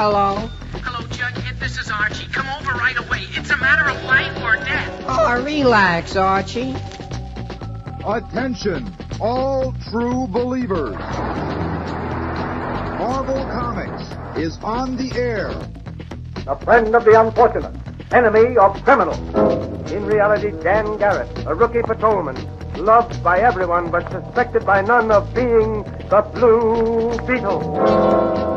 Hello? Hello, Jughead. This is Archie. Come over right away. It's a matter of life or death. Oh, relax, Archie. Attention, all true believers. Marvel Comics is on the air. A friend of the unfortunate, enemy of criminals. In reality, Dan Garrett, a rookie patrolman, loved by everyone but suspected by none of being the Blue Beetle.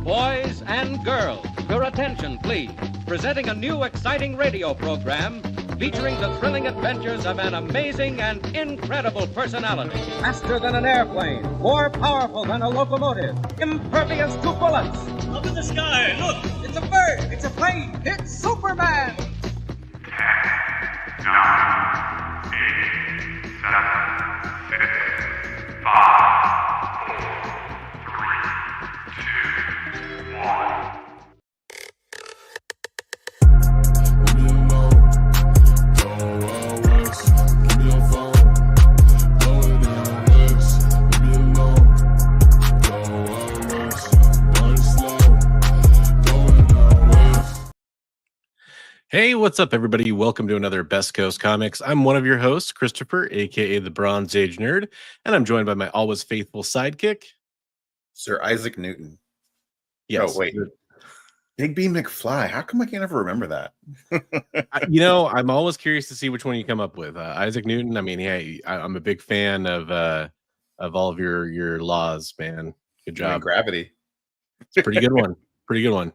Boys and girls, your attention, please. Presenting a new exciting radio program featuring the thrilling adventures of an amazing and incredible personality. Faster than an airplane, more powerful than a locomotive, impervious to bullets. Up in the sky, look! It's a bird, it's a plane, it's Superman! 10, 9, 8, 7, 6, 5, 4, 3, 2, 1. Hey, what's up, everybody? Welcome to another Best Coast Comics. I'm one of your hosts, Christopher, aka the Bronze Age Nerd, and I'm joined by my always faithful sidekick, Sir Isaac Newton. Yes. Oh, wait. Big B McFly. How come I can't ever remember that? I'm always curious to see which one you come up with. Isaac Newton. I mean, hey, I'm a big fan of all of your laws, man. Good job. Gravity. It's a pretty good one. Pretty good one.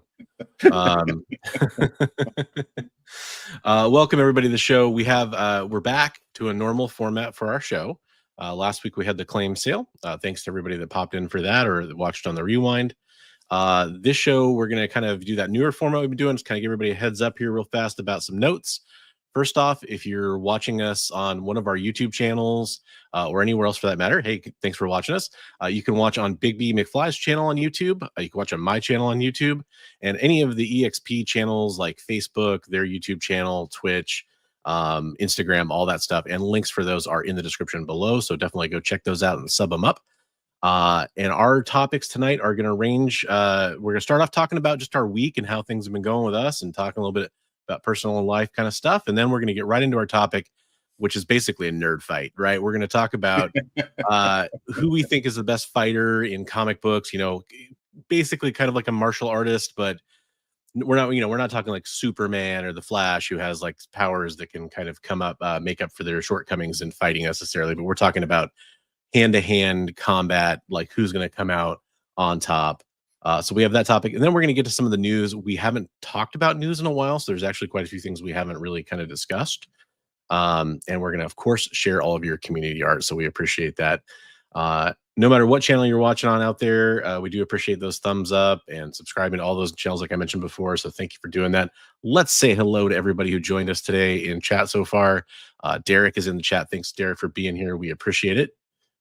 Welcome everybody to the show. We're back to a normal format for our show. Last week we had the claim sale. Thanks to everybody that popped in for that or watched on the rewind. This show we're going to kind of do that newer format we've been doing. Just kind of give everybody a heads up here real fast about some notes. First off, if you're watching us on one of our YouTube channels or anywhere else for that matter, hey, thanks for watching us. You can watch on Big B McFly's channel on YouTube. You can watch on my channel on YouTube, and any of the EXP channels like Facebook, their YouTube channel, Twitch, Instagram, all that stuff. And links for those are in the description below. So definitely go check those out and sub them up. And our topics tonight are going to range. We're going to start off talking about just our week and how things have been going with us and talking a little bit about personal and life kind of stuff. And then we're going to get right into our topic, which is basically a nerd fight, right? We're going to talk about who we think is the best fighter in comic books, basically kind of like a martial artist, but we're not talking like Superman or the Flash, who has like powers that can kind of make up for their shortcomings in fighting necessarily. But we're talking about hand-to-hand combat, like who's going to come out on top. So we have that topic, and then we're going to get to some of the news. We haven't talked about news in a while, so there's actually quite a few things we haven't really kind of discussed. And we're going to, of course, share all of your community art, so we appreciate that. No matter what channel you're watching on out there, we do appreciate those thumbs up and subscribing to all those channels like I mentioned before, so thank you for doing that. Let's say hello to everybody who joined us today in chat so far. Derek is in the chat. Thanks, Derek, for being here. We appreciate it.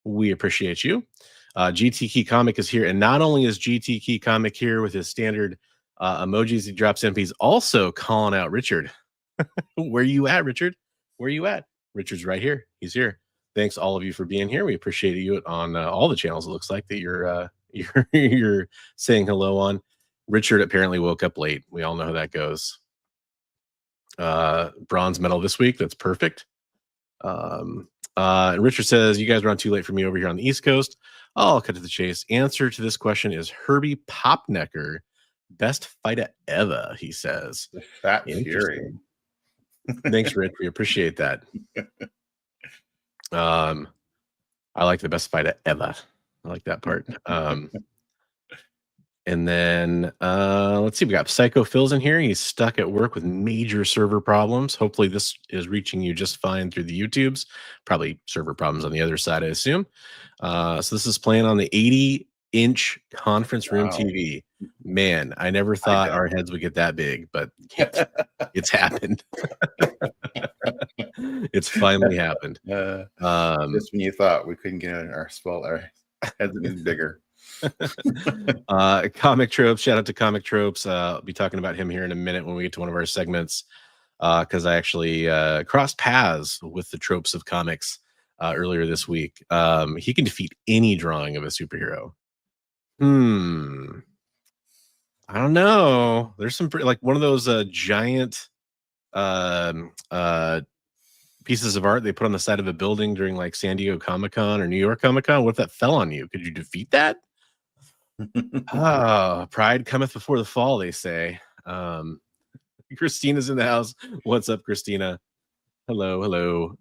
We appreciate you. GT Key Comic is here, and not only is GT Key Comic here with his standard emojis he drops in, he's also calling out Richard. Where you at, Richard? Where you at? Richard's right here. He's here. Thanks all of you for being here. We appreciate you on all the channels. It looks like that you're saying hello on. Richard apparently woke up late. We all know how that goes. Bronze medal this week. That's perfect. And Richard says, you guys are on too late for me over here on the East Coast. I'll cut to the chase. Answer to this question is Herbie Popnecker. Best fighter ever, he says. The Fat Fury. Thanks, Rich. We appreciate that. I like the best fighter ever. I like that part. And then let's see, we got Psycho Phil's in here. He's stuck at work with major server problems. Hopefully this is reaching you just fine through the YouTubes. Probably server problems on the other side, I assume. So this is playing on the 80-inch conference room TV. Man, I never thought our heads would get that big, but it's happened. It's finally happened. Just when you thought we couldn't get our heads is bigger. Comic Tropes, shout out to Comic Tropes. I'll be talking about him here in a minute when we get to one of our segments, because I actually crossed paths with the Tropes of Comics earlier this week. He can defeat any drawing of a superhero. I don't know. There's some like one of those giant um uh pieces of art they put on the side of a building during like San Diego Comic-Con or New York Comic-Con. What if that fell on you? Could you defeat that? Pride cometh before the fall, they say. Christina's in the house. What's up, Christina? Hello.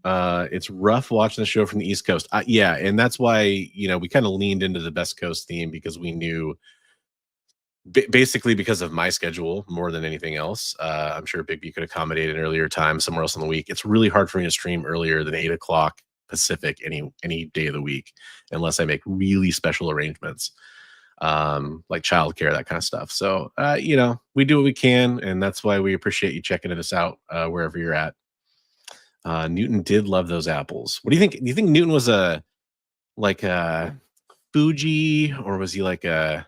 It's rough watching the show from the East Coast. Yeah, and that's why, we kind of leaned into the Best Coast theme because we knew basically because of my schedule more than anything else. I'm sure Big B could accommodate an earlier time somewhere else in the week. It's really hard for me to stream earlier than 8 o'clock Pacific any day of the week unless I make really special arrangements, like childcare, that kind of stuff. So we do what we can, and that's why we appreciate you checking us out wherever you're at. Newton did love those apples. What do you think? Do you think Newton was a Fuji, or was he like a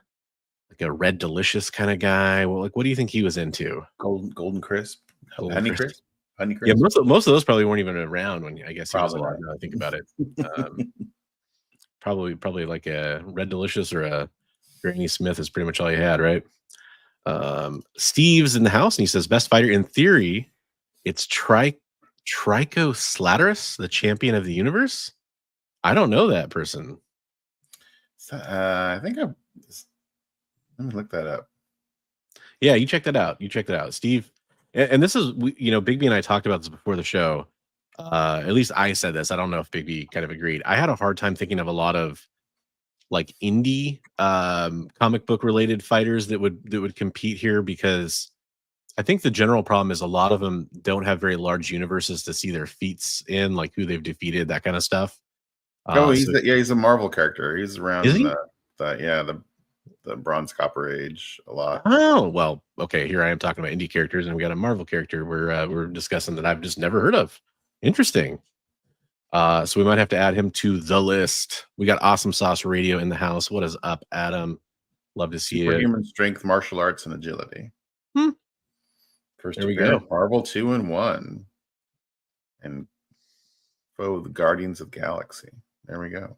Red Delicious kind of guy? Well, what do you think he was into? Golden Crisp, Honey Crisp. Yeah, most of those probably weren't even around when I guess he was alive. Now I think about it. Probably like a Red Delicious or a Granny Smith is pretty much all you had, right? Steve's in the house and he says, best fighter in theory, it's Trico Slatterus, the champion of the universe. I don't know that person. I think let me look that up. Yeah, you check that out. Steve. And this is, Big B and I talked about this before the show. At least I said this. I don't know if Big B kind of agreed. I had a hard time thinking of a lot of like indie comic book related fighters that would compete here, because I think the general problem is a lot of them don't have very large universes to see their feats in, like who they've defeated, that kind of stuff. He's a Marvel character. He's around the Bronze Copper Age a lot. Oh, well, okay. Here I am talking about indie characters, and we got a Marvel character we're discussing that I've just never heard of. Interesting. So we might have to add him to the list. We got Awesome Sauce Radio in the house. What is up, Adam? Love to see you. Human strength, martial arts, and agility. First there we go. Marvel 2-in-1. And the Guardians of Galaxy. There we go.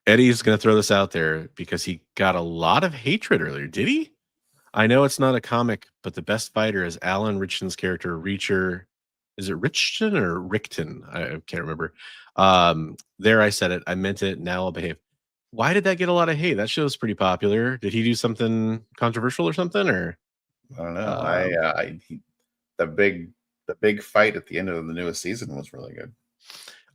Eddie's going to throw this out there because he got a lot of hatred earlier. Did he? I know it's not a comic, but the best fighter is Alan Richton's character, Reacher. Is it Richton or Rickton? I can't remember. There, I said it. I meant it. Now I'll behave. Why did that get a lot of hate? That show's pretty popular. Did he do something controversial or something? Or I don't know. The big fight at the end of the newest season was really good.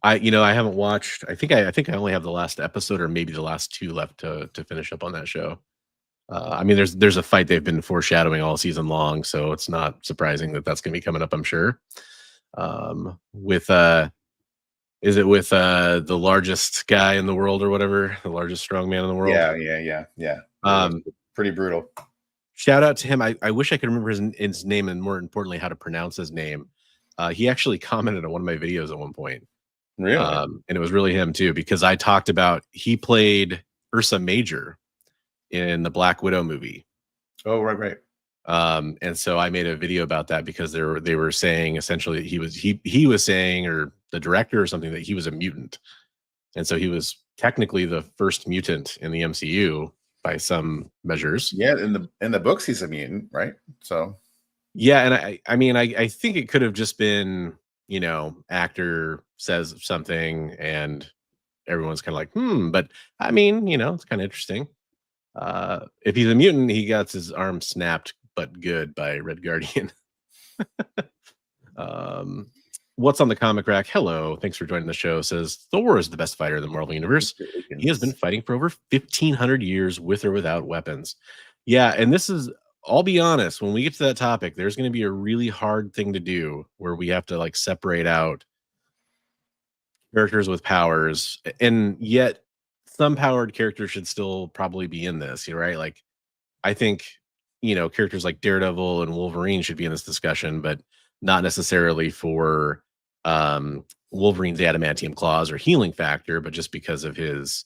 I haven't watched. I think I only have the last episode or maybe the last 2 left to finish up on that show. I mean, there's a fight they've been foreshadowing all season long, so it's not surprising that that's going to be coming up, I'm sure. Is it with the largest guy in the world or whatever, the largest strong man in the world? Yeah. Pretty brutal. Shout out to him. I wish I could remember his name, and more importantly, how to pronounce his name. He actually commented on one of my videos at one point. Really? And it was really him too, because I talked about he played Ursa Major in the Black Widow movie. Oh, right. And so I made a video about that because they were saying essentially he was saying, or the director or something, that he was a mutant, and so he was technically the first mutant in the MCU by some measures. Yeah, in the books he's a mutant, right? So yeah, and I mean I think it could have just been, actor says something and everyone's kind of like, but I mean, it's kind of interesting. If he's a mutant, he got his arm snapped, but good, by Red Guardian. What's on the comic rack? Hello, thanks for joining the show. Says Thor is the best fighter in the Marvel Universe. He has been fighting for over 1,500 years with or without weapons. Yeah, and this is, I'll be honest, when we get to that topic, there's going to be a really hard thing to do where we have to like separate out characters with powers, and yet some powered characters should still probably be in this, right? Like, I think, characters like Daredevil and Wolverine should be in this discussion, but not necessarily for Wolverine's adamantium claws or healing factor, but just because of his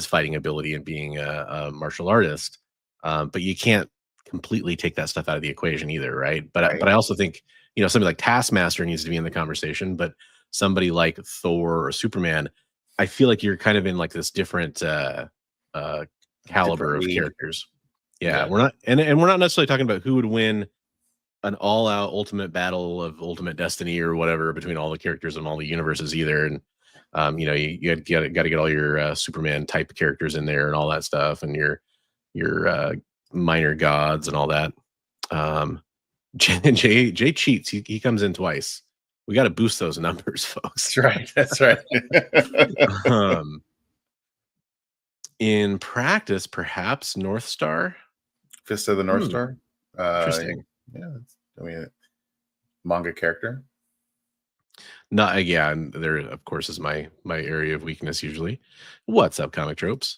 fighting ability and being a martial artist. But you can't completely take that stuff out of the equation either, right? But I also think, somebody like Taskmaster needs to be in the conversation, but somebody like Thor or Superman, I feel like you're kind of in like this different caliber of characters. Yeah, Yeah. we're not, and we're not necessarily talking about who would win an all-out ultimate battle of ultimate destiny or whatever between all the characters and all the universes either. And you got to get all your Superman type characters in there and all that stuff, and your minor gods and all that. Jay cheats. He comes in twice. We got to boost those numbers, folks. That's right. That's right. In practice, perhaps North Star. Fist of the North Star. Interesting. Yeah. I mean, manga character. Not again. There, of course, is my area of weakness usually. What's up, comic tropes?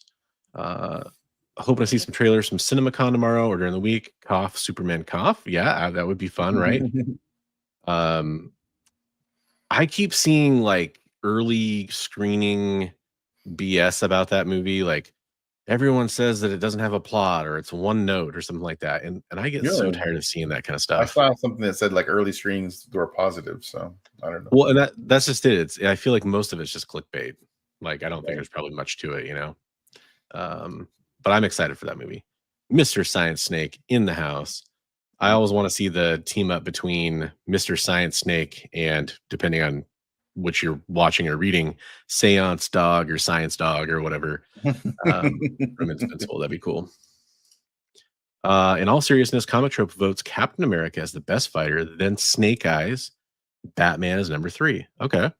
Hoping to see some trailers from CinemaCon tomorrow or during the week. Cough, Superman cough. Yeah, that would be fun, right? I keep seeing like early screening BS about that movie. Like everyone says that it doesn't have a plot or it's one note or something like that. And I get so tired of seeing that kind of stuff. I saw something that said like early screenings were positive. So I don't know. Well, and that's just it. I feel like most of it's just clickbait. Like I don't think there's probably much to it, but I'm excited for that movie. Mr. Science Snake in the house. I always want to see the team up between Mr. Science Snake and, depending on which you're watching or reading, Seance Dog or Science Dog or whatever from Invincible. That'd be cool. In all seriousness, Comic Trope votes Captain America as the best fighter, then Snake Eyes, Batman is number 3. Okay.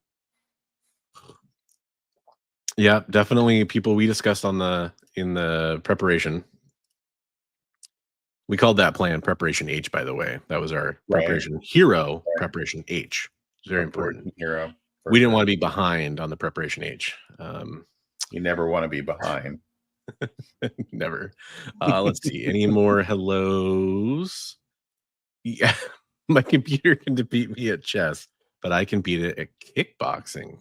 Yeah, definitely people we discussed in the preparation. We called that plan Preparation H, by the way. That was our preparation hero, Preparation H. Very important. Hero. We didn't want to be behind on the Preparation H. You never want to be behind. Never. Let's see. Any more hellos? Yeah. My computer can defeat me at chess, but I can beat it at kickboxing.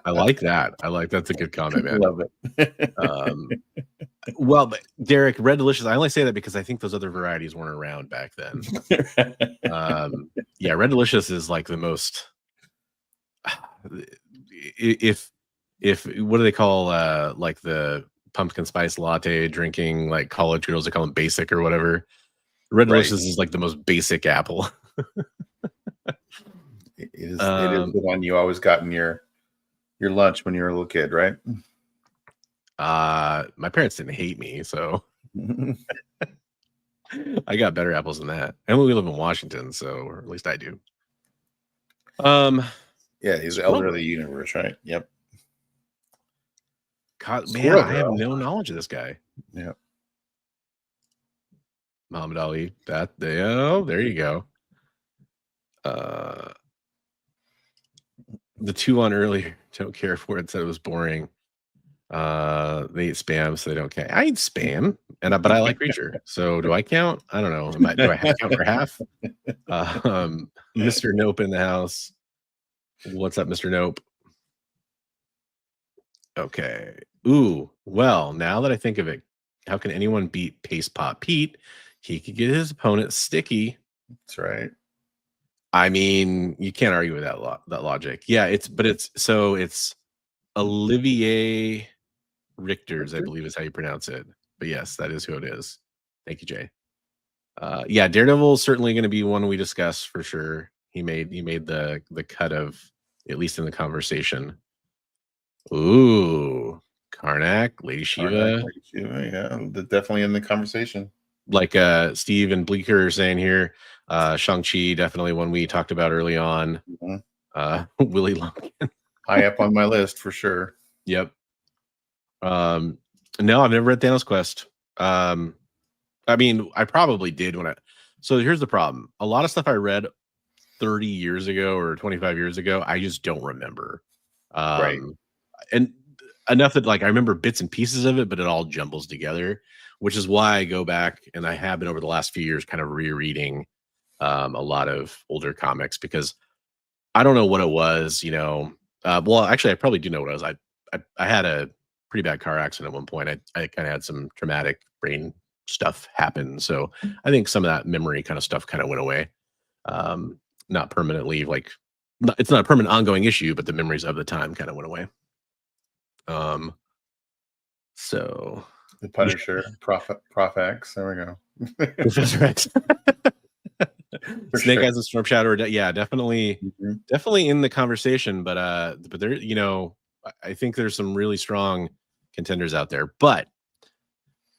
I like that. That's a good comment, man. Love it. Well, but Derek, Red Delicious, I only say that because I think those other varieties weren't around back then. Yeah, Red Delicious is like the most, if what do they call like the pumpkin spice latte drinking, like college girls, they call them basic or whatever. Red Delicious is like the most basic apple. It is the one you always got in your lunch when you were a little kid, right? My parents didn't hate me, so I got better apples than that. And we live in Washington, so, or at least I do. Yeah, he's the elder of the universe, right? Yep. God, man, I have no knowledge of this guy. Yeah. Muhammad Ali. There you go. The 2 on earlier don't care for it, said it was boring. They eat spam, so they don't care. I eat spam, but I like Reacher. So do I count? I don't know. Do I have to count for half? Mr. Nope in the house. What's up, Mr. Nope? Okay. Ooh, well, now that I think of it, how can anyone beat Paste Pot Pete? He could get his opponent sticky. That's right. I mean, you can't argue with that logic. Yeah, it's Olivier Richters, I believe is how you pronounce it. But yes, that is who it is. Thank you, Jay. Yeah, Daredevil is certainly going to be one we discuss for sure. He made the cut of, at least in the conversation. Ooh, Karnak, Lady Shiva. Yeah, definitely in the conversation. Like Steve and Bleeker are saying here, Shang-Chi, definitely one we talked about early on. Willie Lumpkin. High up on my list for sure. Yep. No, I've never read Thanos Quest. I mean, I probably did so here's the problem. A lot of stuff I read 30 years ago or 25 years ago, I just don't remember. Right. And enough that like I remember bits and pieces of it, but it all jumbles together, which is why I go back, and I have been over the last few years kind of rereading a lot of older comics, because I don't know what it was, well, actually I probably do know what it was. I had a pretty bad car accident at one point. I kind of had some traumatic brain stuff happen. So I think some of that memory kind of stuff kind of went away. Not permanently, it's not a permanent ongoing issue, but the memories of the time kind of went away. So The Punisher, Prof X. There we go. Professor X. For Snake sure. Eyes and Storm Shadow. Yeah, definitely in the conversation. But there, I think there's some really strong contenders out there. But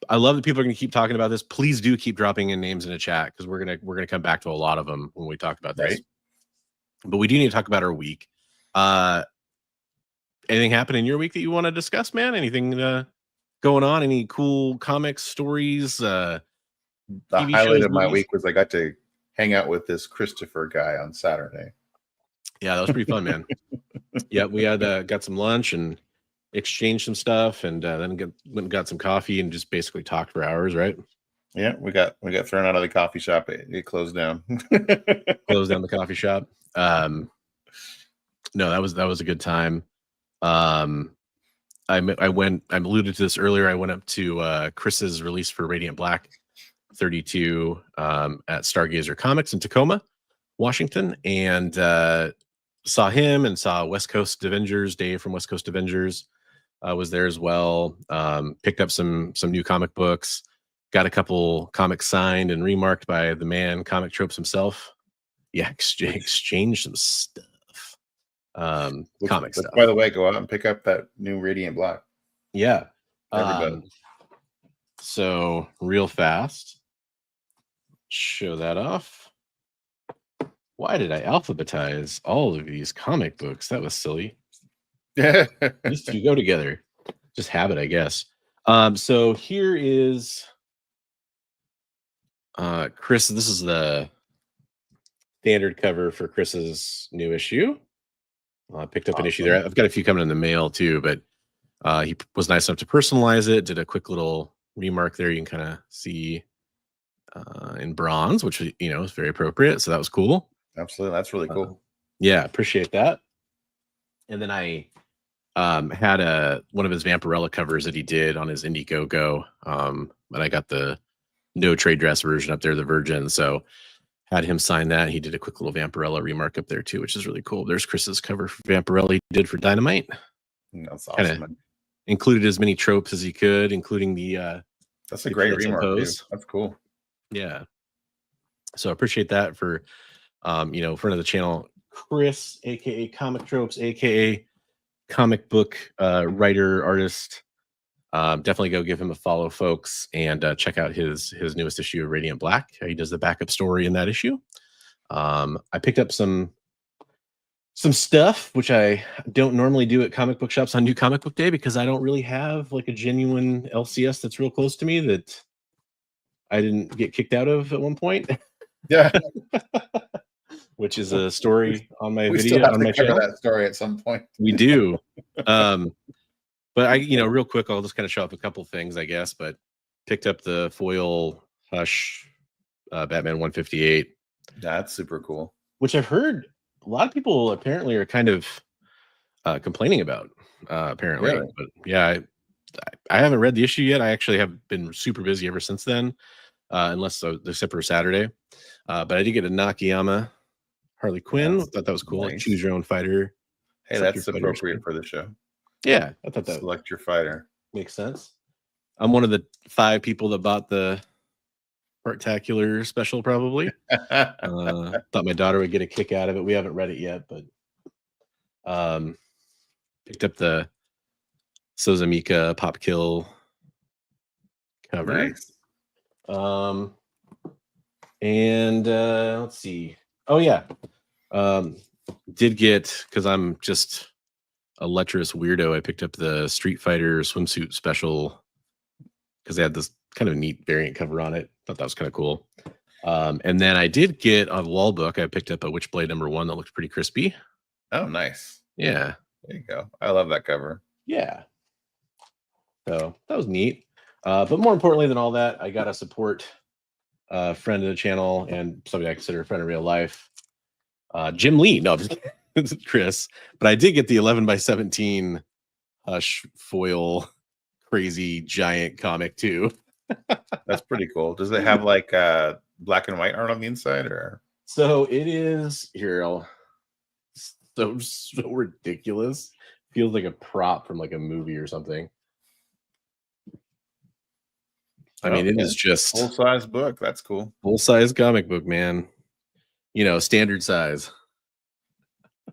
I love that people are going to keep talking about this. Please do keep dropping in names in the chat because we're gonna come back to a lot of them when we talk about this. Right. But we do need to talk about our week. Anything happen in your week that you want to discuss, man? Anything going on? Any cool comics, stories? The TV highlight shows, of my movies? week was I got to hang out with this Christopher guy on Saturday. Yeah, that was pretty fun, man. Yeah, we had got some lunch and exchanged some stuff, and then went and got some coffee and just basically talked for hours. Right? Yeah, we got thrown out of the coffee shop. It closed down. Closed down the coffee shop. No, that was a good time. I alluded to this earlier. I went up to Chris's release for Radiant Black 32 at Stargazer Comics in Tacoma, Washington, and saw him and saw West Coast Avengers. Dave from West Coast Avengers was there as well. Picked up some new comic books. Got a couple comics signed and remarked by the man Comic Tropes himself. Yeah, exchange some stuff. Comic stuff. By the way, go out and pick up that new Radiant Black. Yeah. Everybody. So real fast. Show that off. Why did I alphabetize all of these comic books? That was silly. Yeah. These two go together. Just habit, I guess. So here is Chris. This is the standard cover for Chris's new issue. I picked up an issue there. I've got a few coming in the mail too, but he was nice enough to personalize it. Did a quick little remark there. You can kind of see in bronze, which is very appropriate. So that was cool. Absolutely, that's really cool. Yeah, appreciate that. And then I had one of his Vampirella covers that he did on his Indiegogo, and I got the no trade dress version up there, the Virgin. So had him sign that. He did a quick little Vampirella remark up there too, which is really cool. There's Chris's cover for Vampirella he did for Dynamite. That's awesome. Kinda included as many tropes as he could, including the that's a great remark. That's cool. Yeah. So I appreciate that for friend of the channel, Chris, aka Comic Tropes, aka comic book writer, artist. Definitely go give him a follow, folks, and check out his newest issue of Radiant Black. He does the backup story in that issue. I picked up some stuff which I don't normally do at comic book shops on New Comic Book Day because I don't really have like a genuine LCS that's real close to me that I didn't get kicked out of at one point. Yeah. Which is a story on my we video still have on to my cover channel. that story at some point. We do. But I, real quick, I'll just kind of show up a couple things, I guess. But picked up the foil Hush Batman 158. That's super cool. Which I've heard a lot of people apparently are kind of complaining about. Apparently, Really? But yeah, I haven't read the issue yet. I actually have been super busy ever since then, except for Saturday. But I did get a Nakayama Harley Quinn. Thought that was cool. Nice. Choose your own fighter. Hey, that's appropriate for the show. Yeah, I thought that Select your fighter. makes sense. I'm one of the 5 people that bought the Partacular special, probably. Thought my daughter would get a kick out of it. We haven't read it yet, but picked up the Sozamika Pop Kill cover. Nice. And let's see. Oh yeah. Did get, because I'm just a lecherous weirdo, I picked up the Street Fighter swimsuit special because they had this kind of neat variant cover on it. Thought that was kind of cool. And then I did get a wall book. I picked up a Witchblade #1 that looked pretty crispy. Oh, nice. Yeah. There you go. I love that cover. Yeah. So that was neat. But more importantly than all that, I got to support a friend of the channel and somebody I consider a friend in real life. Jim Lee. No, it's Chris. But I did get the 11x17 Hush foil crazy giant comic too. That's pretty cool. Does it have like black and white art on the inside, or? So it is here. So ridiculous. Feels like a prop from like a movie or something. I mean, it Okay. is just Full size book. That's cool. full size comic book, man. You know, standard size.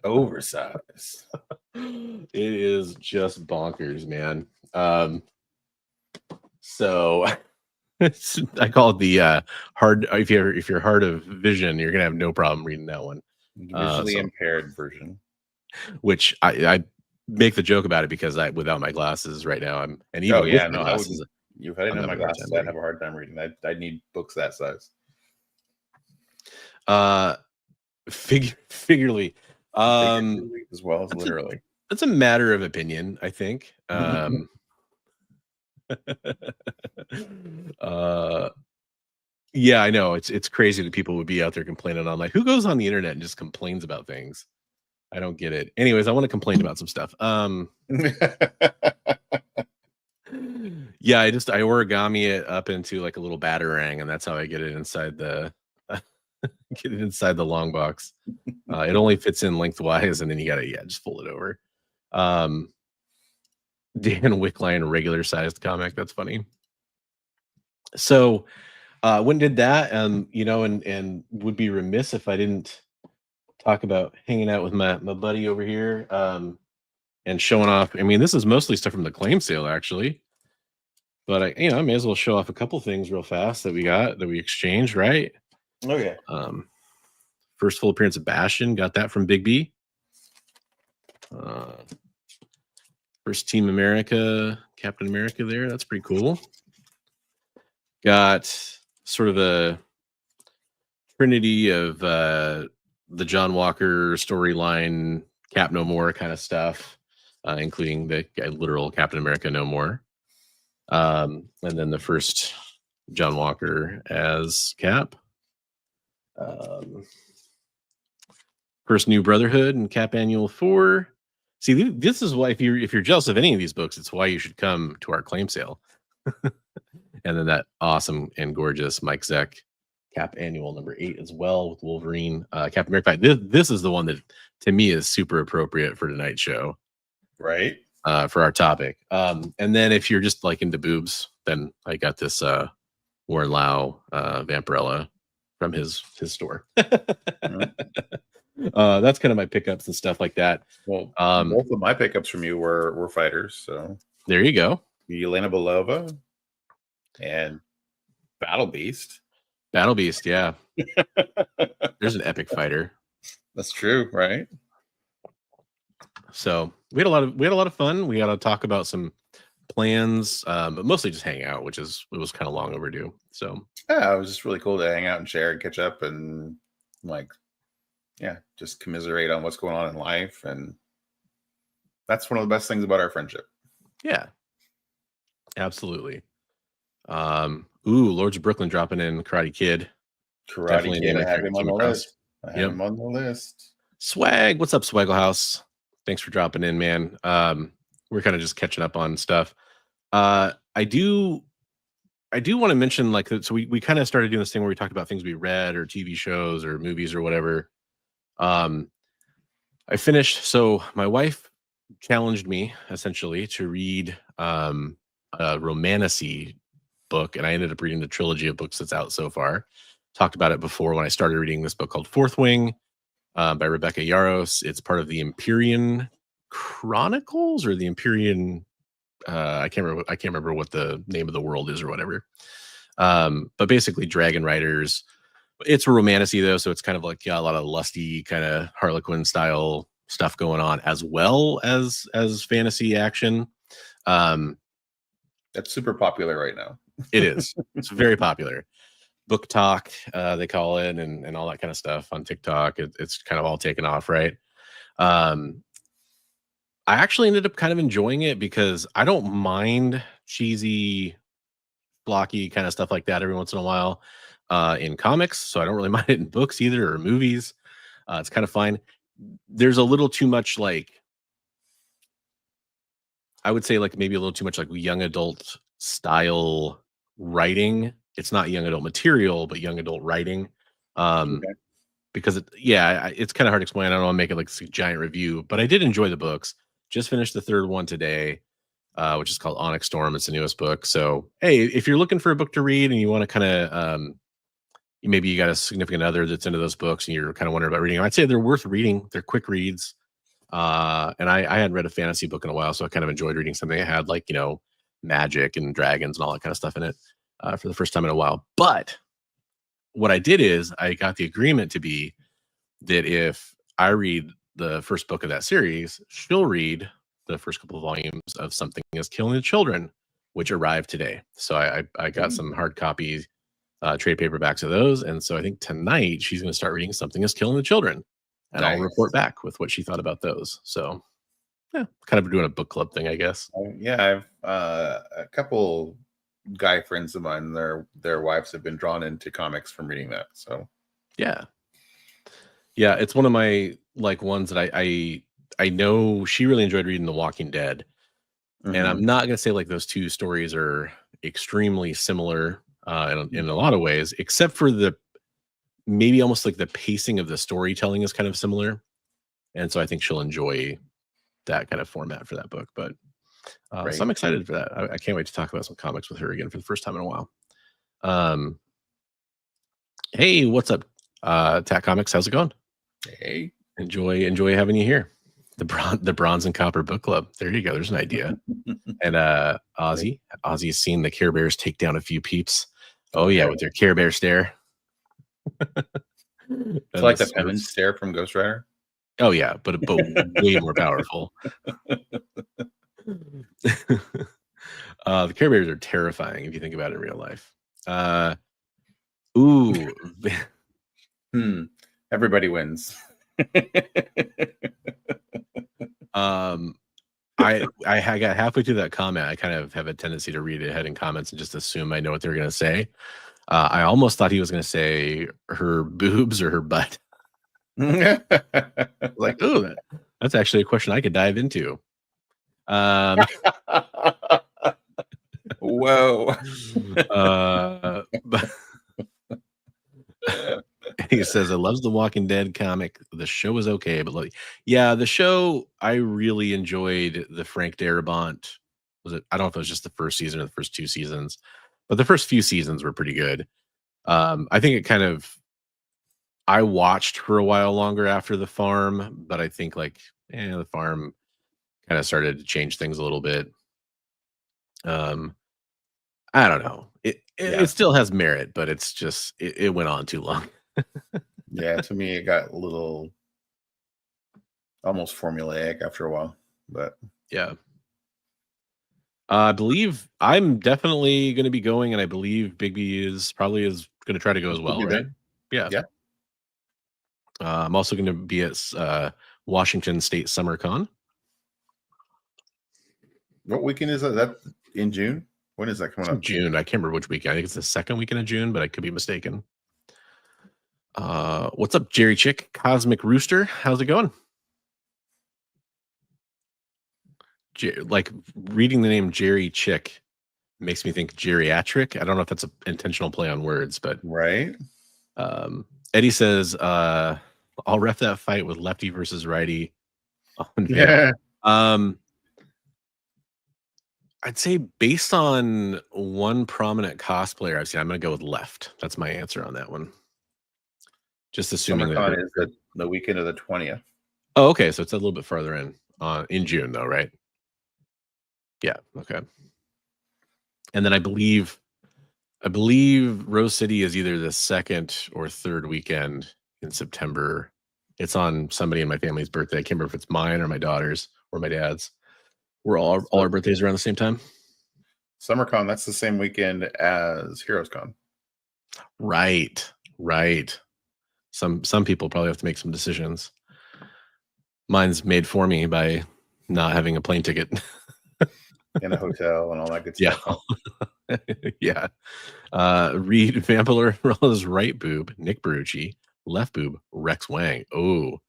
Oversized. It is just bonkers, man. So I call it the hard. If you're hard of vision, you're gonna have no problem reading that one. Visually impaired version. Which I make the joke about it because without my glasses right now, and even with my glasses, If I didn't have my glasses, I'd have a hard time reading. I'd need books that size. Figuratively, as well as literally. It's a matter of opinion, I think. Yeah, I know it's crazy that people would be out there complaining on, like, who goes on the internet and just complains about things. I don't get it. Anyways, I want to complain about some stuff. Yeah, I origami it up into like a little batarang, and that's how I get it inside the long box. It only fits in lengthwise, and then you gotta just fold it over. Dan Wickline regular sized comic. That's funny. So when did that? You know, and would be remiss if I didn't talk about hanging out with my buddy over here and showing off. I mean, this is mostly stuff from the claim sale, actually. But I may as well show off a couple things real fast that we exchanged, right? Oh yeah. First full appearance of Bastion, got that from Big B. First Team America, Captain America there. That's pretty cool. Got sort of a trinity of the John Walker storyline, Cap No More kind of stuff, including the literal Captain America No More. And then the first John Walker as Cap. First New Brotherhood and Cap Annual 4. See, this is why if you're jealous of any of these books, it's why you should come to our claim sale. And then that awesome and gorgeous Mike Zeck Cap Annual number 8 as well with Wolverine, Captain America. This is the one that to me is super appropriate for tonight's show, right? For our topic. And then if you're just like into boobs, then I got this Warren Lau Vampirella from his store. That's kind of my pickups and stuff like that. Well, both of my pickups from you were fighters, so there you go. Yelena Belova and Battle Beast. Battle Beast, yeah. There's an epic fighter. That's true, right? So we had a lot of fun. We got to talk about some plans, but mostly just hang out, it was kind of long overdue. So yeah, it was just really cool to hang out and share and catch up and just commiserate on what's going on in life. And that's one of the best things about our friendship. Yeah, absolutely. Lords of Brooklyn dropping in Karate Kid. Karate Kid, I have him on the list. I have him on the list. Swag, what's up, Swaggle House? Thanks for dropping in, man. We're kind of just catching up on stuff. I do want to mention, like, so we kind of started doing this thing where we talked about things we read or TV shows or movies or whatever. I finished. So my wife challenged me essentially to read a romantasy book, and I ended up reading the trilogy of books that's out so far. Talked about it before when I started reading this book called Fourth Wing by Rebecca Yarros. It's part of the Empyrean Chronicles or the Empyrean. I can't remember what the name of the world is or whatever. But basically, dragon riders. It's a romantasy though, so it's kind of like a lot of lusty kind of Harlequin style stuff going on, as well as fantasy action. That's super popular right now. It is. It's very popular. Book talk, they call it, and all that kind of stuff on TikTok. It's kind of all taken off, right? I actually ended up kind of enjoying it because I don't mind cheesy, blocky kind of stuff like that every once in a while in comics. So I don't really mind it in books either or movies. It's kind of fine. There's a little too much, like, I would say, like, maybe a little too much like young adult style writing. It's not young adult material, but young adult writing. Because it's kind of hard to explain. I don't want to make it like a giant review, but I did enjoy the books. Just finished the third one today. which is called Onyx Storm. It's the newest book. So, hey, if you're looking for a book to read and you want to kind of, maybe you got a significant other that's into those books and you're kind of wondering about reading them, I'd say they're worth reading. They're quick reads. And I hadn't read a fantasy book in a while, so I kind of enjoyed reading something that had like, magic and dragons and all that kind of stuff in it for the first time in a while. But what I did is I got the agreement to be that if I read the first book of that series, she'll read the first couple of volumes of Something is Killing the Children, which arrived today. So I got some hard copy trade paperbacks of those. And so I think tonight she's going to start reading Something is Killing the Children. And I'll report back with what she thought about those. So yeah, kind of doing a book club thing, I guess. Yeah, I've a couple guy friends of mine, their wives have been drawn into comics from reading that. So yeah, it's one of my like ones that I know she really enjoyed reading The Walking Dead, and I'm not gonna say like those two stories are extremely similar in a lot of ways, except for the maybe almost like the pacing of the storytelling is kind of similar, and so I think she'll enjoy that kind of format for that book. But so I'm excited for that. I can't wait to talk about some comics with her again for the first time in a while. Hey, what's up, Tat Comics? How's it going? Hey, enjoy having you here. The Bronze and Copper Book Club. There you go. There's an idea. And Ozzy's seen the Care Bears take down a few peeps. Oh yeah, with their Care Bear stare. It's like the penguin stare from Ghost Rider. Oh yeah, but way more powerful. The Care Bears are terrifying if you think about it in real life. Everybody wins. I got halfway through that comment. I kind of have a tendency to read ahead in comments and just assume I know what they're going to say. I almost thought he was going to say her boobs or her butt. Like, oh, that's actually a question I could dive into. Whoa. He says, I loves the Walking Dead comic. The show is okay, but like, yeah, the show, I really enjoyed the Frank Darabont. I don't know if it was just the first season or the first two seasons, but the first few seasons were pretty good. I think it kind of, I watched for a while longer after The Farm, but I think like, The Farm kind of started to change things a little bit. I don't know. It still has merit, but it's just, it went on too long. Yeah, to me, it got a little almost formulaic after a while, but yeah. I believe I'm definitely going to be going, and I believe Bigby is going to try to go as well, right? Yeah. I'm also going to be at Washington State Summer Con. What weekend is that? That in June? When is that coming up? June. I can't remember which weekend. I think it's the second weekend of June, but I could be mistaken. What's up, Jerry Chick? Cosmic Rooster. How's it going? Like reading the name Jerry Chick makes me think geriatric. I don't know if that's an intentional play on words, but right. Eddie says, I'll ref that fight with lefty versus righty. Yeah. I'd say based on one prominent cosplayer I've seen, I'm going to go with left. That's my answer on that one. Just assuming that is the weekend of the 20th. Oh, okay. So it's a little bit farther in June, though, right? Yeah. Okay. And then I believe Rose City is either the second or third weekend in September. It's on somebody in my family's birthday. I can't remember if it's mine or my daughter's or my dad's. We're all our birthdays around the same time. SummerCon, that's the same weekend as HeroesCon. Right. Some people probably have to make some decisions. Mine's made for me by not having a plane ticket. In a hotel and all that good stuff. Yeah. Read Vampirola's right boob, Nick Barucci. Left boob, Rex Wang. Oh.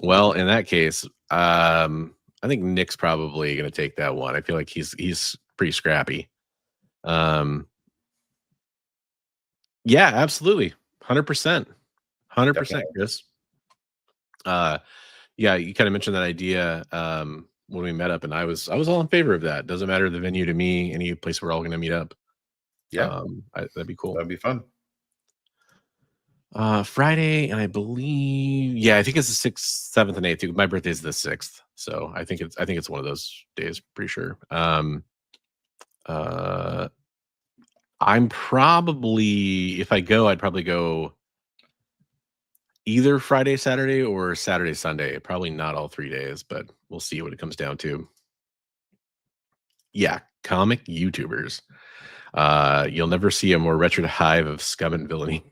Well, in that case, I think Nick's probably going to take that one. I feel like he's pretty scrappy. Yeah, absolutely. 100%. 100%, Chris. Yeah, you kind of mentioned that idea. when we met up, and I was all in favor of that. Doesn't matter the venue to me. Any place we're all going to meet up. Yeah, That'd be cool. that'd be fun. Friday, and I believe, yeah, I think it's the 6th, 7th, and 8th. My birthday is the 6th, so I think it's one of those days. Pretty sure. I'm probably, if I go, I'd probably go either Friday, Saturday, or Saturday, Sunday. Probably not all 3 days, but we'll see what it comes down to. Yeah, comic YouTubers. You'll never see a more wretched hive of scum and villainy.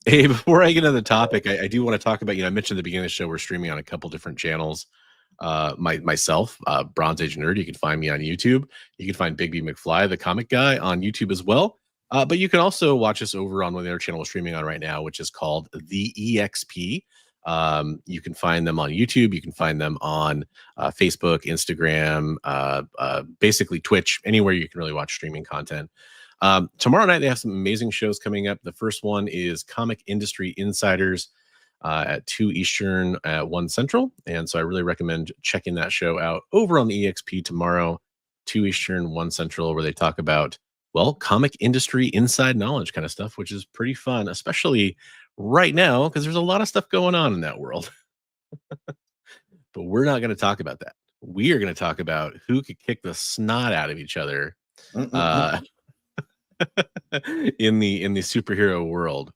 Hey, before I get into the topic, I do want to talk about, I mentioned at the beginning of the show, we're streaming on a couple different channels. Myself, Bronze Age Nerd, you can find me on YouTube. You can find Big B McFly, the comic guy, on YouTube as well. But you can also watch us over on one of the other channel we're streaming on right now, which is called The EXP. You can find them on YouTube. You can find them on Facebook, Instagram, basically Twitch, anywhere you can really watch streaming content. Tomorrow night, they have some amazing shows coming up. The first one is Comic Industry Insiders at 2 Eastern, at 1 Central. And so I really recommend checking that show out over on the EXP tomorrow, 2 Eastern, 1 Central, where they talk about, well, comic industry inside knowledge kind of stuff, which is pretty fun, especially right now, because there's a lot of stuff going on in that world. But we're not going to talk about that. We are going to talk about who could kick the snot out of each other in the superhero world.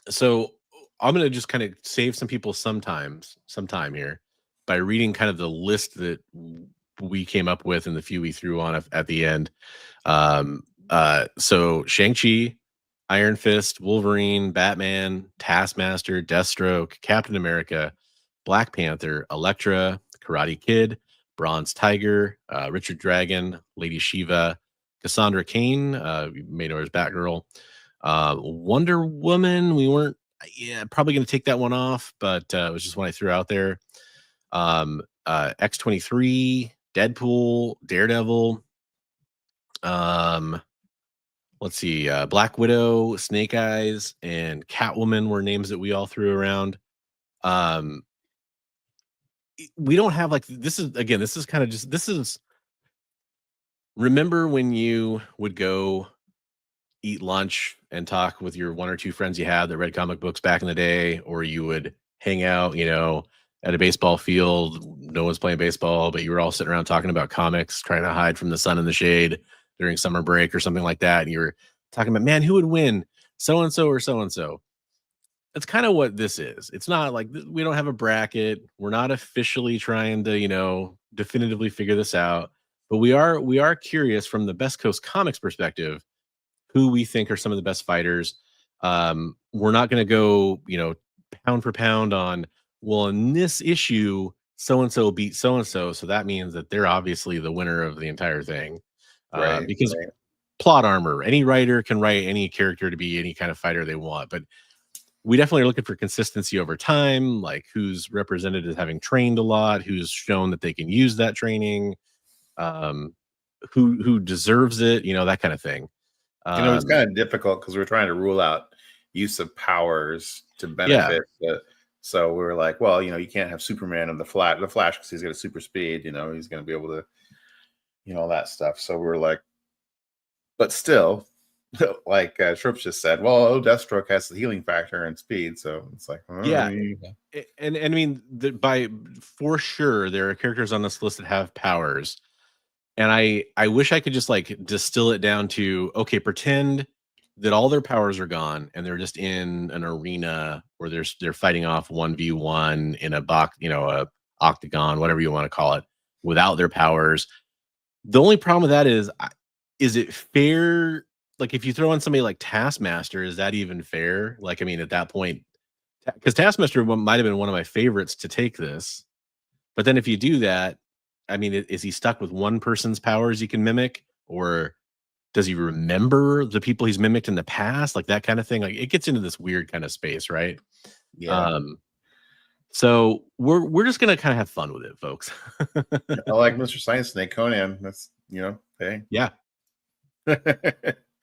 So I'm going to just kind of save some people some time here by reading kind of the list that we came up with and the few we threw on at the end. So Shang-Chi, Iron Fist, Wolverine, Batman, Taskmaster, Deathstroke, Captain America, Black Panther, Elektra, Karate Kid, Bronze Tiger, Richard Dragon, Lady Shiva, Cassandra Cain, made her as Batgirl, Wonder Woman. We weren't probably going to take that one off, but it was just one I threw out there. X-23, Deadpool, Daredevil. Let's see, Black Widow, Snake Eyes, and Catwoman were names that we all threw around. We don't have this is kind of just, remember when you would go eat lunch and talk with your 1 or 2 friends you had that read comic books back in the day, or you would hang out, at a baseball field, no one's playing baseball, but you were all sitting around talking about comics, trying to hide from the sun and the shade during summer break or something like that. And you were talking about, man, who would win, so-and-so or so-and-so. That's kind of what this is. It's not like we don't have a bracket. We're not officially trying to, definitively figure this out, but we are curious from the Best Coast Comics perspective, who we think are some of the best fighters. We're not going to go, pound for pound on, well, in this issue, so-and-so beat so-and-so. So that means that they're obviously the winner of the entire thing. Because plot armor, any writer can write any character to be any kind of fighter they want, but we definitely are looking for consistency over time, like who's represented as having trained a lot, who's shown that they can use that training, who deserves it, that kind of thing. It's kind of difficult because we're trying to rule out use of powers to benefit. So we were like, well, you can't have Superman and the Flash because he's got a super speed. He's going to be able to, all that stuff. So we're like, but still, like Shrips just said, well, Deathstroke has the healing factor and speed. So it's like, And I mean, for sure, there are characters on this list that have powers. And I wish I could just distill it down to, okay, pretend that all their powers are gone and they're just in an arena where they're fighting off 1v1 in a box, a octagon, whatever you want to call it, without their powers. The only problem with that is it fair? Like if you throw in somebody like Taskmaster, is that even fair? At that point, because Taskmaster might have been one of my favorites to take this, but then if you do that, is he stuck with one person's powers he can mimic, or does he remember the people he's mimicked in the past? Like that kind of thing. Like it gets into this weird kind of space, right? Yeah. So we're just gonna kind of have fun with it, folks. I like Mr. Science Snake, Conan. That's hey. Yeah.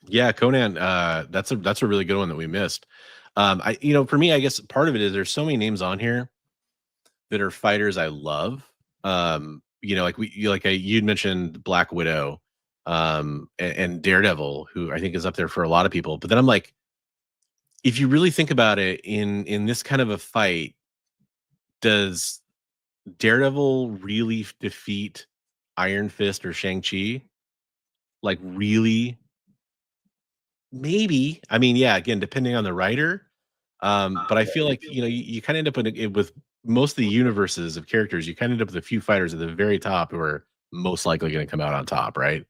Yeah, Conan. That's a really good one that we missed. For me, I guess part of it is there's so many names on here that are fighters I love. You'd mentioned Black Widow, and Daredevil, who I think is up there for a lot of people. But then I'm like, if you really think about it, in this kind of a fight, does Daredevil really defeat Iron Fist or Shang-Chi? Like, really? Maybe. I mean, yeah, again, depending on the writer. But I feel like, you kind of end up with most of the universes of characters, you kind of end up with a few fighters at the very top who are most likely going to come out on top, right?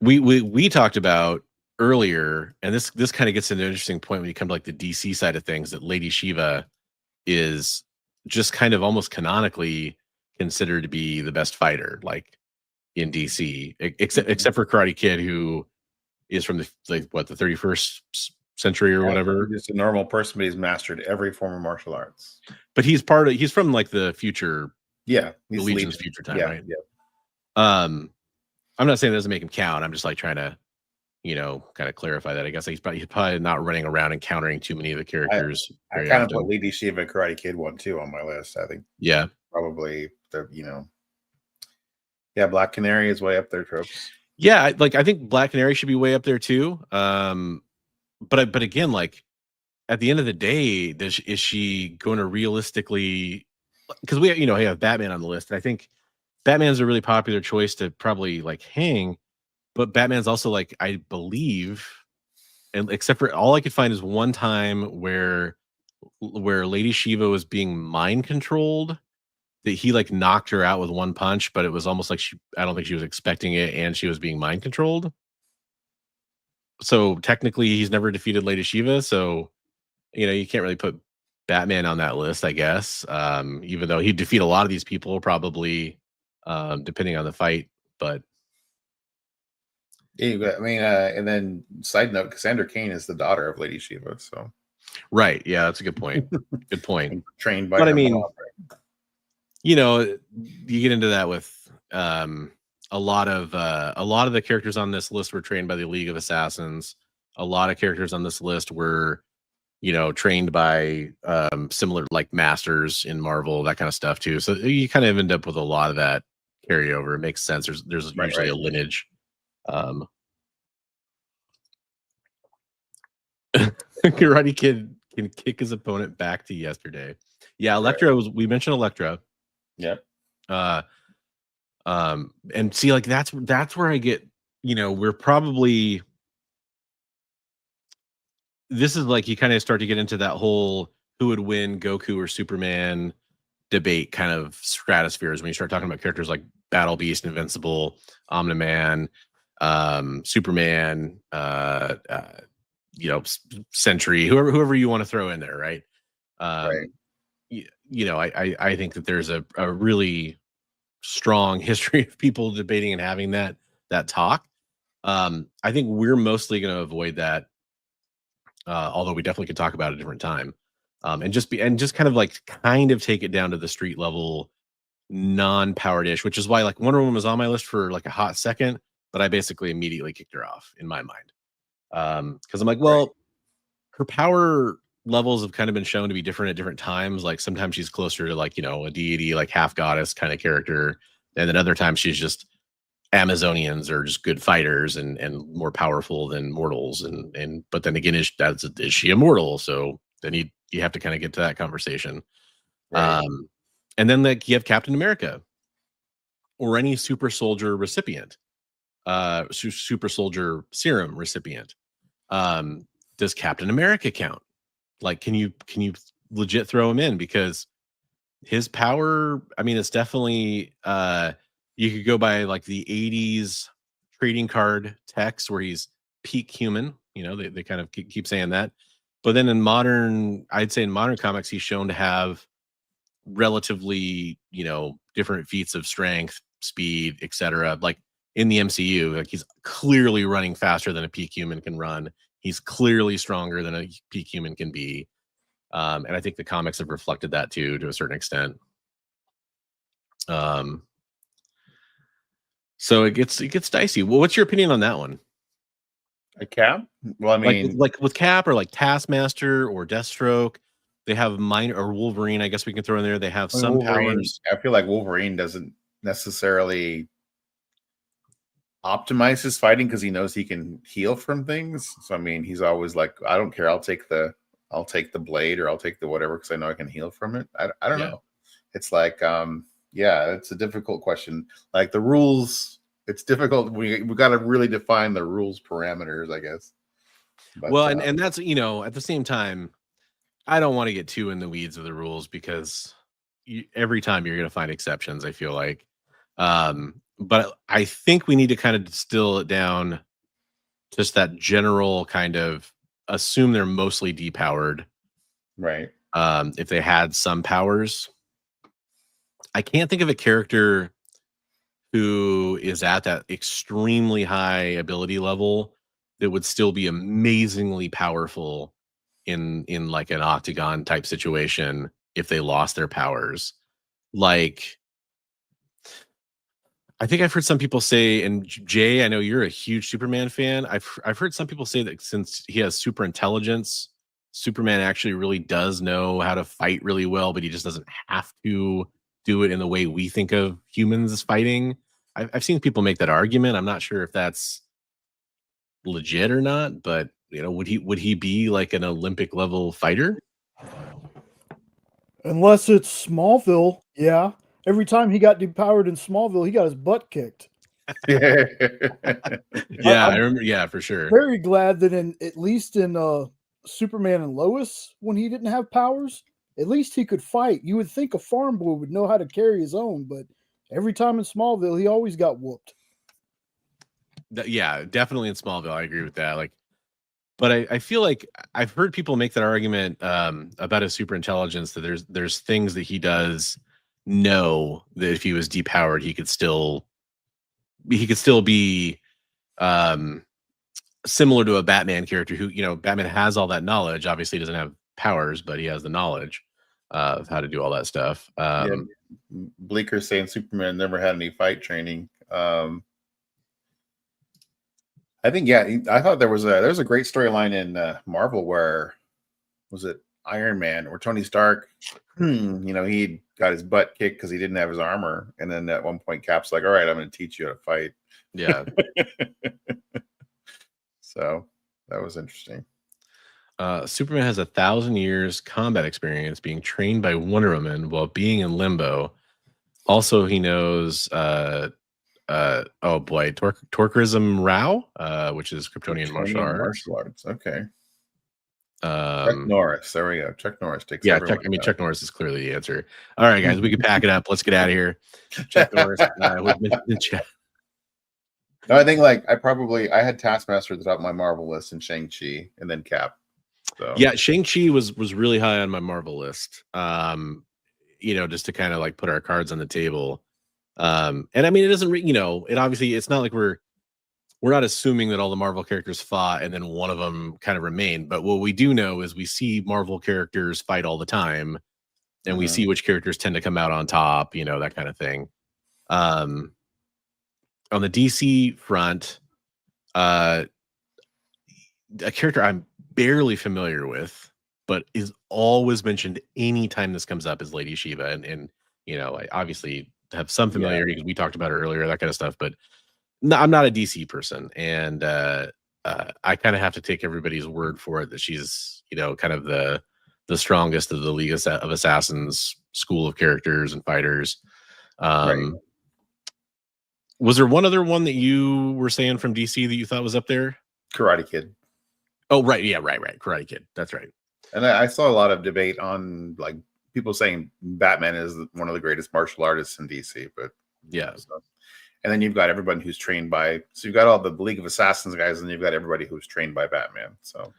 We talked about earlier, and this kind of gets into an interesting point when you come to like the DC side of things, that Lady Shiva is just kind of almost canonically considered to be the best fighter, like in DC, except for Karate Kid, who is from the 31st century or whatever. Just a normal person, but he's mastered every form of martial arts. But he's from like the future, the Legion's future time, right? Yeah. I'm not saying that doesn't make him count. I'm just like trying to, kind of clarify that. I guess he's probably not running around encountering too many of the characters. I kind of put Lady Shiva, Karate Kid 1 too on my list. I think probably Black Canary is way up there, tropes. Yeah, I think Black Canary should be way up there too. But again, like at the end of the day, is she going to realistically? Because we have Batman on the list, and I think Batman's a really popular choice to probably like hang. But Batman's also like, I believe, and except for all I could find is one time where Lady Shiva was being mind controlled, that he like knocked her out with one punch, but it was almost like I don't think she was expecting it, and she was being mind controlled. So technically he's never defeated Lady Shiva. So, you can't really put Batman on that list, I guess. Even though he'd defeat a lot of these people probably, depending on the fight, but. Yeah, I mean, and then side note, Cassandra Cain is the daughter of Lady Shiva, so. Right. Yeah, that's a good point. Good point. Trained by. But I mean, you get into that with a lot of the characters on this list were trained by the League of Assassins. A lot of characters on this list were, trained by similar like masters in Marvel, that kind of stuff too. So you kind of end up with a lot of that carryover. It makes sense. There's usually a lineage. Karate Kid can kick his opponent back to yesterday. Yeah, Elektra we mentioned Elektra. Yep. And see, like that's where I get, we're probably, this is like you kind of start to get into that whole who would win, Goku or Superman debate kind of stratospheres when you start talking about characters like Battle Beast, Invincible, Omni-Man, Superman, Sentry, whoever you want to throw in there, right? I think that there's a really strong history of people debating and having that talk. I think we're mostly going to avoid that, although we definitely could talk about it a different time, and just kind of take it down to the street level, non-powered ish, which is why like Wonder Woman was on my list for like a hot second, but I basically immediately kicked her off in my mind, because I'm like, well, her power levels have kind of been shown to be different at different times. Like sometimes she's closer to like, a deity, like half goddess kind of character. And then other times she's just Amazonians or just good fighters and more powerful than mortals. But then again, is she immortal? So then you have to kind of get to that conversation. Right. And then like you have Captain America or any super soldier recipient, super soldier serum recipient. Does Captain America count? Like, can you legit throw him in? Because his power, I mean, it's definitely, you could go by like the 80s trading card text where he's peak human, they kind of keep saying that. But then I'd say in modern comics, he's shown to have relatively, different feats of strength, speed, etc. Like in the MCU, like he's clearly running faster than a peak human can run. He's clearly stronger than a peak human can be. And I think the comics have reflected that too, to a certain extent. So it gets dicey. Well, what's your opinion on that one? A Cap? Well, I mean, like with Cap or like Taskmaster or Deathstroke, they have minor, or Wolverine. I guess we can throw in there. They have some Wolverine, powers. I feel like Wolverine doesn't necessarily optimize his fighting because he knows he can heal from things. So I mean, he's always like, I don't care. I'll take the blade, or I'll take the whatever because I know I can heal from it. I don't know. It's like, yeah, it's a difficult question. Like the rules, it's difficult. We got to really define the rules parameters, I guess. But, well, and that's, at the same time, I don't want to get too in the weeds of the rules because every time you're going to find exceptions, I feel like. But I think we need to kind of distill it down, just that general kind of assume they're mostly depowered. Right. If they had some powers. I can't think of a character who is at that extremely high ability level that would still be amazingly powerful in like an octagon type situation if they lost their powers. Like, I think I've heard some people say, and Jay, I know you're a huge Superman fan. I've heard some people say that since he has super intelligence, Superman actually really does know how to fight really well, but he just doesn't have to do it in the way we think of humans as fighting. I've seen people make that argument. I'm not sure if that's legit or not, but would he be like an Olympic level fighter? Unless it's Smallville, yeah. Every time he got depowered in Smallville, he got his butt kicked. Yeah, I remember. Yeah, for sure. Very glad that at least in Superman and Lois, when he didn't have powers, at least he could fight. You would think a farm boy would know how to carry his own, but every time in Smallville, he always got whooped. Yeah, definitely in Smallville. I agree with that. Like, but I feel like I've heard people make that argument about his super intelligence, that there's things that he does know that if he was depowered, he could still be similar to a Batman character who, Batman has all that knowledge. Obviously, he doesn't have powers, but he has the knowledge of how to do all that stuff. Bleeker saying Superman never had any fight training. I think, I thought there was a great storyline in Marvel where, was it Iron Man, where Tony Stark, he got his butt kicked because he didn't have his armor, and then at one point Cap's like, all right, I'm going to teach you how to fight. Yeah. So that was interesting. Superman has 1,000 years combat experience being trained by Wonder Woman while being in limbo. Also, he knows Torquism Rao, which is Kryptonian martial arts. Okay. Chuck Norris. There we go. Chuck Norris takes. Yeah, Chuck Norris is clearly the answer. All right, guys, we can pack it up. Let's get out of here. Chuck Norris. No, I think I had Taskmaster at the top of my Marvel list, and Shang-Chi, and then Cap. So yeah, Shang-Chi was really high on my Marvel list. Just to kind of like put our cards on the table. And I mean, it doesn't, it obviously, it's not like we're not assuming that all the Marvel characters fought and then one of them kind of remained. But what we do know is we see Marvel characters fight all the time, and we see which characters tend to come out on top, that kind of thing. On the DC front, a character I'm barely familiar with, but is always mentioned anytime this comes up, is Lady Shiva. And I obviously have some familiarity because we talked about her earlier, that kind of stuff, but no, I'm not a DC person. And I kind of have to take everybody's word for it that she's, kind of the strongest of the League of Assassins school of characters and fighters. Right. Was there one other one that you were saying from DC that you thought was up there? Karate Kid. Oh, right. Yeah, right. Karate Kid. That's right. And I saw a lot of debate on people saying Batman is one of the greatest martial artists in DC, but yeah. And then you've got everybody who's trained by, so you've got all the League of Assassins guys, and you've got everybody who's trained by Batman. So,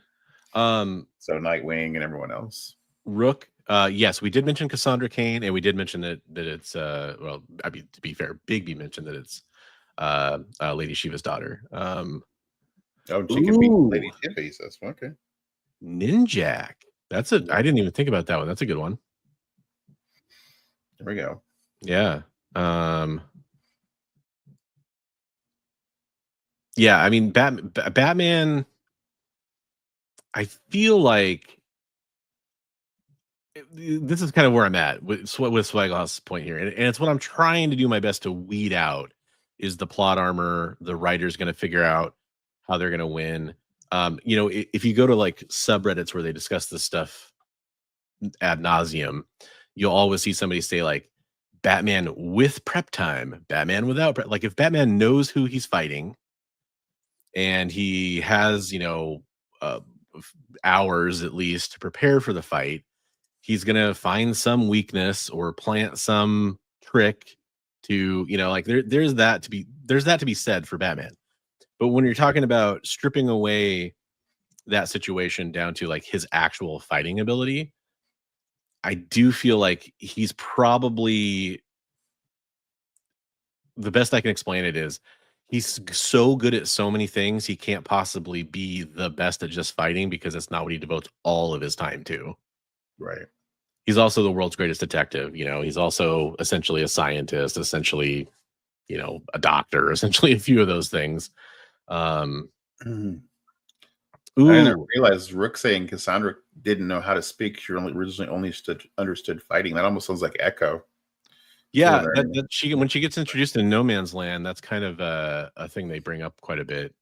so Nightwing and everyone else. Rook. Yes, we did mention Cassandra Cain, and we did mention that it's to be fair, Bigby mentioned that it's Lady Shiva's daughter. She can be Lady Shiva, he says. Okay. Ninjak. I didn't even think about that one. That's a good one. There we go. Yeah. Yeah, I mean, Batman. I feel like this is kind of where I'm at with Swagglehouse's point here, and it's what I'm trying to do my best to weed out is the plot armor. The writer's going to figure out how they're going to win. If you go to like subreddits where they discuss this stuff ad nauseum, you'll always see somebody say like Batman with prep time, Batman without prep. Like if Batman knows who he's fighting and he has, hours at least to prepare for the fight, he's gonna find some weakness or plant some trick to, there's that to be said for Batman. But when you're talking about stripping away that situation down to like his actual fighting ability, I do feel like he's probably, the best I can explain it is he's so good at so many things, he can't possibly be the best at just fighting because it's not what he devotes all of his time to. Right. He's also the world's greatest detective. He's also essentially a scientist, essentially, a doctor, essentially a few of those things. I didn't realize Rook saying Cassandra didn't know how to speak. She originally only understood fighting. That almost sounds like Echo. Yeah, when she gets introduced in No Man's Land, that's kind of a thing they bring up quite a bit.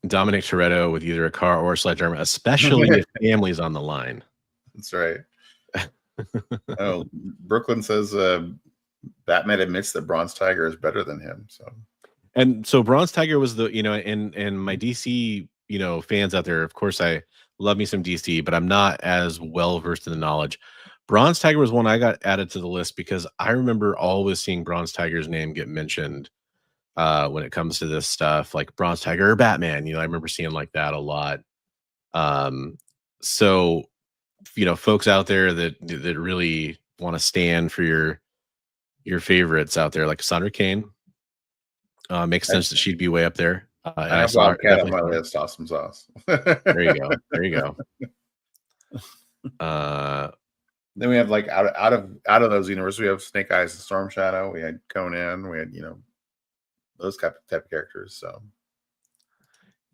Dominic Toretto with either a car or a sledgehammer, especially if family's on the line. That's right. Oh, Brooklyn says Batman admits that Bronze Tiger is better than him. So Bronze Tiger was the, and my DC, fans out there, of course, I love me some DC, but I'm not as well versed in the knowledge. Bronze Tiger was one I got added to the list because I remember always seeing Bronze Tiger's name get mentioned when it comes to this stuff, like Bronze Tiger or Batman. I remember seeing like that a lot. So, folks out there that really want to stand for your favorites out there, like Cassandra Cain, makes sense that she'd be way up there. I have Wildcat on my list. Awesome sauce. There you go. There you go. Then we have like out of those universes, we have Snake Eyes and Storm Shadow. We had Conan. We had those type of characters. So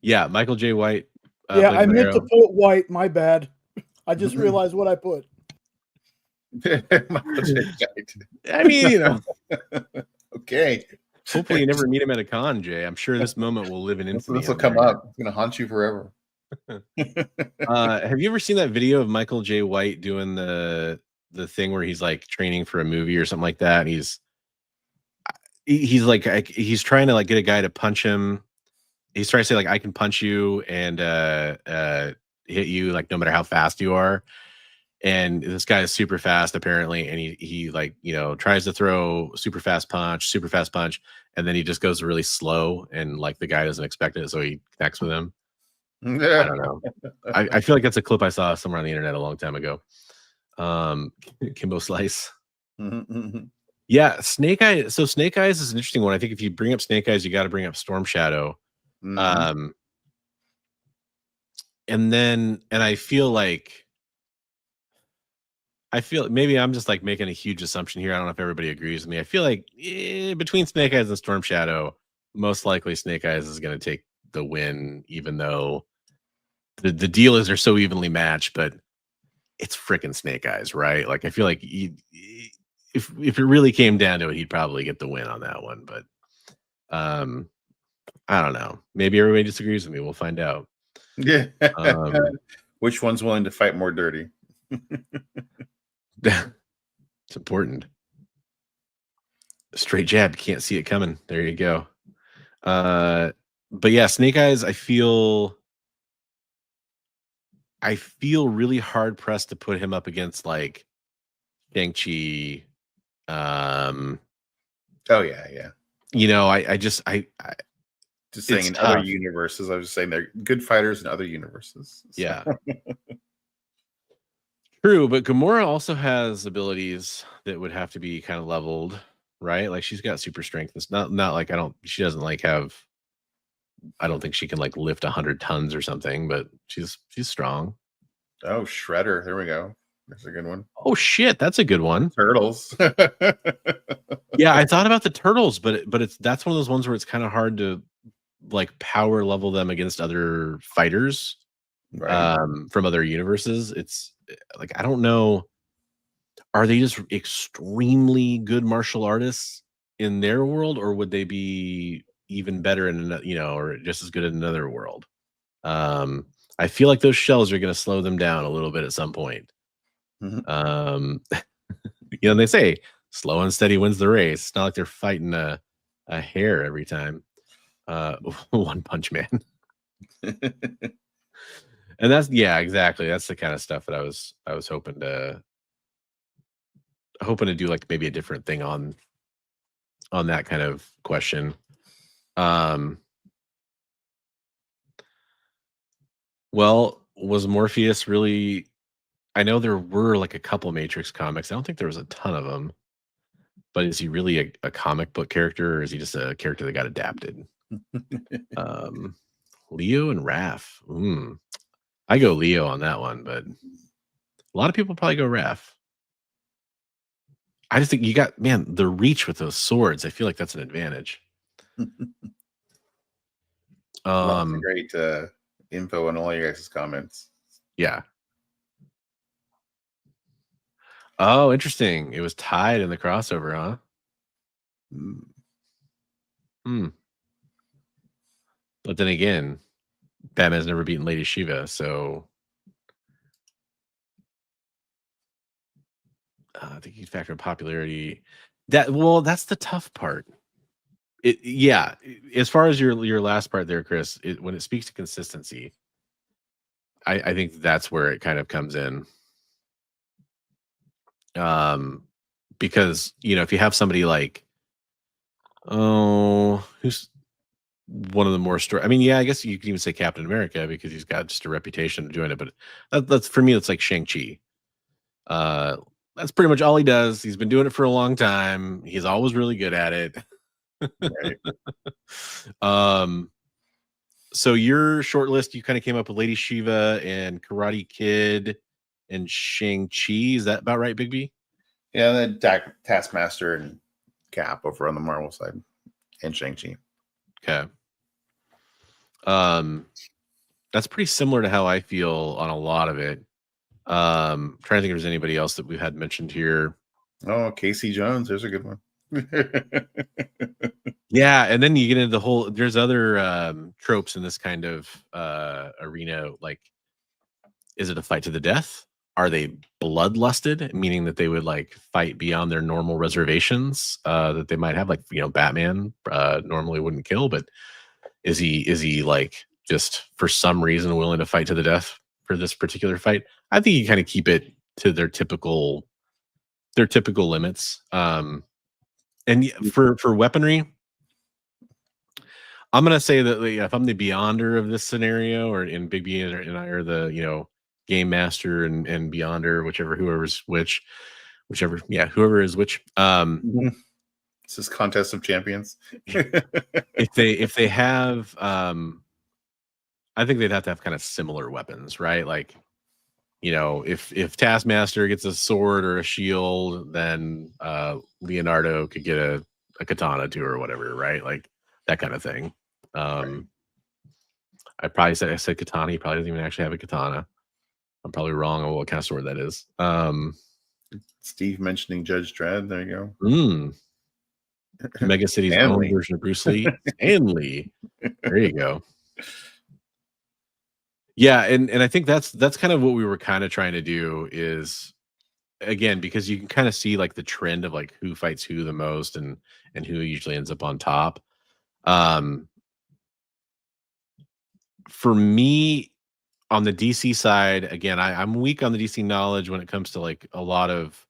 yeah, Michael J. White. Yeah, I meant to put White. My bad. I just realized what I put. Michael J. White. I mean, Okay. Hopefully, you never meet him at a con, Jay. I'm sure this moment will live in infamy. This will come up. It's gonna haunt you forever. Have you ever seen that video of Michael J. White doing the thing where he's like training for a movie or something like that? And he's trying to like get a guy to punch him. He's trying to say like, I can punch you and hit you like no matter how fast you are. And this guy is super fast apparently, and he like tries to throw super fast punch, and then he just goes really slow, and like the guy doesn't expect it, so he connects with him. I don't know. I feel like that's a clip I saw somewhere on the internet a long time ago. Kimbo Slice. Yeah, Snake Eyes. So Snake Eyes is an interesting one. I think if you bring up Snake Eyes, you got to bring up Storm Shadow. And I feel maybe I'm just like making a huge assumption here. I don't know if everybody agrees with me. I feel like between Snake Eyes and Storm Shadow, most likely Snake Eyes is going to take the win, even though the deal is they're so evenly matched, but it's freaking Snake Eyes, right? Like I feel like if it really came down to it, he'd probably get the win on that one. But I don't know. Maybe everybody disagrees with me. We'll find out. Yeah. Which one's willing to fight more dirty? It's important. Straight jab, can't see it coming. There you go. But yeah, Snake Eyes, I feel really hard pressed to put him up against like Shang-Chi. Oh yeah. I just saying in tough. Other universes. I was just saying they're good fighters in other universes. So. Yeah. True, but Gamora also has abilities that would have to be kind of leveled, right? Like she's got super strength. It's not like she doesn't like have, I don't think she can like lift 100 tons or something, but she's strong. Oh, Shredder. There we go. That's a good one. Oh shit, that's a good one. Turtles. Yeah, I thought about the turtles, but that's one of those ones where it's kind of hard to like power level them against other fighters Right. from other universes. It's like I don't know. Are they just extremely good martial artists in their world, or would they be even better in or just as good in another world? I feel like those shells are going to slow them down a little bit at some point. Mhm. They say slow and steady wins the race. It's not like they're fighting a hare every time. One Punch Man. And that's exactly. That's the kind of stuff that I was hoping to do, like maybe a different thing on that kind of question. Well, was Morpheus really? I know there were like a couple Matrix comics. I don't think there was a ton of them. But is he really a comic book character, or is he just a character that got adapted? Leo and Raph. I go Leo on that one, but a lot of people probably go Raph. I just think you got the reach with those swords. I feel like that's an advantage. Lots of great info on all your guys' comments. Yeah. Oh, interesting. It was tied in the crossover, huh? But then again, Batman's never beaten Lady Shiva, so I think you'd factor in popularity. That's the tough part. As far as your last part there, Chris, when it speaks to consistency, I think that's where it kind of comes in. Because if you have somebody like, who's one of the more I guess you can even say Captain America because he's got just a reputation of doing it. But that's for me, it's like Shang-Chi. That's pretty much all he does. He's been doing it for a long time. He's always really good at it. Right. So your short list, you kind of came up with Lady Shiva and Karate Kid and Shang-Chi. Is that about right, Big B? Yeah, then Taskmaster and Cap over on the Marvel side, and Shang-Chi. Okay. That's pretty similar to how I feel on a lot of it. Trying to think if there's anybody else that we've had mentioned here. Oh, Casey Jones, there's a good one. Yeah, and then you get into there's other tropes in this kind of arena. Like, is it a fight to the death? Are they bloodlusted, meaning that they would like fight beyond their normal reservations that they might have? Like, Batman normally wouldn't kill, but is he like just for some reason willing to fight to the death for this particular fight? I think you kind of keep it to their typical limits. And for weaponry, I'm gonna say that if I'm the Beyonder of this scenario, or in Big B and I are the Game Master and Beyonder, whoever is which. This is Contest of Champions. if they have, I think they'd have to have kind of similar weapons, right? Like, if Taskmaster gets a sword or a shield, then Leonardo could get a katana too, or whatever, right? Like that kind of thing. Right. I said katana. He probably doesn't even actually have a katana. I'm probably wrong on what kind of sword that is. Steve mentioning Judge Dredd. There you go. Mega City's own version of Bruce Lee. Stanley. There you go. Yeah, and I think that's kind of what we were kind of trying to do is, again, because you can kind of see like the trend of like who fights who the most and who usually ends up on top. For me, on the DC side, again, I'm weak on the DC knowledge when it comes to like a lot of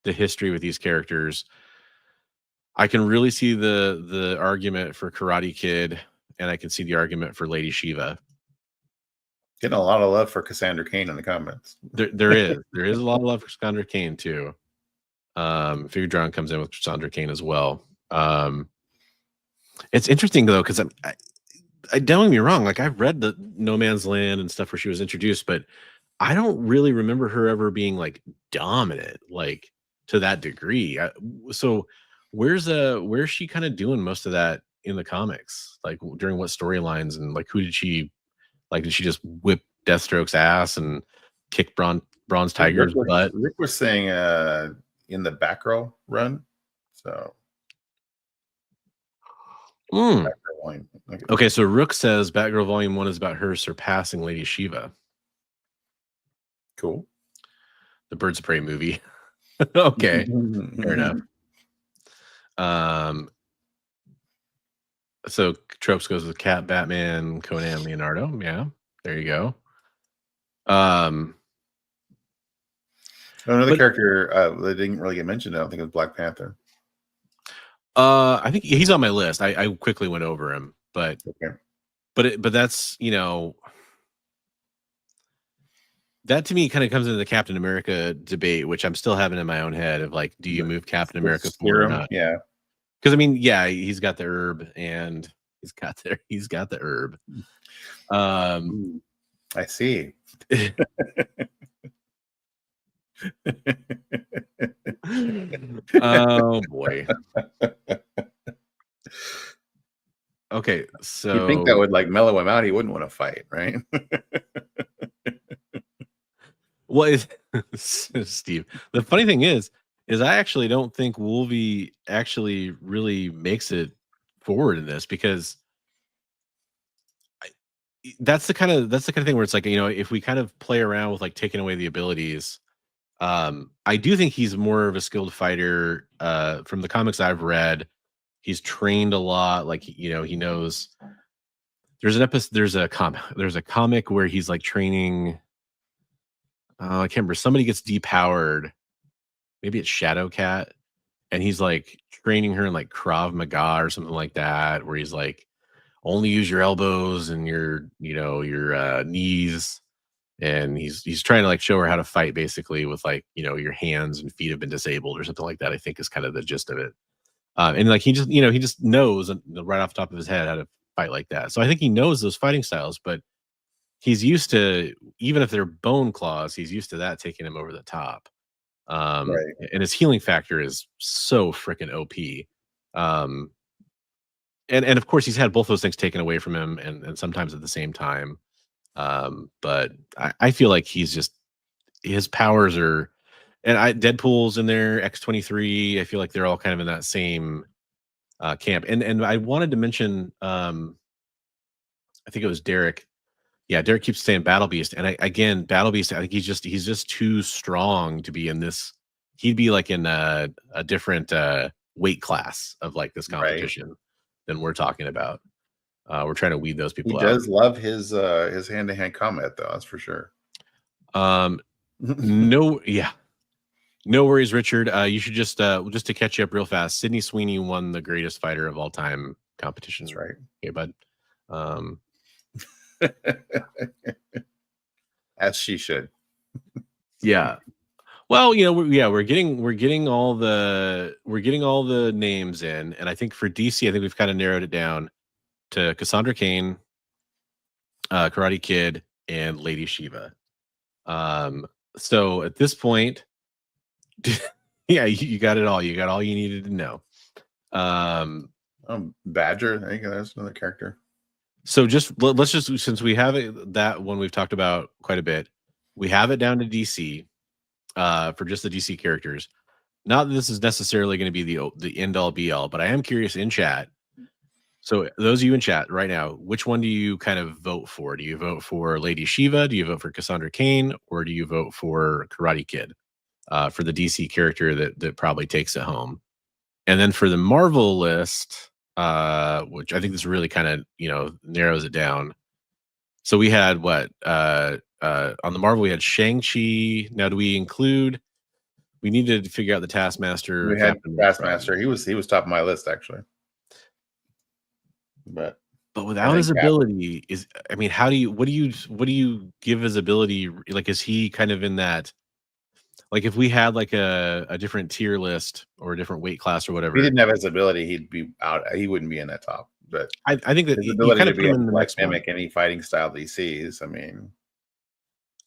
the history with these characters. I can really see the argument for Karate Kid, and I can see the argument for Lady Shiva. Getting a lot of love for Cassandra Cain in the comments. There is a lot of love for Cassandra Cain too. Figure Drawn comes in with Cassandra Cain as well. It's interesting though, because I don't get me wrong, like I've read the No Man's Land and stuff where she was introduced, but I don't really remember her ever being like dominant, like to that degree. So where's she kind of doing most of that in the comics? Like during what storylines, and like who did she like? Did she just whip Deathstroke's ass and kick Bronze Tiger's butt? Rick was saying in the Batgirl run. So okay, so Rook says Batgirl Volume 1 is about her surpassing Lady Shiva. Cool. The Birds of Prey movie. Okay, fair enough. So Tropes goes with Cat, Batman, Conan, Leonardo. Yeah, there you go. Another character that didn't really get mentioned, I don't think, it was Black Panther. I think he's on my list. I quickly went over him, but but that's, you know, that to me kind of comes into the Captain America debate, which I'm still having in my own head of like, do you move Captain America forward or not? Yeah, because I mean, yeah, he's got the herb and he's got the herb. I see. Oh boy. Okay, so you think that would like mellow him out? He wouldn't want to fight, right? What is Steve? The funny thing is I actually don't think Wolvie actually really makes it forward in this, because that's the kind of thing where it's like, you know, if we kind of play around with like taking away the abilities, I do think he's more of a skilled fighter. From the comics I've read, he's trained a lot. Like, you know, he knows. There's an episode. There's a comic where he's like training. I can't remember. Somebody gets depowered. Maybe it's Shadowcat, and he's like training her in like Krav Maga or something like that, where he's like, only use your elbows and your knees, and he's trying to like show her how to fight, basically, with like, you know, your hands and feet have been disabled or something like that, I think is kind of the gist of it. And like he just knows right off the top of his head how to fight like that. So I think he knows those fighting styles, but he's used to, even if they're bone claws, he's used to that taking him over the top. And his healing factor is so freaking OP. And of course he's had both those things taken away from him, and sometimes at the same time. But I feel like he's just, his powers are, and Deadpool's in there, X-23. I feel like they're all kind of in that same camp. And I wanted to mention, I think it was Derek. Yeah, Derek keeps saying Battle Beast, and again, Battle Beast, I think he's just too strong to be in this. He'd be like in a different weight class of like this competition than we're talking about. We're trying to weed those people out. He does love his hand-to-hand combat, though. That's for sure. No worries, Richard. You should just to catch you up real fast. Sydney Sweeney won the greatest fighter of all time competition. That's right. Okay, bud. As she should. Yeah. Well, you know, we're getting all the names in, and I think for DC, I think we've kind of narrowed it down to Cassandra Cain, Karate Kid, and Lady Shiva. So at this point, yeah, you got it all. You got all you needed to know. Badger, I think that's another character. So let's just, since we have it, that one we've talked about quite a bit, we have it down to DC for just the DC characters. Not that this is necessarily going to be the end all be all, but I am curious in chat. So those of you in chat right now, which one do you kind of vote for? Do you vote for Lady Shiva? Do you vote for Cassandra Cain? Or do you vote for Karate Kid for the DC character that probably takes it home? And then for the Marvel list, which I think this really kind of, you know, narrows it down. So we had what on the Marvel, we had Shang-Chi. Now, do we include? We needed to figure out the Taskmaster. We had Taskmaster. He was top of my list, actually. But without his ability, what do you give his ability? Like, is he kind of in that? Like, if we had like a different tier list or a different weight class or whatever, if he didn't have his ability, he'd be out. He wouldn't be in that top. But I think that his ability kind of to be in the like next mimic any fighting style that he sees. I mean,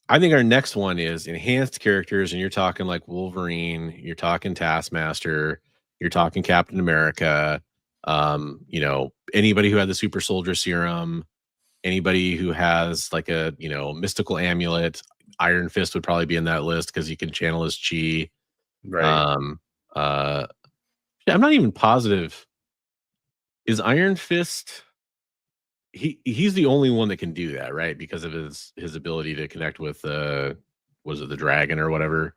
I think our next one is enhanced characters, and you're talking like Wolverine, you're talking Taskmaster, you're talking Captain America, you know, anybody who had the super soldier serum, anybody who has like a, you know, mystical amulet. Iron Fist would probably be in that list because he can channel his chi. Right. I'm not even positive. Is Iron Fist? He's the only one that can do that, right? Because of his ability to connect with was it the dragon or whatever?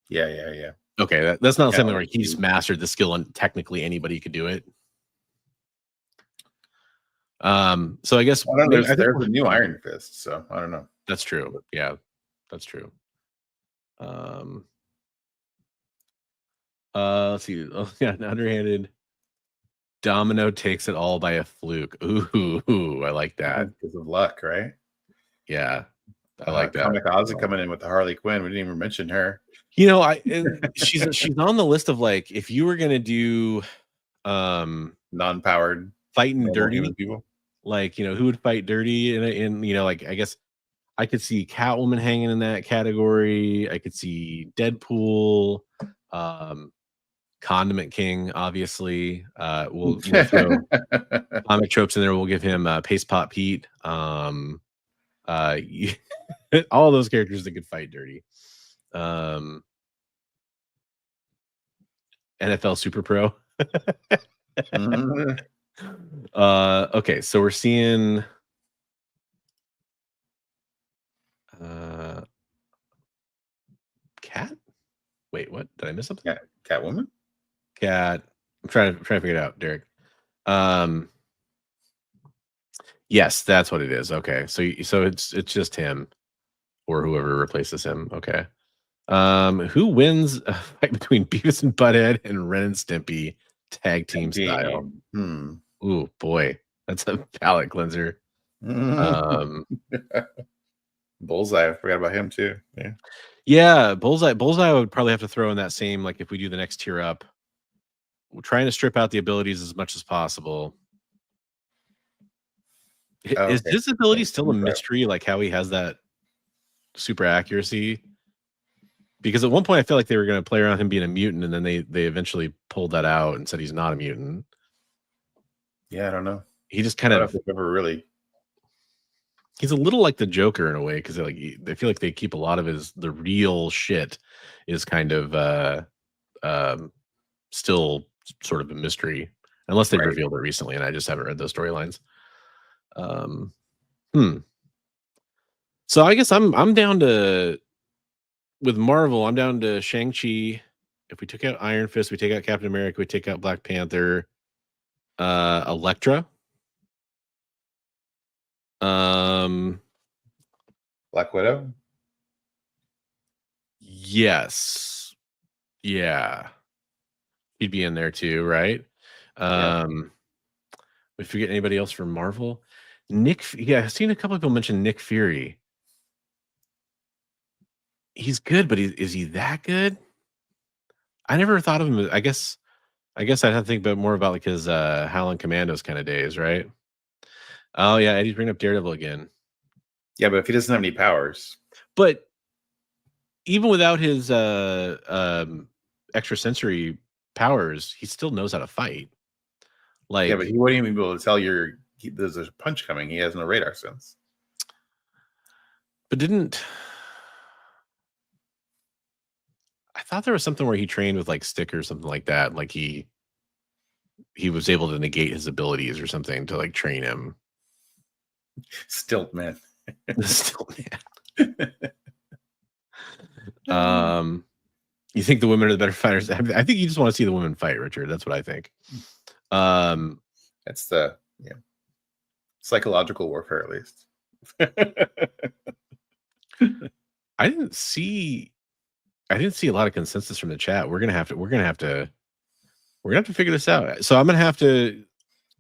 Yeah. Okay, that's not Yeah, something where he's mastered the skill and technically anybody could do it. So I guess there's a new Iron Fist, so I don't know. That's true. Yeah, that's true. Let's see. Oh, yeah, an underhanded Domino takes it all by a fluke. Ooh, I like that. Because of luck, right? Yeah, I like that. Comic Ozzy coming in with the Harley Quinn. We didn't even mention her. You know, she's on the list of like, if you were gonna do non-powered fighting dirty people, like, you know, who would fight dirty in you know, like, I guess I could see Catwoman hanging in that category. I could see Deadpool, Condiment King, obviously. We'll throw comic tropes in there. We'll give him Paste Pot Pete. All those characters that could fight dirty. NFL Super Pro. Okay, so we're seeing Cat. Wait, what? Did I miss something? Yeah, Catwoman. Cat. I'm trying to figure it out, Derek. Yes, that's what it is. Okay, so it's just him or whoever replaces him. Okay. Who wins a fight between Beavis and Butthead and Ren and Stimpy tag team style? Ooh, boy, that's a palate cleanser. Bullseye, I forgot about him too. Yeah, Bullseye would probably have to throw in that same, like, if we do the next tier up, we're trying to strip out the abilities as much as possible. Is his ability still a mystery, like how he has that super accuracy? Because at one point I feel like they were going to play around him being a mutant, and then they eventually pulled that out and said he's not a mutant. Yeah, I don't know. He just kind of never really. He's a little like the Joker in a way, because like they feel like they keep a lot of the real shit is kind of still sort of a mystery, unless they've revealed it recently, and I just haven't read those storylines. So I guess I'm down to, with Marvel, I'm down to Shang-Chi. If we took out Iron Fist, we take out Captain America, we take out Black Panther, Elektra, Black Widow. Yes. Yeah. He'd be in there too, right? We forget anybody else from Marvel. I've seen a couple of people mention Nick Fury. He's good, but is he that good? I never thought of him. I guess I'd have to think more about like his Howling Commandos kind of days, right? Oh yeah, Eddie's bringing up Daredevil again. Yeah, but if he doesn't have any powers, but even without his extrasensory powers, he still knows how to fight. Like, yeah, but he wouldn't even be able to tell there's a punch coming. He has no radar sense. But I thought there was something where he trained with like stick or something like that. Like he was able to negate his abilities or something to like train him. Stilt man. Stilt man. You think the women are the better fighters? I think you just want to see the women fight, Richard. That's what I think. That's the psychological warfare, at least. I didn't see a lot of consensus from the chat. We're gonna have to figure this out. So I'm gonna have to,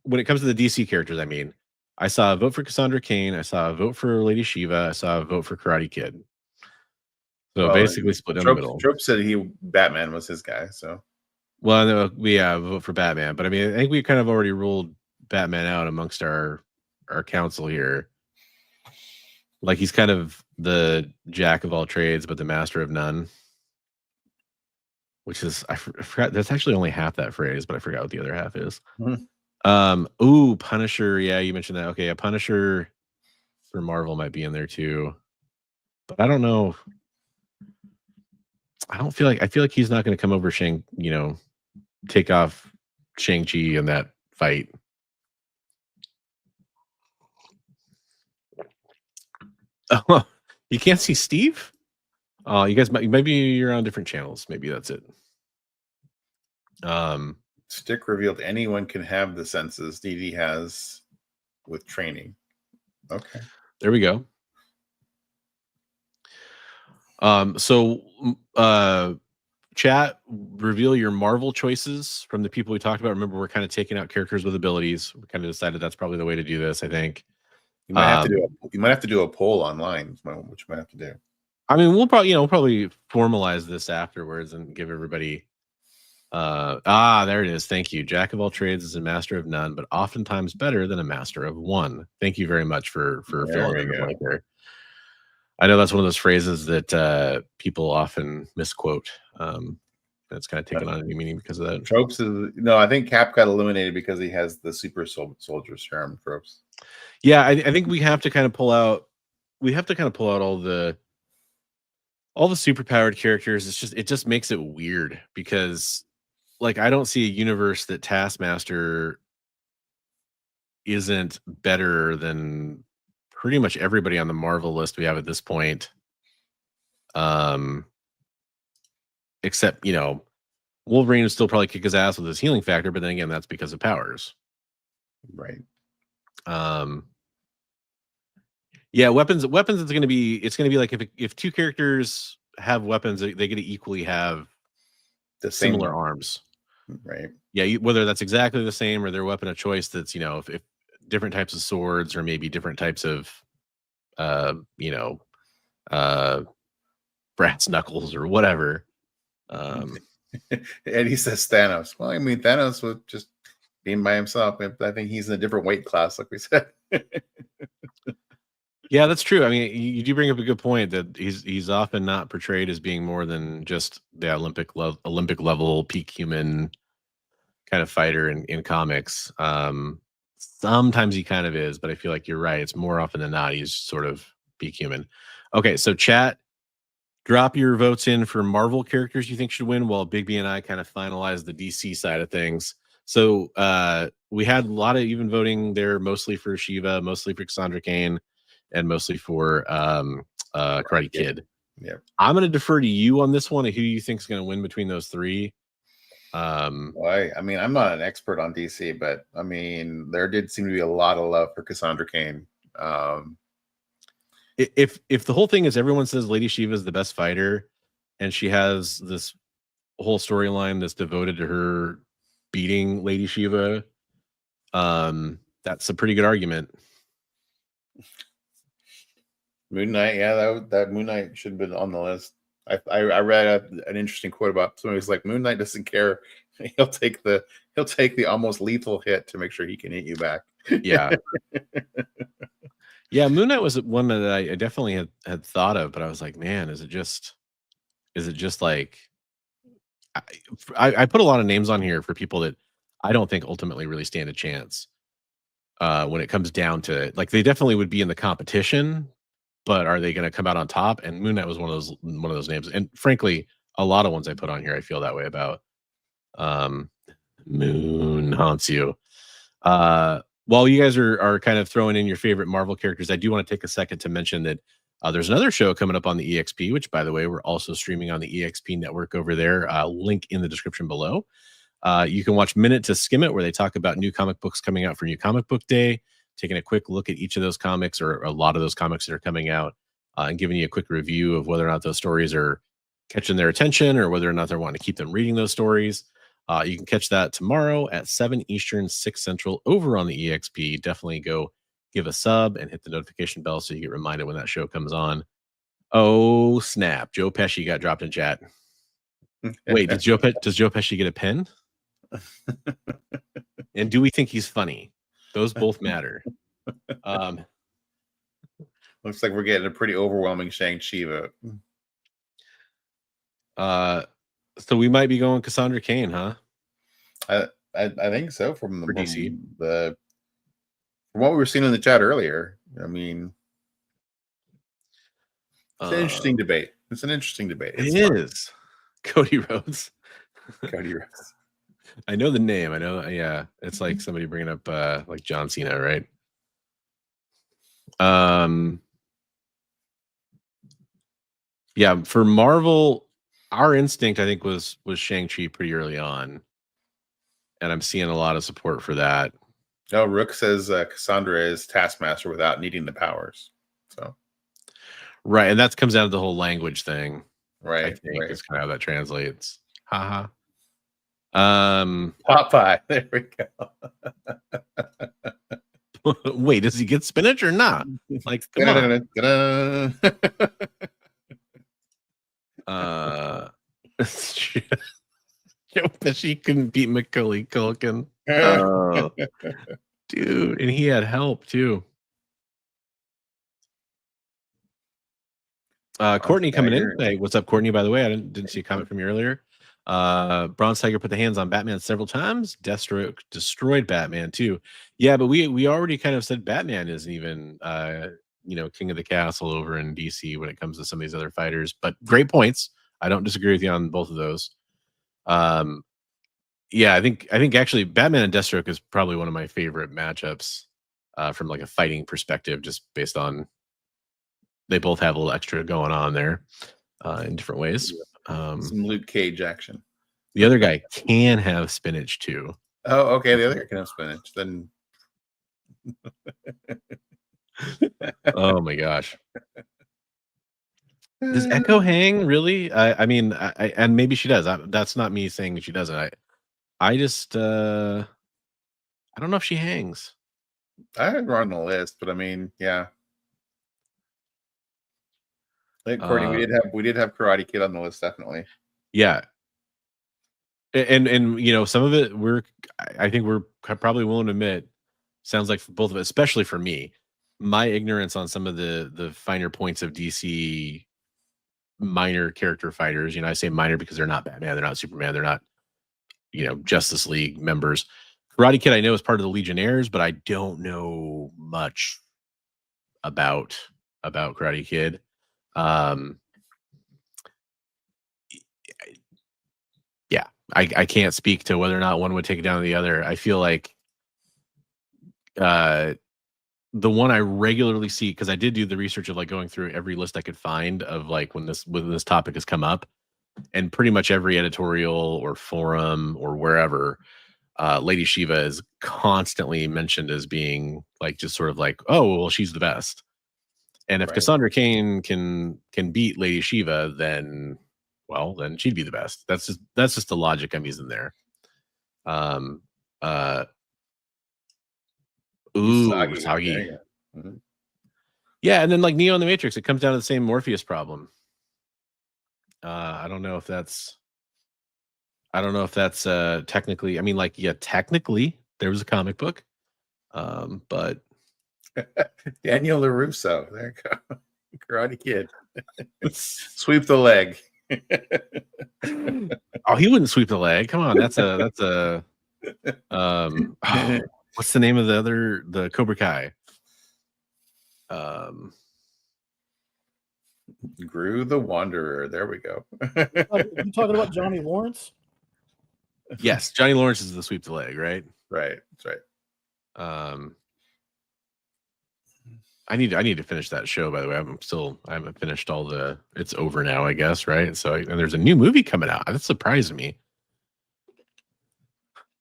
when it comes to the DC characters, I mean, I saw a vote for Cassandra Cain, I saw a vote for Lady Shiva, I saw a vote for Karate Kid. So basically split in the middle. Trope said Batman was his guy. So, well, no, we vote for Batman, but I mean, I think we kind of already ruled Batman out amongst our council here. Like he's kind of the jack of all trades, but the master of none. Which is I forgot. That's actually only half that phrase, but I forgot what the other half is. Ooh, Punisher. Yeah, you mentioned that. Okay, a Punisher for Marvel might be in there too, but I don't know. I feel like he's not going to come over take off Shang-Chi in that fight. Oh, you can't see Steve? Oh, you guys maybe you're on different channels. Maybe that's it. Stick revealed anyone can have the senses DD has with training. Okay. There we go. Chat, reveal your Marvel choices from the people we talked about. Remember, we're kind of taking out characters with abilities. We kind of decided that's probably the way to do this, I think. You might have to do a poll online, which you might have to do. I mean, we'll probably formalize this afterwards and give everybody there it is. Thank you. Jack of all trades is a master of none, but oftentimes better than a master of one. Thank you very much for filling in the blank there. I know that's one of those phrases that people often misquote. That's kind of taken on a new meaning because of that. Tropes I think Cap got eliminated because he has the super soldier serum tropes. Yeah, I think we have to kind of pull out. We have to kind of pull out all the superpowered characters. It just makes it weird because, like, I don't see a universe that Taskmaster isn't better than pretty much everybody on the Marvel list we have at this point. Except, Wolverine would still probably kick his ass with his healing factor, but then again, that's because of powers. Right. Yeah, weapons it's going to be like if two characters have weapons, they get to equally have the similar arms. Right. Yeah, whether that's exactly the same or their weapon of choice that's, if different types of swords or maybe different types of brass knuckles or whatever. And he says Thanos. Well, I mean, Thanos would just being by himself. I think he's in a different weight class, like we said. Yeah, that's true. I mean, you do bring up a good point that he's often not portrayed as being more than just the Olympic level peak human kind of fighter in comics. Sometimes he kind of is, but I feel like you're right. It's more often than not he's sort of peak human. Okay, so chat, drop your votes in for Marvel characters you think should win, while Big B and I kind of finalize the DC side of things. So we had a lot of even voting there, mostly for Shiva, mostly for Cassandra Cain, and mostly for Karate Kid. Yeah, I'm going to defer to you on this one. Who you think is going to win between those three? I mean, I'm not an expert on DC, but I mean, there did seem to be a lot of love for Cassandra Cain. If the whole thing is everyone says Lady Shiva is the best fighter, and she has this whole storyline that's devoted to her beating Lady Shiva, that's a pretty good argument. Moon Knight, yeah, that Moon Knight should have been on the list. I read an interesting quote about somebody who's like, Moon Knight doesn't care. He'll take the almost lethal hit to make sure he can hit you back. Yeah. Yeah, Moon Knight was one that I definitely had thought of, but I was like, man, is it just like I put a lot of names on here for people that I don't think ultimately really stand a chance when it comes down to it. Like, they definitely would be in the competition, but are they going to come out on top? And Moon Knight was one of those names. And frankly, a lot of ones I put on here, I feel that way about. Moon haunts you. While you guys are kind of throwing in your favorite Marvel characters, I do want to take a second to mention that there's another show coming up on the EXP, which, by the way, we're also streaming on the EXP network over there. Link in the description below. You can watch Minute to Skim It, where they talk about new comic books coming out for New Comic Book Day, taking a quick look at each of those comics or a lot of those comics that are coming out, and giving you a quick review of whether or not those stories are catching their attention or whether or not they're wanting to keep them reading those stories. You can catch that tomorrow at 7 Eastern, 6 Central over on the EXP. Definitely go give a sub and hit the notification bell so you get reminded when that show comes on. Oh, snap. Joe Pesci got dropped in chat. Wait, does Joe Pesci get a pen? And do we think he's funny? Those both matter. Well, Looks like we're getting a pretty overwhelming Shang-Chi vote. So we might be going Cassandra Cain, huh? I think so from For DC. From what we were seeing in the chat earlier. I mean, it's an interesting debate. It's an interesting debate. It is. Cody Rhodes. Cody Rhodes. I know the name. I know. Yeah, it's like somebody bringing up like John Cena, right? Yeah, for Marvel, our instinct I think was Shang-Chi pretty early on, and I'm seeing a lot of support for that. No, Rook says Cassandra is Taskmaster without needing the powers. So, right, and that comes down to the whole language thing. Right, I think right. is kind of how that translates. Haha. Popeye. There we go. Wait, does he get spinach or not? Like, come on. Joe Pesci couldn't beat Macaulay Culkin. Oh, dude, and he had help too. Courtney coming in. Hey, what's up, Courtney? By the way, I didn't see a comment from you earlier. Bronze Tiger put the hands on Batman several times. Deathstroke destroyed Batman too. Yeah, but we already kind of said Batman isn't even king of the castle over in DC when it comes to some of these other fighters. But great points. I don't disagree with you on both of those. Yeah, I think actually Batman and Deathstroke is probably one of my favorite matchups from like a fighting perspective, just based on they both have a little extra going on there in different ways. Some Luke Cage action. The other guy can have spinach too. Oh, okay. The other guy can have spinach. Then. Oh my gosh. Does Echo hang really? I mean, and maybe she does. That's not me saying she doesn't. I just I don't know if she hangs. I had her on the list, but I mean, yeah. I think Courtney, we did have Karate Kid on the list, definitely. Yeah. And some of it I think we're probably willing to admit sounds like for both of us, especially for me, my ignorance on some of the finer points of DC minor character fighters. I say minor because they're not Batman, they're not Superman, they're not Justice League members. Karate Kid I know is part of the Legionnaires, but I don't know much about Karate Kid. Yeah, I can't speak to whether or not one would take it down the other. I feel like the one I regularly see, because I did do the research of like going through every list I could find of like when this topic has come up, and pretty much every editorial or forum or wherever, Lady Shiva is constantly mentioned as being like just sort of like, oh well, she's the best. And if Cassandra Cain can beat Lady Shiva, then she'd be the best. That's just the logic I'm using there. Usagi. Mm-hmm. Yeah, and then like Neo in the Matrix, it comes down to the same Morpheus problem. I don't know if that's technically. I mean, like, yeah, technically there was a comic book, but Daniel LaRusso, there you go. Karate Kid. Sweep the leg. Oh, he wouldn't sweep the leg. Come on, that's a what's the name of the Cobra Kai? Gru the Wanderer. There we go. You talking about Johnny Lawrence? Yes, Johnny Lawrence is the sweep the leg, right? Right. That's right. I need to finish that show, by the way. I haven't finished all it's over now, I guess, right? So, and there's a new movie coming out. That surprised me.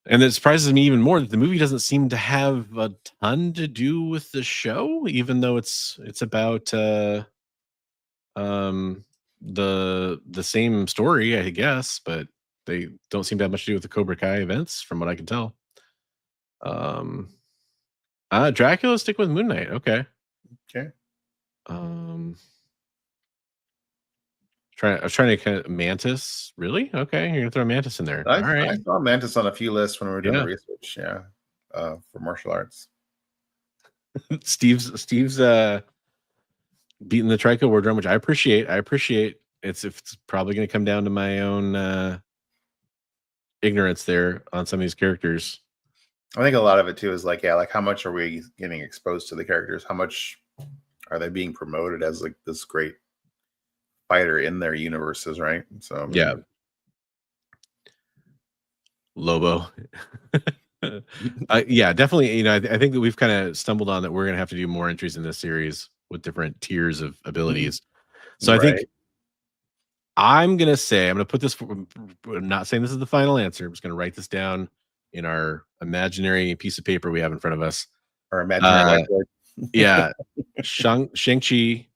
And it surprises me even more that the movie doesn't seem to have a ton to do with the show, even though it's about the same story, I guess, but they don't seem to have much to do with the Cobra Kai events, from what I can tell. Dracula, stick with Moon Knight. Okay. I was trying to kind of Mantis. Really? Okay, you're gonna throw Mantis in there. All right. I saw Mantis on a few lists when we were doing the research. Yeah, for martial arts. Steve's beating the Trico War Drum, which I appreciate. It's probably going to come down to my own ignorance there on some of these characters. I think a lot of it too is like, yeah, like how much are we getting exposed to the characters? How much are they being promoted as like this great fighter in their universes, right? So I mean, yeah, Lobo. Yeah, definitely. You know, I think that we've kind of stumbled on that. We're going to have to do more entries in this series with different tiers of abilities. So I think I'm going to say, I'm going to put this, I'm not saying this is the final answer. I'm just going to write this down in our imaginary piece of paper we have in front of us. Our imaginary whiteboard. Yeah. Shang-Chi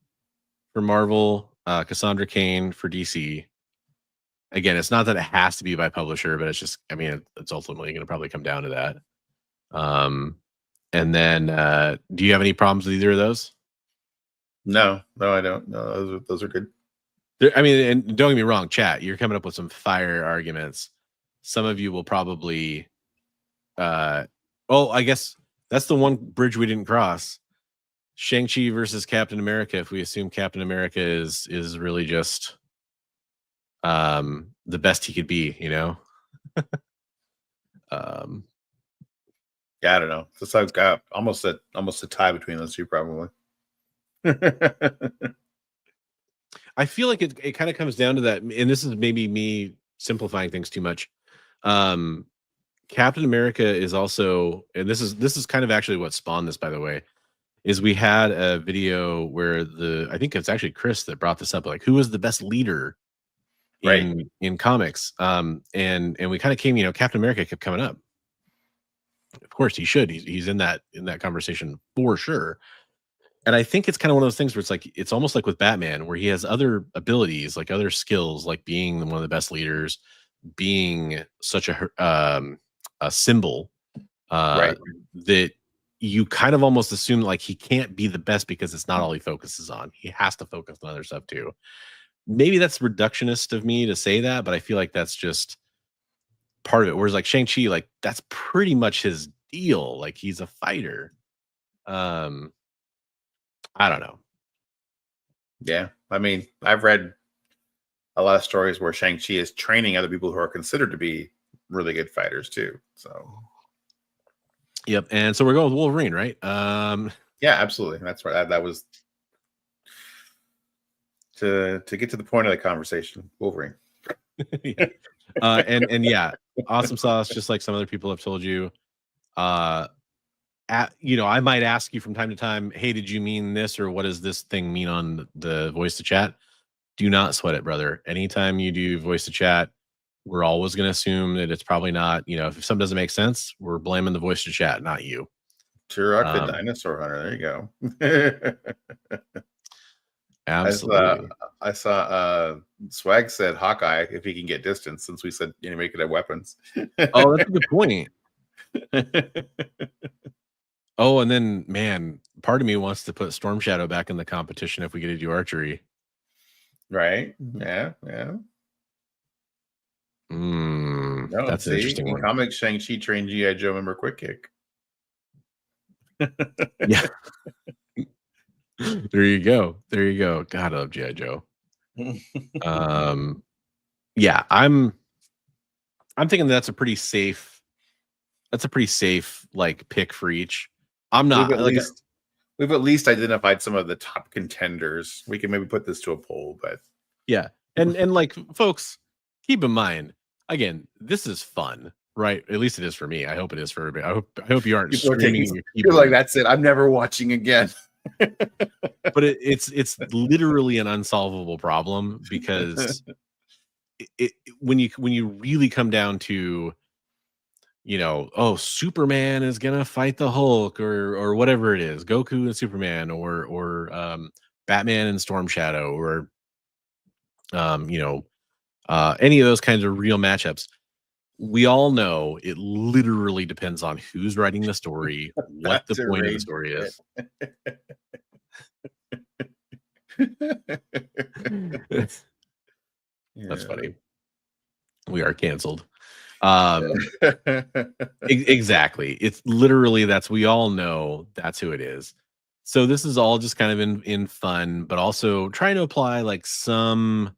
for Marvel, Cassandra Cain for DC. Again, it's not that it has to be by publisher, but it's just, I mean, it's ultimately going to probably come down to that. And then, do you have any problems with either of those? No, I don't. No, those are good. I mean, and don't get me wrong, chat, you're coming up with some fire arguments. Some of you will probably, I guess that's the one bridge we didn't cross. Shang-Chi versus Captain America. If we assume Captain America is really just the best he could be, you know. Yeah, I don't know. So I've got almost a tie between those two, probably. I feel like it kind of comes down to that, and this is maybe me simplifying things too much. Captain America is also, and this is kind of actually what spawned this, by the way, is we had a video where I think it's actually Chris that brought this up, like who was the best leader in comics. And we kind of came, you know, Captain America kept coming up. Of course he should. He's in that conversation for sure. And I think it's kind of one of those things where it's like, it's almost like with Batman, where he has other abilities, like other skills, like being one of the best leaders, being such a symbol that you kind of almost assume like he can't be the best because it's not all he focuses on. He has to focus on other stuff too. Maybe that's reductionist of me to say that, but I feel like that's just part of it. Whereas like Shang-Chi, like that's pretty much his deal. Like he's a fighter. I don't know. Yeah. I mean, I've read a lot of stories where Shang-Chi is training other people who are considered to be really good fighters too. So yep. And so we're going with Wolverine, right? Yeah, absolutely. That's right. That was to get to the point of the conversation. Wolverine. Yeah. And yeah, awesome sauce, just like some other people have told you. You know, I might ask you from time to time, hey, did you mean this, or what does this thing mean on the voice to chat? Do not sweat it, brother. Anytime you do voice to chat, we're always going to assume that it's probably not, you know, if something doesn't make sense, we're blaming the voice to chat, not you. Turlock the dinosaur hunter. There you go. Absolutely. I saw Swag said Hawkeye if he can get distance, since we said, you know, we could have weapons. Oh, that's a good point. Oh, and then, man, part of me wants to put Storm Shadow back in the competition if we get to do archery. Right? Yeah. No, that's an interesting one. Comics, Shang-Chi trained G.I. Joe member Quick Kick. Yeah. There you go. God, I love G.I. Joe. Yeah, I'm thinking that's a pretty safe like pick for each. I'm not we've at least identified some of the top contenders. We can maybe put this to a poll, but yeah. And like, folks, keep in mind, again, this is fun, right? At least it is for me. I hope it is for everybody. I hope you aren't screaming. You're like, that's it. I'm never watching again. But it's literally an unsolvable problem, because when you really come down to, you know, oh, Superman is gonna fight the Hulk, or whatever it is, Goku and Superman, or Batman and Storm Shadow, or you know, any of those kinds of real matchups. We all know it literally depends on who's writing the story, what the point of the story is. That's funny. We are canceled. Exactly. It's literally, we all know that's who it is. So this is all just kind of in fun, but also trying to apply like some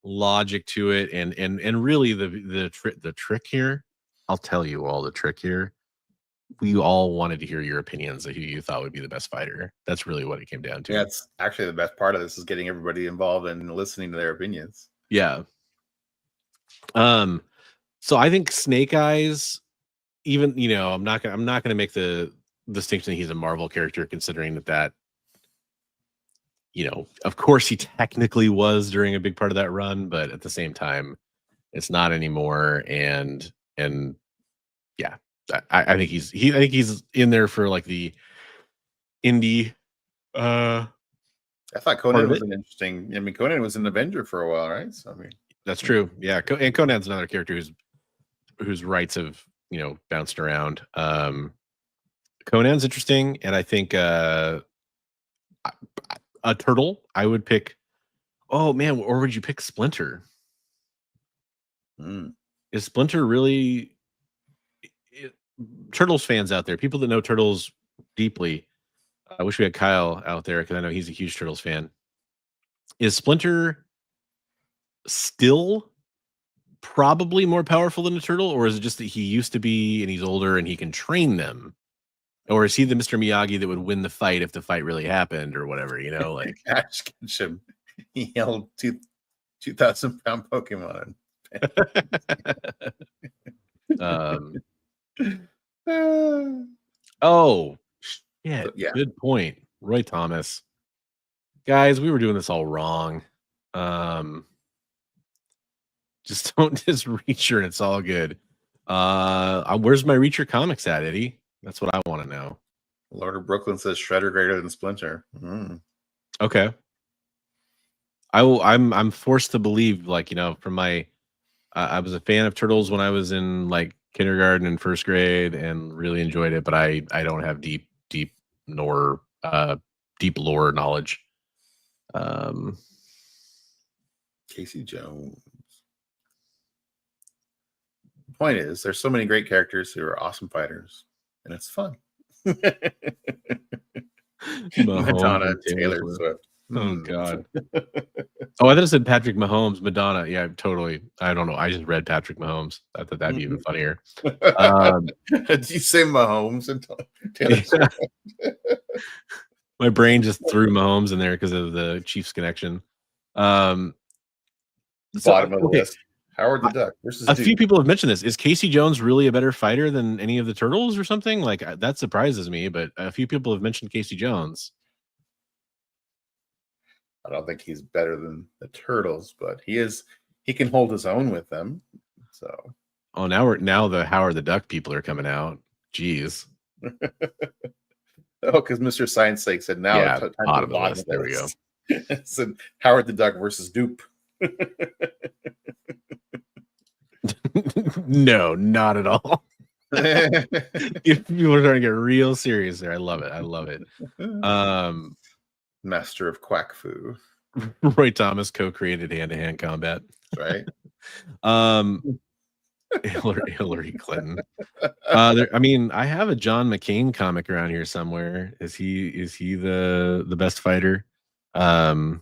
logic to it, and really the trick here. I'll tell you all the trick here. We all wanted to hear your opinions of who you thought would be the best fighter. That's really what it came down to. Yeah, it's actually the best part of this is getting everybody involved and listening to their opinions. Yeah. So I think Snake Eyes, even I'm not gonna make the distinction that he's a Marvel character, considering that of course he technically was during a big part of that run, but at the same time, it's not anymore. And yeah, I think he's in there for like the indie. I thought Conan was an interesting. I mean, Conan was an Avenger for a while, right? So I mean, that's true. Yeah, and Conan's another character whose rights have bounced around. Conan's interesting, and I think a turtle. I would pick. Oh man, or would you pick Splinter? Is Splinter really? Turtles fans out there, people that know Turtles deeply. I wish we had Kyle out there because I know he's a huge Turtles fan. Is Splinter still probably more powerful than a turtle, or is it just that he used to be and he's older and he can train them? Or is he the Mr. Miyagi that would win the fight if the fight really happened or whatever, like Ash Ketchum, he held 2,000-pound Pokemon. Oh, yeah, yeah. Good point. Roy Thomas. Guys, we were doing this all wrong. Just don't just reacher and it's all good. Where's my Reacher Comics at, Eddie? That's what I want to know. Lord of Brooklyn says Shredder greater than Splinter. Okay. I'm forced to believe, from my I was a fan of Turtles when I was in like kindergarten and first grade and really enjoyed it, but I don't have deep lore knowledge. Casey Jones. The point is, there's so many great characters who are awesome fighters, and it's fun. Madonna, Taylor Swift. Oh God. Oh, I thought it said Patrick Mahomes, Madonna. Yeah, totally. I don't know. I just read Patrick Mahomes. I thought that'd be even funnier. Did you say Mahomes and Taylor Swift? My brain just threw Mahomes in there because of the Chiefs connection. Bottom of the list. Howard the Duck versus a few people have mentioned this. Is Casey Jones really a better fighter than any of the Turtles or something? Like that surprises me, but a few people have mentioned Casey Jones. I don't think he's better than the Turtles, but he can hold his own with them. So now the Howard the Duck people are coming out. Jeez. Because Mr. Science Sake said now bottom of the list. There we go. Said Howard the Duck versus Dupe. No, not at all. If people are trying to get real serious there, I love it. Master of Quack Fu. Roy Thomas co-created hand-to-hand combat. Right. Hillary Clinton. I have a John McCain comic around here somewhere. Is he the best fighter? I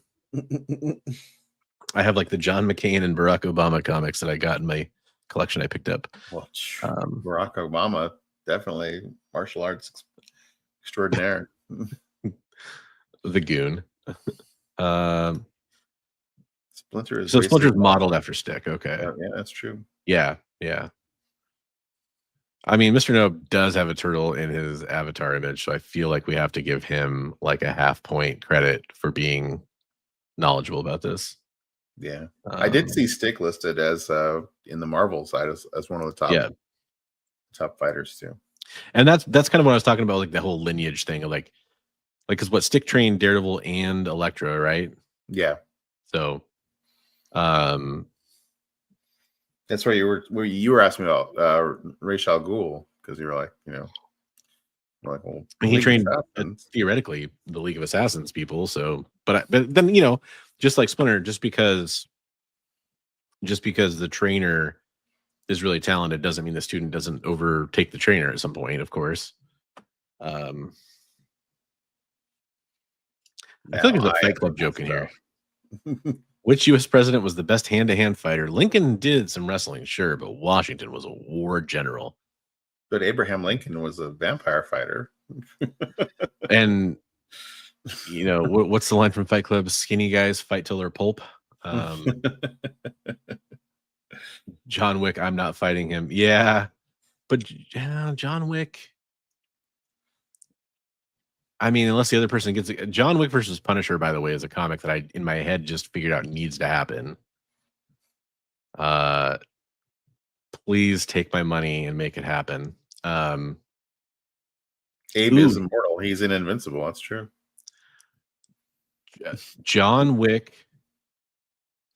have like the John McCain and Barack Obama comics that I got in my collection I picked up. Well, Barack Obama, definitely martial arts extraordinaire. The Goon. Splinter is Splinter's modeled after Stick. Okay. Yeah, that's true. Yeah. I mean, Mr. No does have a turtle in his avatar image, so I feel like we have to give him like a half-point credit for being knowledgeable about this. Yeah. I did see Stick listed as in the Marvel side as one of the top fighters too. And that's kind of what I was talking about, like the whole lineage thing of like because what Stick trained Daredevil and Elektra, right? Yeah. So that's where you were asking about Ra's al Ghul, because you were like, well, he trained theoretically the League of Assassins people. So, but then just like Splinter, just because the trainer is really talented doesn't mean the student doesn't overtake the trainer at some point, of course. I feel like Now there's a I Fight Club am joke in here. so. Which U.S. president was the best hand-to-hand fighter? Lincoln did some wrestling, sure, but Washington was a war general. But Abraham Lincoln was a vampire fighter. And, you know, what's the line from Fight Club? Skinny guys fight till they're pulp. John Wick, I'm not fighting him. Yeah, but John Wick. I mean, unless the other person gets it. John Wick versus Punisher, by the way, is a comic that I, in my head, just figured out needs to happen. Please take my money and make it happen. Abe is immortal. He's invincible. That's true. John Wick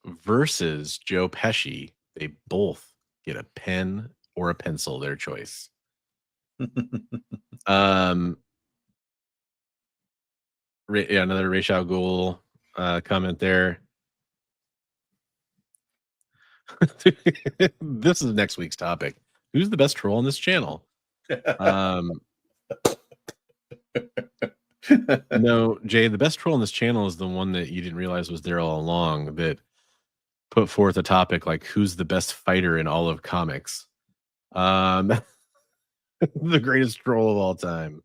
versus Joe Pesci. They both get a pen or a pencil, their choice. Another Rachel Gould comment there. This is next week's topic. Who's the best troll on this channel? No, Jay, the best troll on this channel is the one that you didn't realize was there all along, that put forth a topic like who's the best fighter in all of comics. The greatest troll of all time.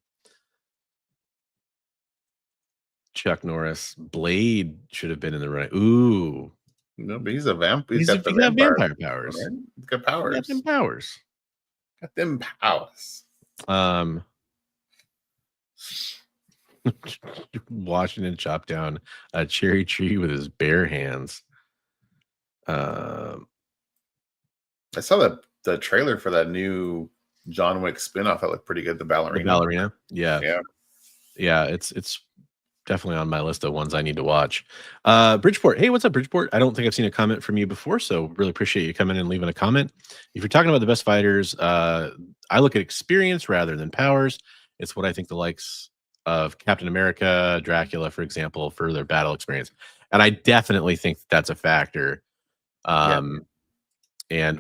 Chuck Norris. Blade should have been in the running. Ooh. No, but he's a vamp. He's got vampire powers. Right? He's got powers. Got them powers. Got them powers. Washington chopped down a cherry tree with his bare hands. I saw the trailer for that new John Wick spinoff that looked pretty good. The ballerina. Yeah. It's definitely on my list of ones I need to watch. Bridgeport. Hey, what's up, Bridgeport? I don't think I've seen a comment from you before, so really appreciate you coming in and leaving a comment. If you're talking about the best fighters, I look at experience rather than powers. It's what I think the likes of Captain America, Dracula, for example, for their battle experience. And I definitely think that's a factor. And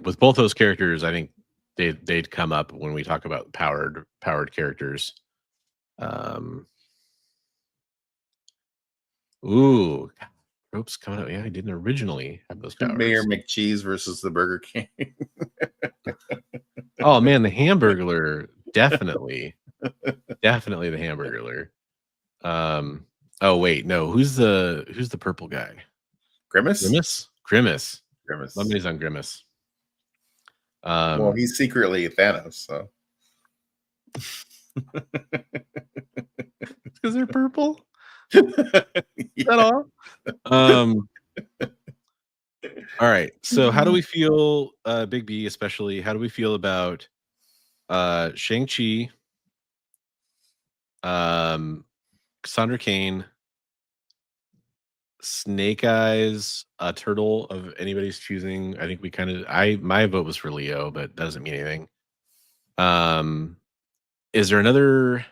with both those characters, I think they'd come up when we talk about powered characters. Ooh, Rope's coming out. Yeah, he didn't originally have those powers. Mayor McCheese versus the Burger King. Oh man, the Hamburglar, definitely the Hamburglar. Oh wait, no, who's the purple guy? Grimace. Lemonades on Grimace. Well, he's secretly Thanos, so because they're purple. Is that all? All right. So how do we feel, Big B especially? How do we feel about Shang-Chi, Cassandra Cain, Snake Eyes, a turtle of anybody's choosing? I think my vote was for Leo, but that doesn't mean anything. Is there another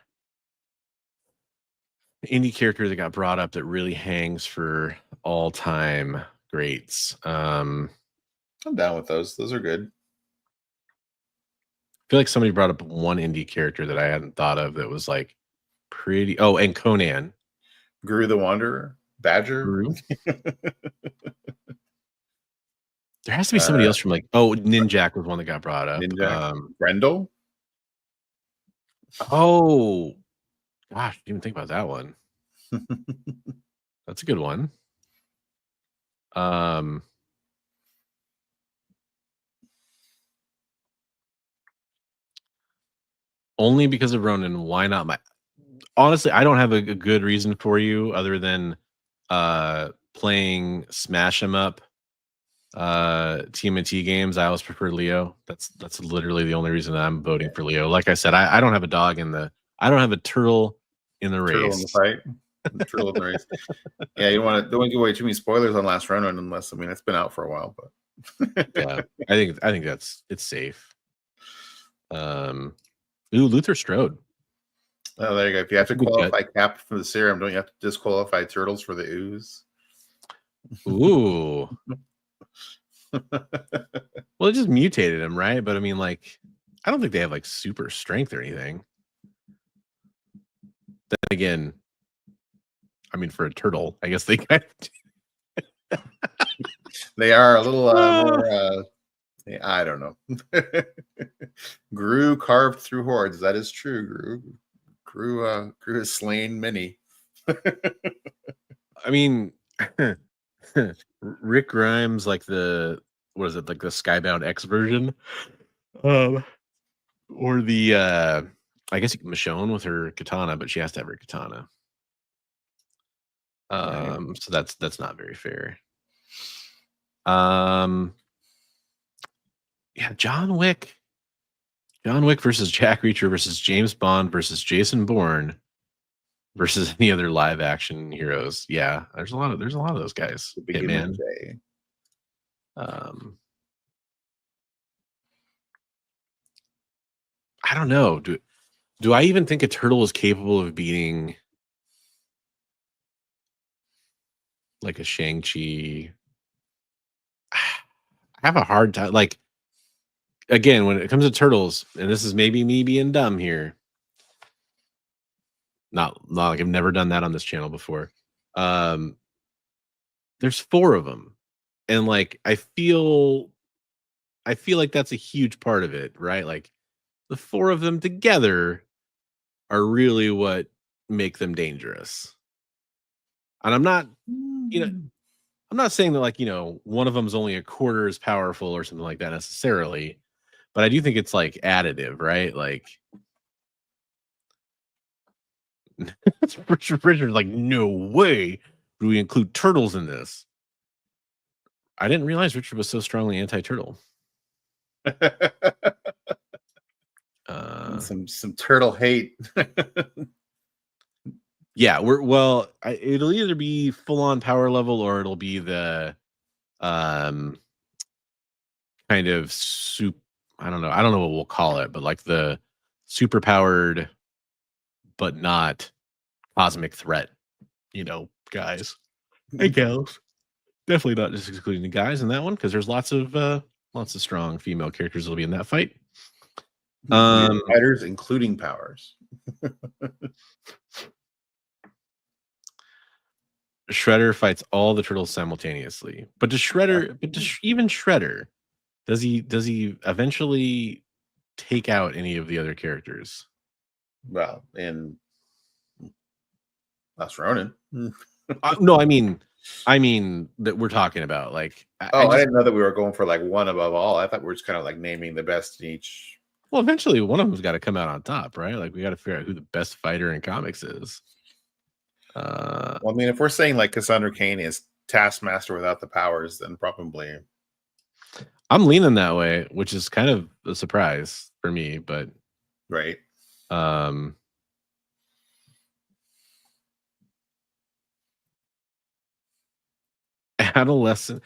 indie character that got brought up that really hangs for all-time greats? I'm down with those. Those are good. I feel like somebody brought up one indie character that I hadn't thought of that was like pretty. Oh, and Conan. Guru the Wanderer. Badger. Guru? There has to be somebody else from like, Ninjak was one that got brought up. Grendel. Oh, gosh, didn't even think about that one. That's a good one. Only because of Ronan. Why not? Honestly, I don't have a good reason for you other than playing Smash 'em Up TMNT games. I always prefer Leo. That's literally the only reason I'm voting for Leo. Like I said, I don't have a dog in the. I don't have a turtle in the race. Turtle in the fight. Turtle in the race. Yeah, you don't want to give away too many spoilers on Last Ronin, unless it's been out for a while. But yeah, I think it's safe. Luther Strode. Oh, there you go. If you have to qualify Cap for the serum, don't you have to disqualify Turtles for the ooze? Ooh. Well, it just mutated him, right? But I mean, like, I don't think they have like super strength or anything. Then again, I mean, for a turtle, I guess they kind of They are a little more. I don't know. Gru carved through hordes. That is true. Gru has slain many. I mean, Rick Grimes, like the what is it, like the Skybound X version, or the I guess Michonne with her katana, but she has to have her katana. So that's not very fair. Yeah, John Wick versus Jack Reacher versus James Bond versus Jason Bourne versus any other live action heroes. Yeah, there's a lot of those guys. Hitman. I don't know. Do I even think a turtle is capable of beating like a Shang-Chi? I have a hard time. Like, again, when it comes to turtles, and this is maybe me being dumb here. Not like I've never done that on this channel before. There's 4 of them, and like I feel like that's a huge part of it, right? Like the 4 of them together are really what make them dangerous. And I'm not, I'm not saying that, like, one of them is only a quarter as powerful or something like that necessarily, but I do think it's like additive, right? Like, Richard's like, no way do we include turtles in this. I didn't realize Richard was so strongly anti-turtle. Some turtle hate. Yeah, it'll either be full on power level or it'll be the kind of I don't know what we'll call it, but like the super powered but not cosmic threat, guys. Hey, gals. Definitely not just excluding the guys in that one, because there's lots of strong female characters that'll be in that fight. Fighters, including powers. Shredder fights all the turtles simultaneously. But even Shredder, does he eventually take out any of the other characters? Well, in Last Ronin. No, I mean that we're talking about. Like, I didn't know that we were going for like one above all. I thought we were just kind of like naming the best in each. Well, eventually one of them's got to come out on top, right? Like, we got to figure out who the best fighter in comics is. Well, I mean, if we're saying like Cassandra Cain is Taskmaster without the powers, then probably I'm leaning that way, which is kind of a surprise for me, but right. Adolescent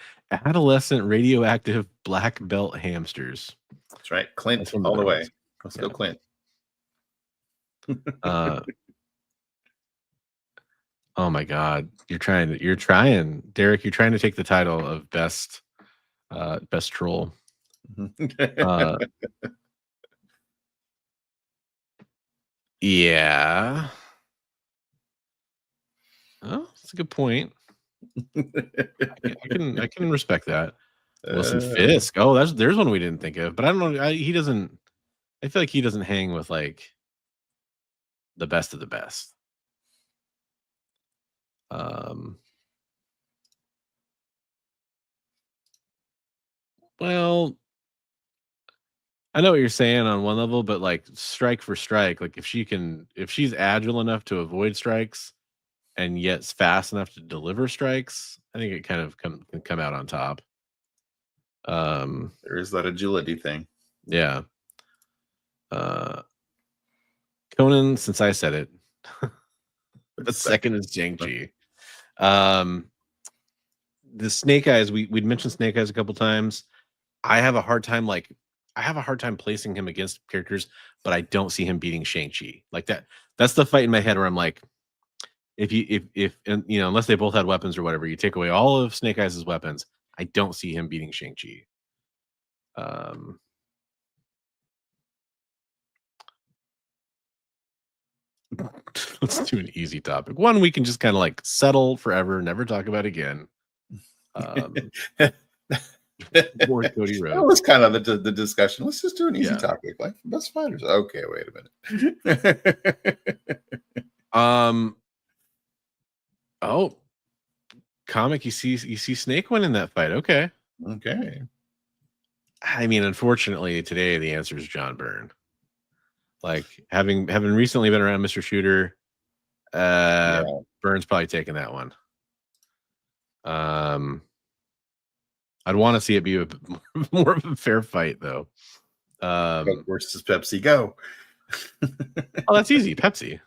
radioactive black belt hamsters. That's right. Clint all the way. Let's go, Clint. Oh my God. You're trying, Derek, you're trying to take the title of best troll. Yeah. Oh, that's a good point. I can respect that. Wilson Fisk. Oh, there's one we didn't think of, but I don't know. He doesn't. I feel like he doesn't hang with like the best of the best. Well, I know what you're saying on one level, but like strike for strike, like if she's agile enough to avoid strikes and yet fast enough to deliver strikes, I think it kind of can come out on top. There is that agility thing. Yeah. Conan, since I said it, the second is Shang-Chi. The Snake Eyes, we'd mentioned Snake Eyes a couple times. I have a hard time placing him against characters, but I don't see him beating Shang-Chi. Like that's the fight in my head where I'm like, if unless they both had weapons or whatever, you take away all of Snake Eyes' weapons, I don't see him beating Shang-Chi. Let's do an easy topic. One we can just kind of like settle forever, never talk about again. Cody That Rhodes. was kind of the discussion. Let's just do an easy Yeah. topic, like best fighters. Okay, wait a minute. Oh, comic. You see Snake win in that fight. Okay. Okay. I mean, unfortunately, today the answer is John Byrne. Like having recently been around Mr. Shooter, Byrne's probably taking that one. I'd want to see it be more of a fair fight, though. Coke versus Pepsi, go. Oh, that's easy. Pepsi.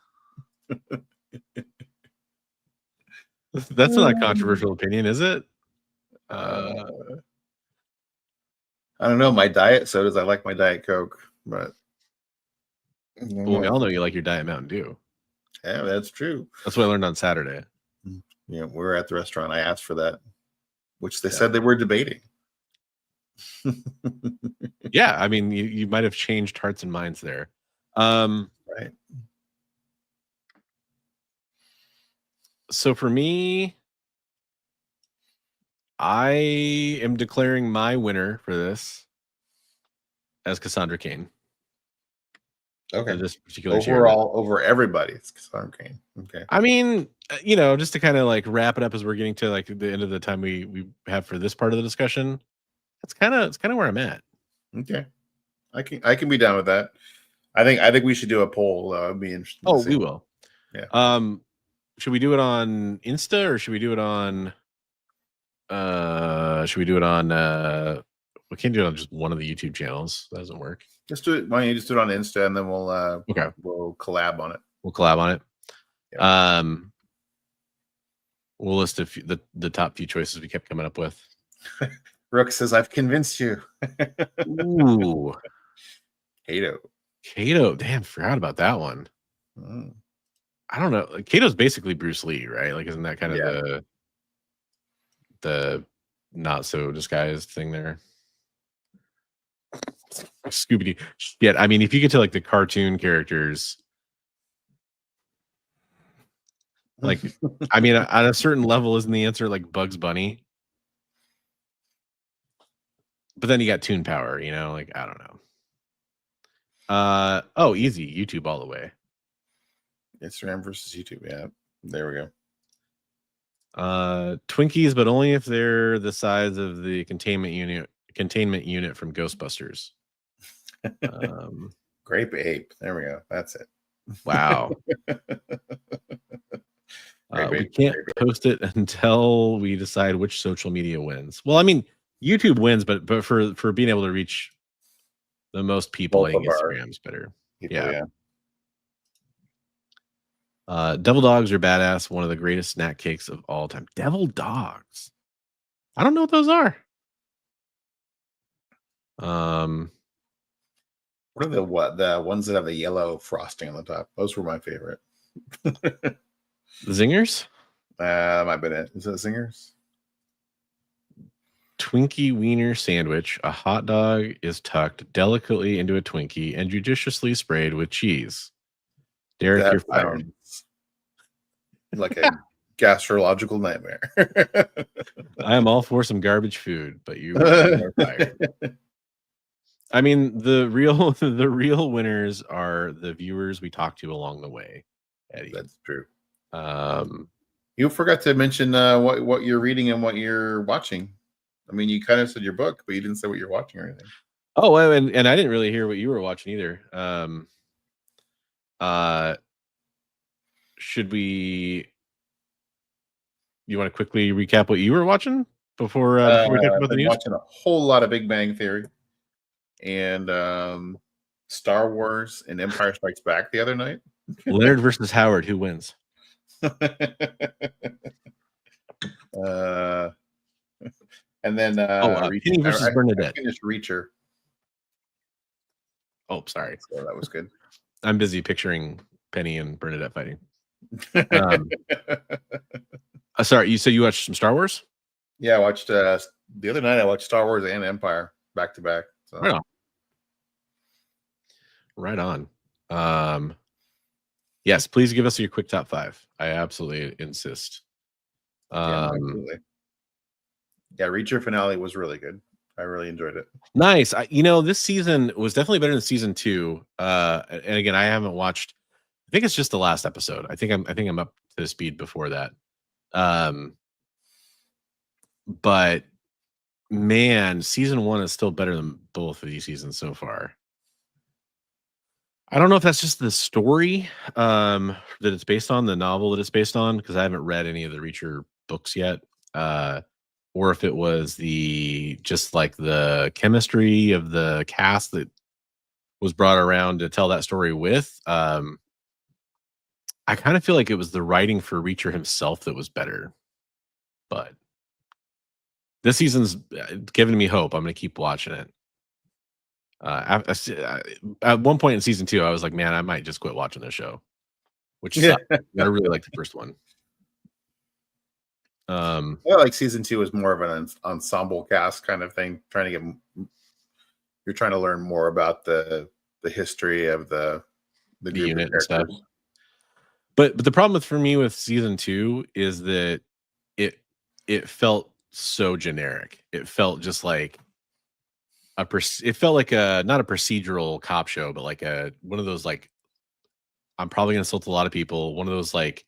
That's not a controversial opinion, is it? I don't know. My diet sodas, I like my Diet Coke, but well, we all know you like your Diet Mountain Dew. Yeah, that's true. That's what I learned on Saturday. Yeah, we were at the restaurant. I asked for that, which they said they were debating. Yeah, I mean, you might have changed hearts and minds there. Right. So for me, I am declaring my winner for this as Cassandra Cain. Okay. This particular overall over everybody, it's Cassandra Cain. Okay. I mean, just to kind of like wrap it up as we're getting to like the end of the time we have for this part of the discussion. It's kind of where I'm at. Okay. I can be down with that. I think we should do a poll. It'd be interesting. Oh, we will. Yeah. Should we do it on Insta or should we do it on we can't do it on just one of the YouTube channels. That doesn't work. Just do it. Why don't you just do it on Insta and then we'll collab on it. We'll collab on it. Yeah. We'll list the top few choices we kept coming up with. Rook says, I've convinced you. Ooh. Kato. Damn, of about that one. I don't know. Kato's basically Bruce Lee, right? Like, isn't that kind of the not so disguised thing there? Scooby-Doo. Shit. I mean, if you get to like the cartoon characters, like, I mean, at a certain level, isn't the answer like Bugs Bunny? But then you got Toon Power, like, I don't know. Easy. YouTube all the way. Instagram versus YouTube. Yeah. There we go. Twinkies, but only if they're the size of the containment unit from Ghostbusters. Grape Ape. There we go. That's it. Wow. We can't post it until we decide which social media wins. Well, I mean, YouTube wins, but for being able to reach the most people, I think Instagram's better. Yeah. Devil dogs are badass. One of the greatest snack cakes of all time. Devil dogs. I don't know what those are. What are the ones that have the yellow frosting on the top? Those were my favorite. The Zingers? Might have been it. Is it Zingers? Twinkie wiener sandwich. A hot dog is tucked delicately into a Twinkie and judiciously sprayed with cheese. Derek, you're fired. Like a gastrological nightmare. I am all for some garbage food, but you are fired. I mean, the real winners are the viewers we talk to along the way, Eddie. That's true. You forgot to mention what you're reading and what you're watching. I mean, you kind of said your book, but you didn't say what you're watching or anything. Oh, and I didn't really hear what you were watching either. Should we? You want to quickly recap what you were watching before we talk about the news? Watching a whole lot of Big Bang Theory and Star Wars and Empire Strikes Back the other night. Leonard versus Howard. Who wins? And then Penny versus Bernadette. I finished Reacher. Oh, sorry. So that was good. I'm busy picturing Penny and Bernadette fighting. Sorry, you said you watched some Star Wars? Yeah, I watched the other night. I watched Star Wars and Empire back to back. So. Right on. Yes, please give us your quick top 5. I absolutely insist. Yeah, absolutely. Yeah, Reacher finale was really good. I really enjoyed it. Nice. This season was definitely better than season 2. And again, I haven't watched. I think it's just the last episode. I think I'm up to the speed before that. But man, season 1 is still better than both of these seasons so far. I don't know if that's just the story that it's based on, the novel that it's based on, because I haven't read any of the Reacher books yet. Or if it was just like the chemistry of the cast that was brought around to tell that story with. I kind of feel like it was the writing for Reacher himself that was better. But this season's giving me hope. I'm going to keep watching it. At one point in season 2, I was like, man, I might just quit watching this show, which sucked. I really liked the first one. I like season 2 was more of an ensemble cast kind of thing. You're trying to learn more about the history of the unit and stuff. But the problem for me with season 2 is that it felt so generic. It felt just like it felt like not a procedural cop show, but like one of those, like, I'm probably gonna insult a lot of people. One of those, like,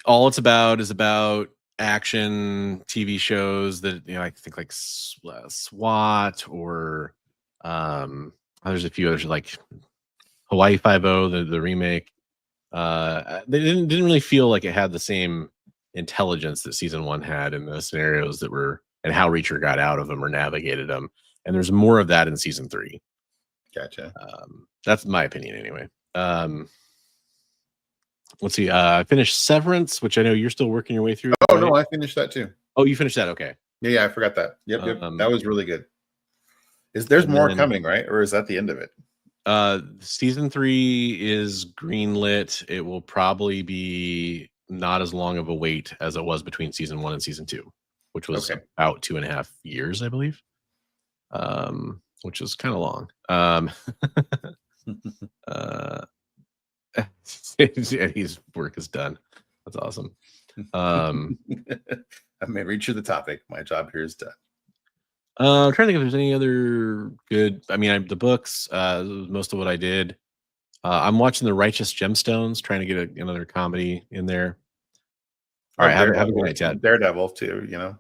all it's about is about action TV shows that, I think like SWAT or there's a few others like Hawaii Five-0, the remake. They didn't really feel like it had the same intelligence that season 1 had in the scenarios that were, and how Reacher got out of them or navigated them. And there's more of that in season 3. Gotcha. That's my opinion anyway. Let's see. I finished Severance, which I know you're still working your way through. Oh, right? No, I finished that too. Oh, you finished that? Okay. Yeah, I forgot that. Yep. That was really good. There's more coming, right? Or is that the end of it? Season 3 is greenlit. It will probably be not as long of a wait as it was between season 1 and season 2, which was about 2.5 years, I believe. Which is kind of long. His work is done. That's awesome. I may reach the topic. My job here is done. I'm trying to think if there's any other good. I mean, the books. Most of what I did. I'm watching The Righteous Gemstones, trying to get another comedy in there. All right, have a good night, Chad. Daredevil too. Yeah.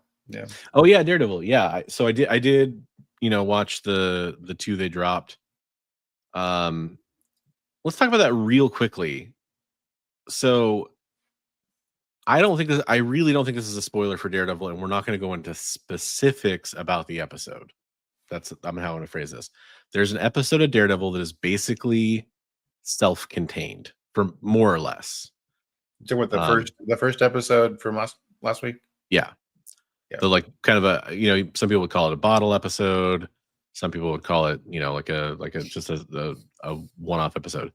Oh yeah, Daredevil. Yeah. So I did. Watch the 2 they dropped. Let's talk about that real quickly. So I really don't think this is a spoiler for Daredevil, and we're not going to go into specifics about the episode. I'm how I want to phrase this. There's an episode of Daredevil that is basically self-contained, for more or less. So what the first episode from last week? Yeah. So like kind of a, some people would call it a bottle episode. Some people would call it, like a just a one-off episode.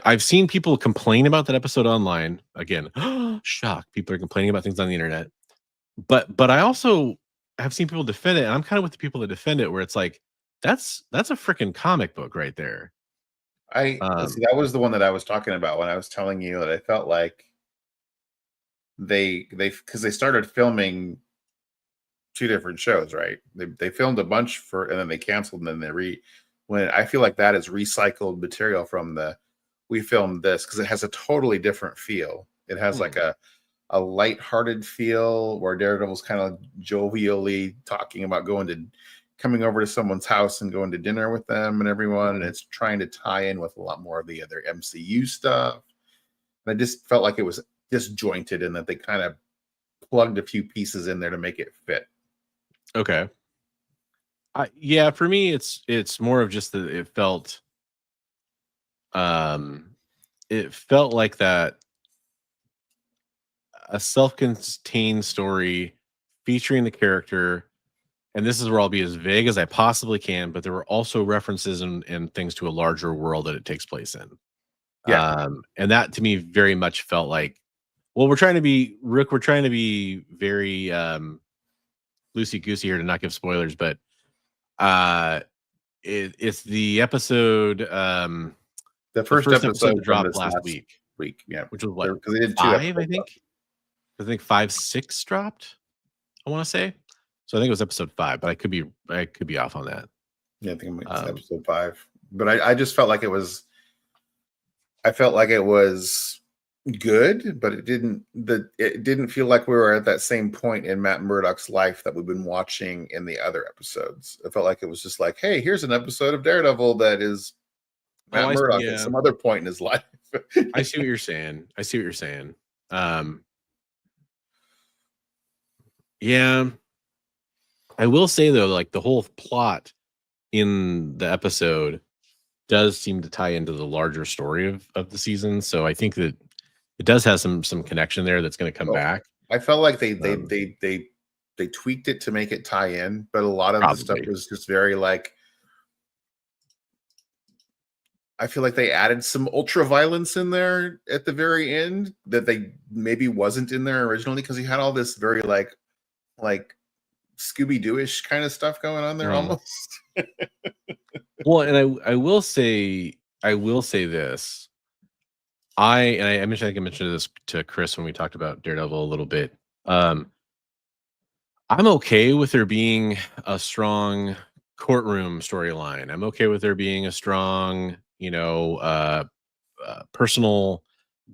I've seen people complain about that episode online. Again, shock. People are complaining about things on the internet. But I also have seen people defend it, and I'm kind of with the people that defend it, where it's like, that's a freaking comic book right there. That was the one that I was talking about when I was telling you that I felt like because they started filming 2 different shows, right? They filmed a bunch and then they canceled, and then when I feel like that is recycled material from we filmed this, because it has a totally different feel. It has like a lighthearted feel where Daredevil's kind of jovially talking about coming over to someone's house and going to dinner with them and everyone, and it's trying to tie in with a lot more of the other MCU stuff. And I just felt like it was disjointed, and that they kind of plugged a few pieces in there to make it fit. Okay. Yeah, for me, it's more of just that it felt like that a self-contained story featuring the character, and this is where I'll be as vague as I possibly can, but there were also references and things to a larger world that it takes place in. Yeah. And that to me very much felt like, well, we're trying to be very loosey-goosey here to not give spoilers, but it's the episode The first episode dropped this last week, yeah, which was what, because they did 2 5, I think 5, 6 dropped, I want to say. So I think it was episode 5, but I could be off on that. Yeah, I think it's episode 5. But I just felt like it was good, but it didn't feel like we were at that same point in Matt Murdock's life that we've been watching in the other episodes. It felt like it was just like, hey, here's an episode of Daredevil that is Matt Murdock at some other point in his life. I see what you're saying. Yeah. I will say though, like the whole plot in the episode does seem to tie into the larger story of the season. So I think that it does have some connection there that's going to come back. I felt like they tweaked it to make it tie in, but a lot of the stuff was just very like, I feel like they added some ultra violence in there at the very end that they maybe wasn't in there originally, because he had all this very like Scooby-Doo-ish kind of stuff going on there almost. Well, and I will say this. I mentioned this to Chris when we talked about Daredevil a little bit. I'm okay with there being a strong courtroom storyline. I'm okay with there being a strong, personal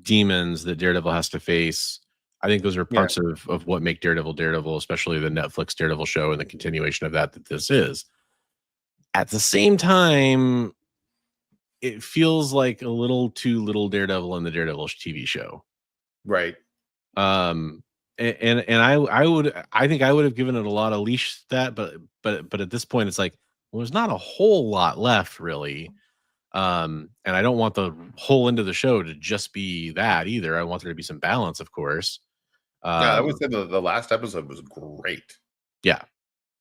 demons that Daredevil has to face. I think those are parts of what make Daredevil, especially the Netflix Daredevil show and the continuation of that this is. At the same time, it feels like a little too little Daredevil in the Daredevil TV show. Right. And I think I would have given it a lot of leash that, but at this point it's like, well, there's not a whole lot left really. And I don't want the whole end of the show to just be that either. I want there to be some balance, of course. I would say the last episode was great. Yeah.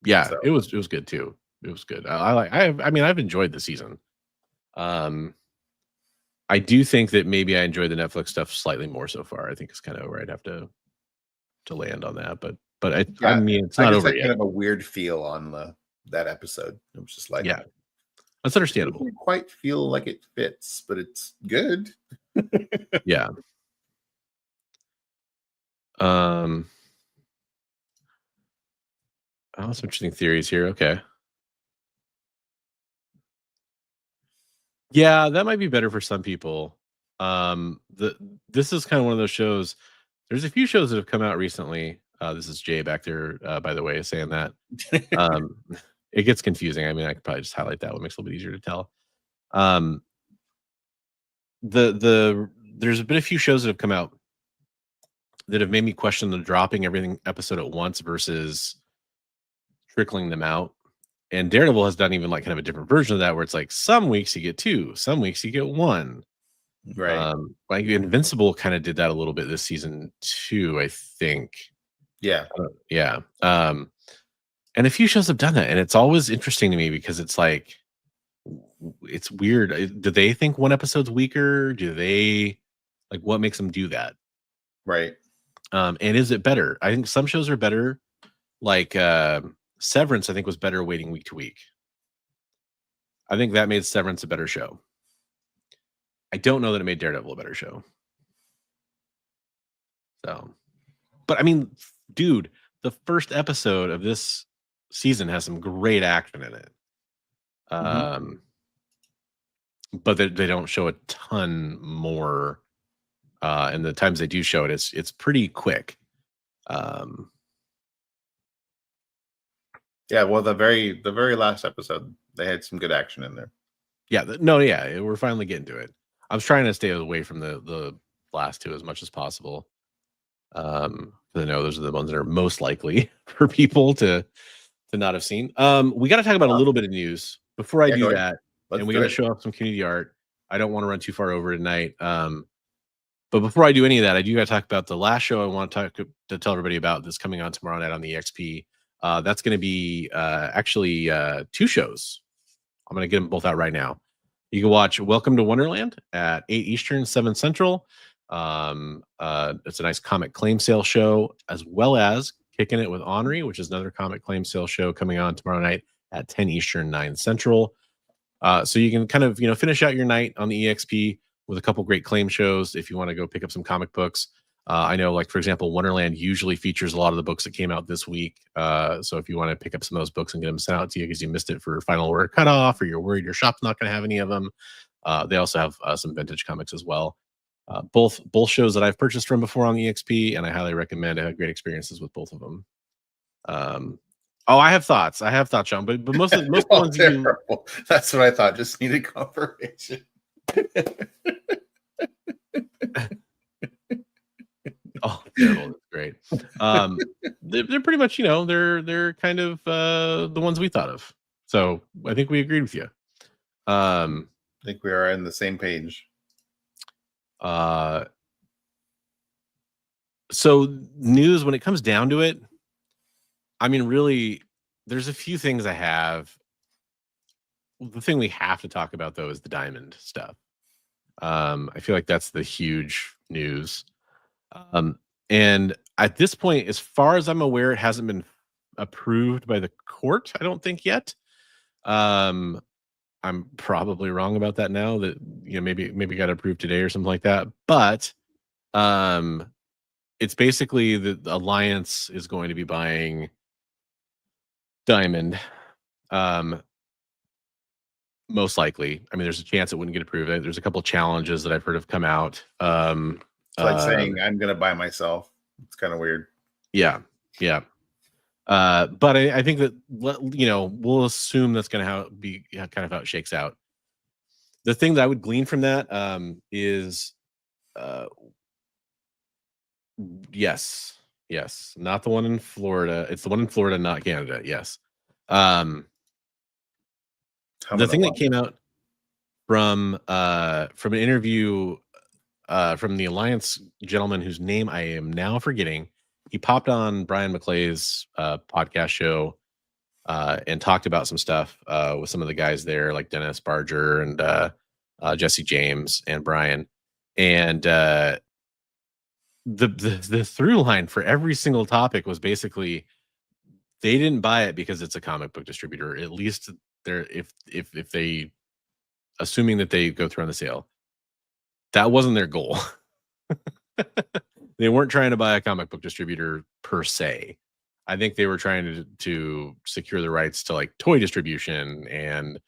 So. It was good too. It was good. I've enjoyed the season. I do think that maybe I enjoyed the Netflix stuff slightly more so far. I think it's kind of where I'd have to land on that, but I mean, it's not over yet. Kind of a weird feel on that episode. It was just like, yeah, that's understandable. It doesn't quite feel like it fits, but it's good. Yeah. Oh, some interesting theories here. Okay. Yeah, that might be better for some people. This is kind of one of those shows. There's a few shows that have come out recently. This is Jay back there, by the way, saying that. It gets confusing. I mean, I could probably just highlight that one, makes it a little bit easier to tell. There's been a few shows that have come out that have made me question the dropping everything episode at once versus trickling them out. And Daredevil has done even like kind of a different version of that, where it's like some weeks you get 2, some weeks you get 1. Right. Like Invincible kind of did that a little bit this season too, I think. Yeah. And a few shows have done that, and it's always interesting to me because it's like, it's weird. Do they think one episode's weaker? Do they like, what makes them do that? Right. And is it better? I think some shows are better. Like Severance, I think, was better waiting week to week. I think that made Severance a better show. I don't know that it made Daredevil a better show. So, but I mean, dude, the first episode of this season has some great action in it. But they don't show a ton more. And the times they do show it, it's pretty quick. Yeah, well, the very last episode, they had some good action in there. Yeah, we're finally getting to it. I was trying to stay away from the last 2 as much as possible. Because I know those are the ones that are most likely for people to not have seen. We got to talk about a little bit of news before I do that. And we got to show off some community art. I don't want to run too far over tonight. But before I do any of that, I do got to talk about the last show I want to tell everybody about that's coming on tomorrow night on the EXP. That's going to be actually 2 shows. I'm going to get them both out right now. You can watch Welcome to Wonderland at 8 Eastern, 7 Central. It's a nice comic claim sale show, as well as Kicking It with Henri, which is another comic claim sale show coming on tomorrow night at 10 Eastern, 9 Central. So you can kind of finish out your night on the EXP with a couple great claim shows if you want to go pick up some comic books. I know, like, for example, Wonderland usually features a lot of the books that came out this week. So if you want to pick up some of those books and get them sent out to you because you missed it for final order cutoff, or you're worried your shop's not going to have any of them, they also have some vintage comics as well. Both shows that I've purchased from before on the EXP, and I highly recommend. I had great experiences with both of them. I have thoughts, Sean, but most ones terrible. That's what I thought. Just needed confirmation. Oh, terrible. That's great. They're pretty much, they're kind of the ones we thought of. So I think we agreed with you. I think we are on the same page. So news, when it comes down to it, I mean, really, there's a few things I have. The thing we have to talk about, though, is the Diamond stuff. I feel like that's the huge news. And at this point, as far as I'm aware, it hasn't been approved by the court, I don't think yet. I'm probably wrong about that now, that maybe got approved today or something like that. But it's basically the Alliance is going to be buying Diamond. Most likely. I mean, there's a chance it wouldn't get approved. There's a couple of challenges that I've heard have come out. It's like saying I'm going to buy myself. It's kind of weird. Yeah. But I think that we'll assume that's going to be kind of how it shakes out. The thing that I would glean from that is, yes, not the one in Florida. It's the one in Florida, not Canada. Yes. The thing that came out from an interview from the Alliance gentleman whose name I am now forgetting. He popped on Brian McClay's podcast show and talked about some stuff with some of the guys there, like Dennis Barger and Jesse James and Brian. And the through line for every single topic was basically they didn't buy it because it's a comic book distributor. At least they're if they, assuming that they go through on the sale, that wasn't their goal. They weren't trying to buy a comic book distributor per se. I think they were trying to secure the rights to like toy distribution and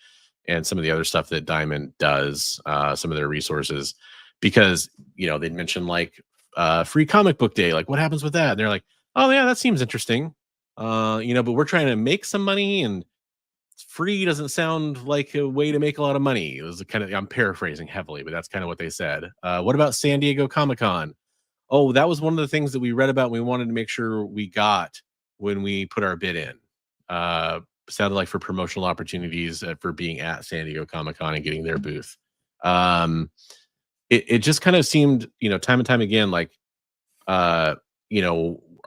some of the other stuff that Diamond does, some of their resources, because they'd mentioned like free comic book day, like what happens with that? And they're like, oh yeah, that seems interesting. But we're trying to make some money, and free doesn't sound like a way to make a lot of money. It was I'm paraphrasing heavily, but that's kind of what they said. What about San Diego Comic-Con? Oh, that was one of the things that we read about. And we wanted to make sure we got when we put our bid in. Sounded like for promotional opportunities for being at San Diego Comic-Con and getting their booth. It just kind of seemed, time and time again, like, are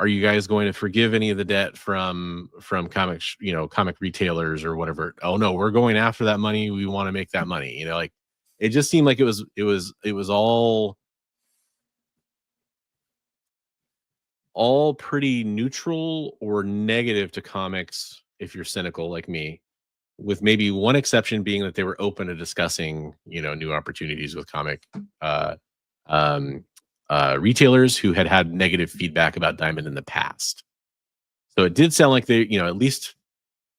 you guys going to forgive any of the debt from comics, comic retailers or whatever? Oh no, we're going after that money. We want to make that money. Like it just seemed like it was all pretty neutral or negative to comics if you're cynical like me, with maybe one exception being that they were open to discussing, new opportunities with comic retailers who had negative feedback about Diamond in the past. So it did sound like they, at least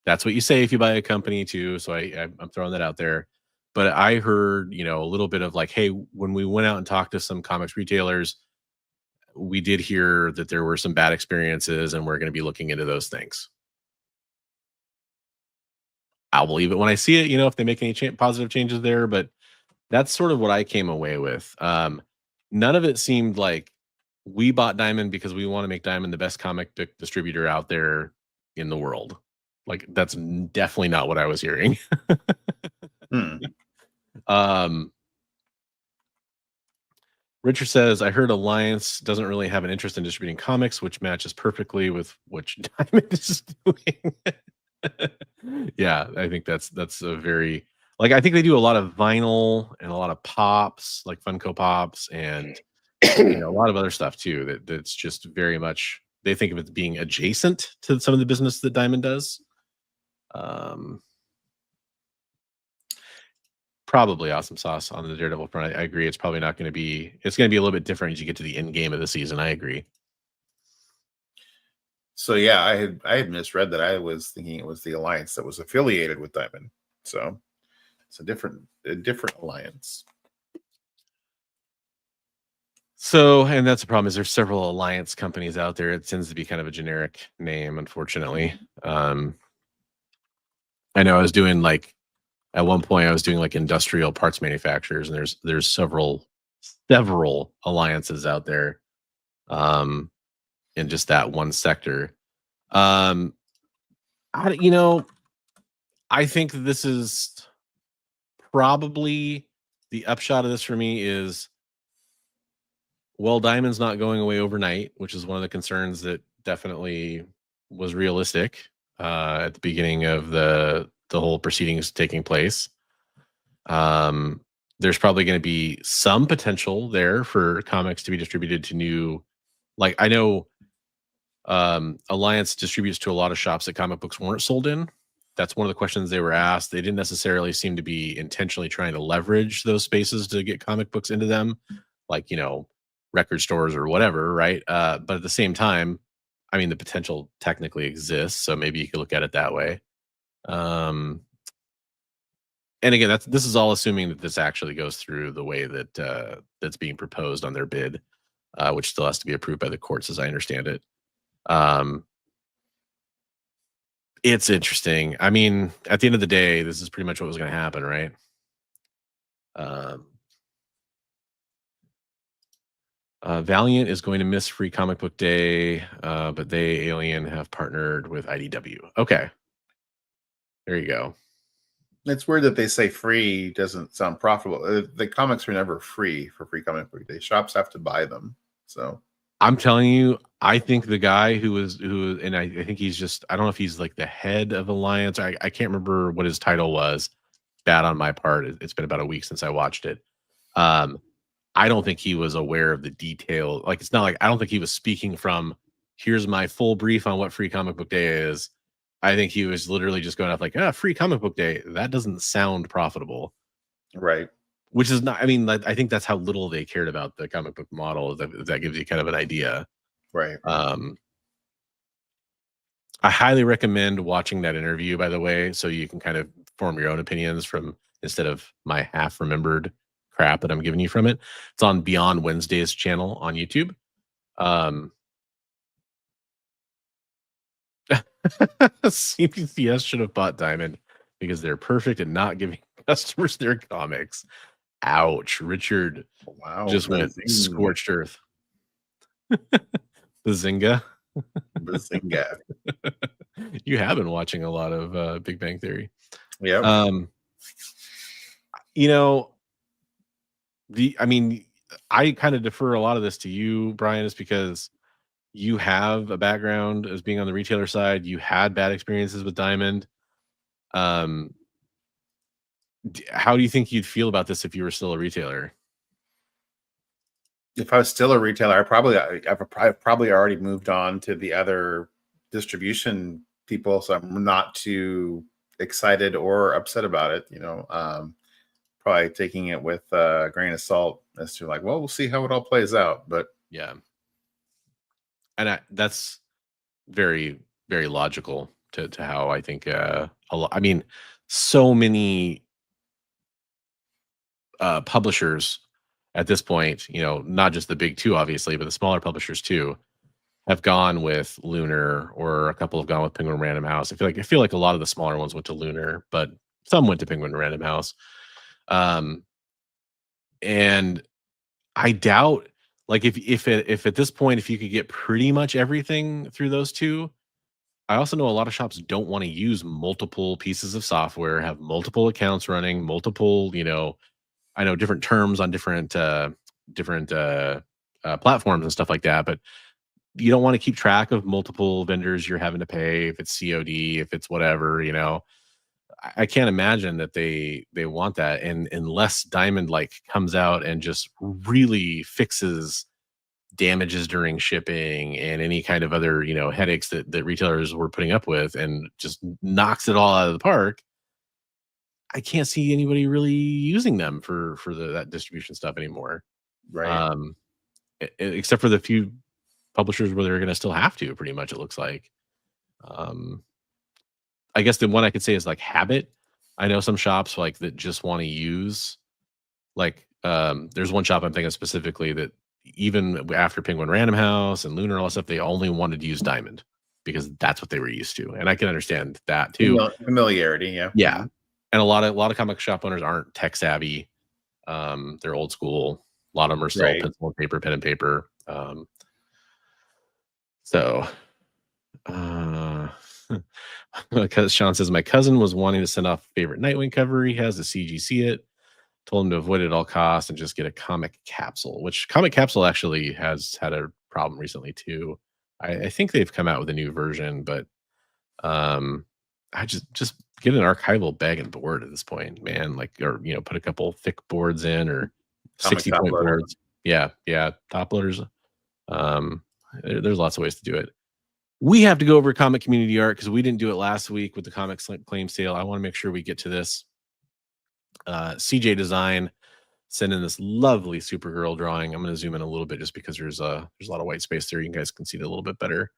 that's what you say if you buy a company too. So I'm throwing that out there. But I heard, a little bit of like, hey, when we went out and talked to some comics retailers, we did hear that there were some bad experiences, and we're going to be looking into those things. I'll believe it when I see it, if they make any positive changes there, but that's sort of what I came away with. None of it seemed like we bought Diamond because we want to make Diamond the best comic book distributor out there in the world. Like that's definitely not what I was hearing. Richard says, I heard Alliance doesn't really have an interest in distributing comics, which matches perfectly with what Diamond is doing. Yeah, I think that's a very, like, I think they do a lot of vinyl and a lot of pops, like Funko Pops, and a lot of other stuff too. That's just very much, they think of it being adjacent to some of the business that Diamond does. probably awesome sauce on the Daredevil front. I agree. It's probably not going to be. It's going to be a little bit different as you get to the end game of the season. I agree. So yeah, I had misread that. I was thinking it was the alliance that was affiliated with Diamond. So it's a different alliance. So, and that's the problem is there's several alliance companies out there. It tends to be kind of a generic name, unfortunately. I know I was doing like at one point I was doing like industrial parts manufacturers, and there's several alliances out there in just that one sector. I think this is probably the upshot of this for me is, well, Diamond's not going away overnight, which is one of the concerns that definitely was realistic at the beginning of the whole proceedings taking place. There's probably going to be some potential there for comics to be distributed to new, like I know Alliance distributes to a lot of shops that comic books weren't sold in. That's one of the questions they were asked. They didn't necessarily seem to be intentionally trying to leverage those spaces to get comic books into them, like, record stores or whatever, right? But at the same time, I mean, the potential technically exists, so maybe you could look at it that way. And again, this is all assuming that this actually goes through the way that that's being proposed on their bid, which still has to be approved by the courts, as I understand it. It's interesting. I mean, at the end of the day, this is pretty much what was going to happen, right? Valiant is going to miss Free Comic Book Day, but they, Alien, have partnered with IDW. Okay. There you go. It's weird that they say free doesn't sound profitable. The comics are never free for Free Comic Book Day. Shops have to buy them. So I'm telling you, I think the guy and I think he's just, I don't know if he's like the head of Alliance. I can't remember what his title was. Bad on my part. It's been about a week since I watched it. I don't think he was aware of the detail. Like, it's not like, I don't think he was speaking from, here's my full brief on what Free Comic Book Day is. I think he was literally just going off like, Free Comic Book Day. That doesn't sound profitable. Right. Which is not, I mean, I think that's how little they cared about the comic book model. That gives you kind of an idea. Right. I highly recommend watching that interview, by the way, so you can kind of form your own opinions from, instead of my half remembered crap that I'm giving you from it. It's on Beyond Wednesday's channel on YouTube. CPCS should have bought Diamond because they're perfect at not giving customers their comics. Ouch. Richard just went scorched earth. Bazinga. Bazinga. You have been watching a lot of Big Bang Theory. Yeah. I kind of defer a lot of this to you, Brian, is because you have a background as being on the retailer side. You had bad experiences with Diamond. How do you think you'd feel about this if you were still a retailer? If I was still a retailer, I've probably already moved on to the other distribution people, so I'm not too excited or upset about it. Probably taking it with a grain of salt as to like, well, we'll see how it all plays out. But yeah, and that's very, very logical to how I think so many publishers at this point, not just the big two, obviously, but the smaller publishers too, have gone with Lunar, or a couple have gone with Penguin Random House. I feel like a lot of the smaller ones went to Lunar, but some went to Penguin Random House. And I doubt, like, if at this point, if you could get pretty much everything through those two, I also know a lot of shops don't want to use multiple pieces of software, have multiple accounts running, multiple, I know different terms on different platforms and stuff like that, but you don't want to keep track of multiple vendors you're having to pay, if it's COD, if it's whatever, I can't imagine that they want that. And unless Diamond comes out and just really fixes damages during shipping and any kind of other, headaches that retailers were putting up with, and just knocks it all out of the park, I can't see anybody really using them for that distribution stuff anymore. Right. Except for the few publishers where they're going to still have to. Pretty much, it looks like. I guess the one I could say is like Habit. I know some shops like that just want to use like there's one shop I'm thinking specifically that even after Penguin Random House and Lunar and all that stuff, they only wanted to use Diamond because that's what they were used to, and I can understand that too. Familiarity, yeah. Yeah, and a lot of comic shop owners aren't tech savvy. They're old school. A lot of them are still pencil and paper, pen and paper. Because Sean says my cousin was wanting to send off favorite Nightwing cover he has to CGC it. Told him to avoid it at all costs and just get a comic capsule, which comic capsule actually has had a problem recently too. I think they've come out with a new version, but I just get an archival bag and board at this point, man. Like, or put a couple thick boards in or 60-point boards. Yeah, top loaders. There's lots of ways to do it. We have to go over comic community art because we didn't do it last week with the comic claim sale. I want to make sure we get to this. CJ Design sent in this lovely Supergirl drawing. I'm going to zoom in a little bit just because there's a lot of white space there. You guys can see it a little bit better.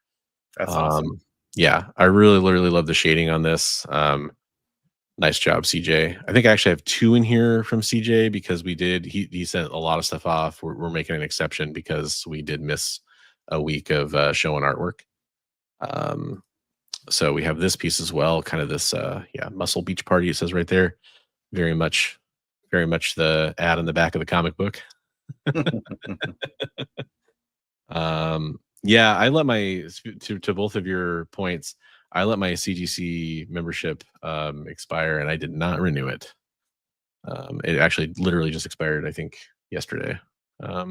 That's awesome. Yeah, I really love the shading on this. Nice job, CJ. I think I actually have 2 in here from CJ because he sent a lot of stuff off. We're making an exception because we did miss a week of showing artwork. So we have this piece as well, kind of this Muscle Beach Party, it says right there. Very much the ad on the back of the comic book. Yeah, I let to both of your points, I let my CGC membership expire and I did not renew it. It actually literally just expired, I think, yesterday. I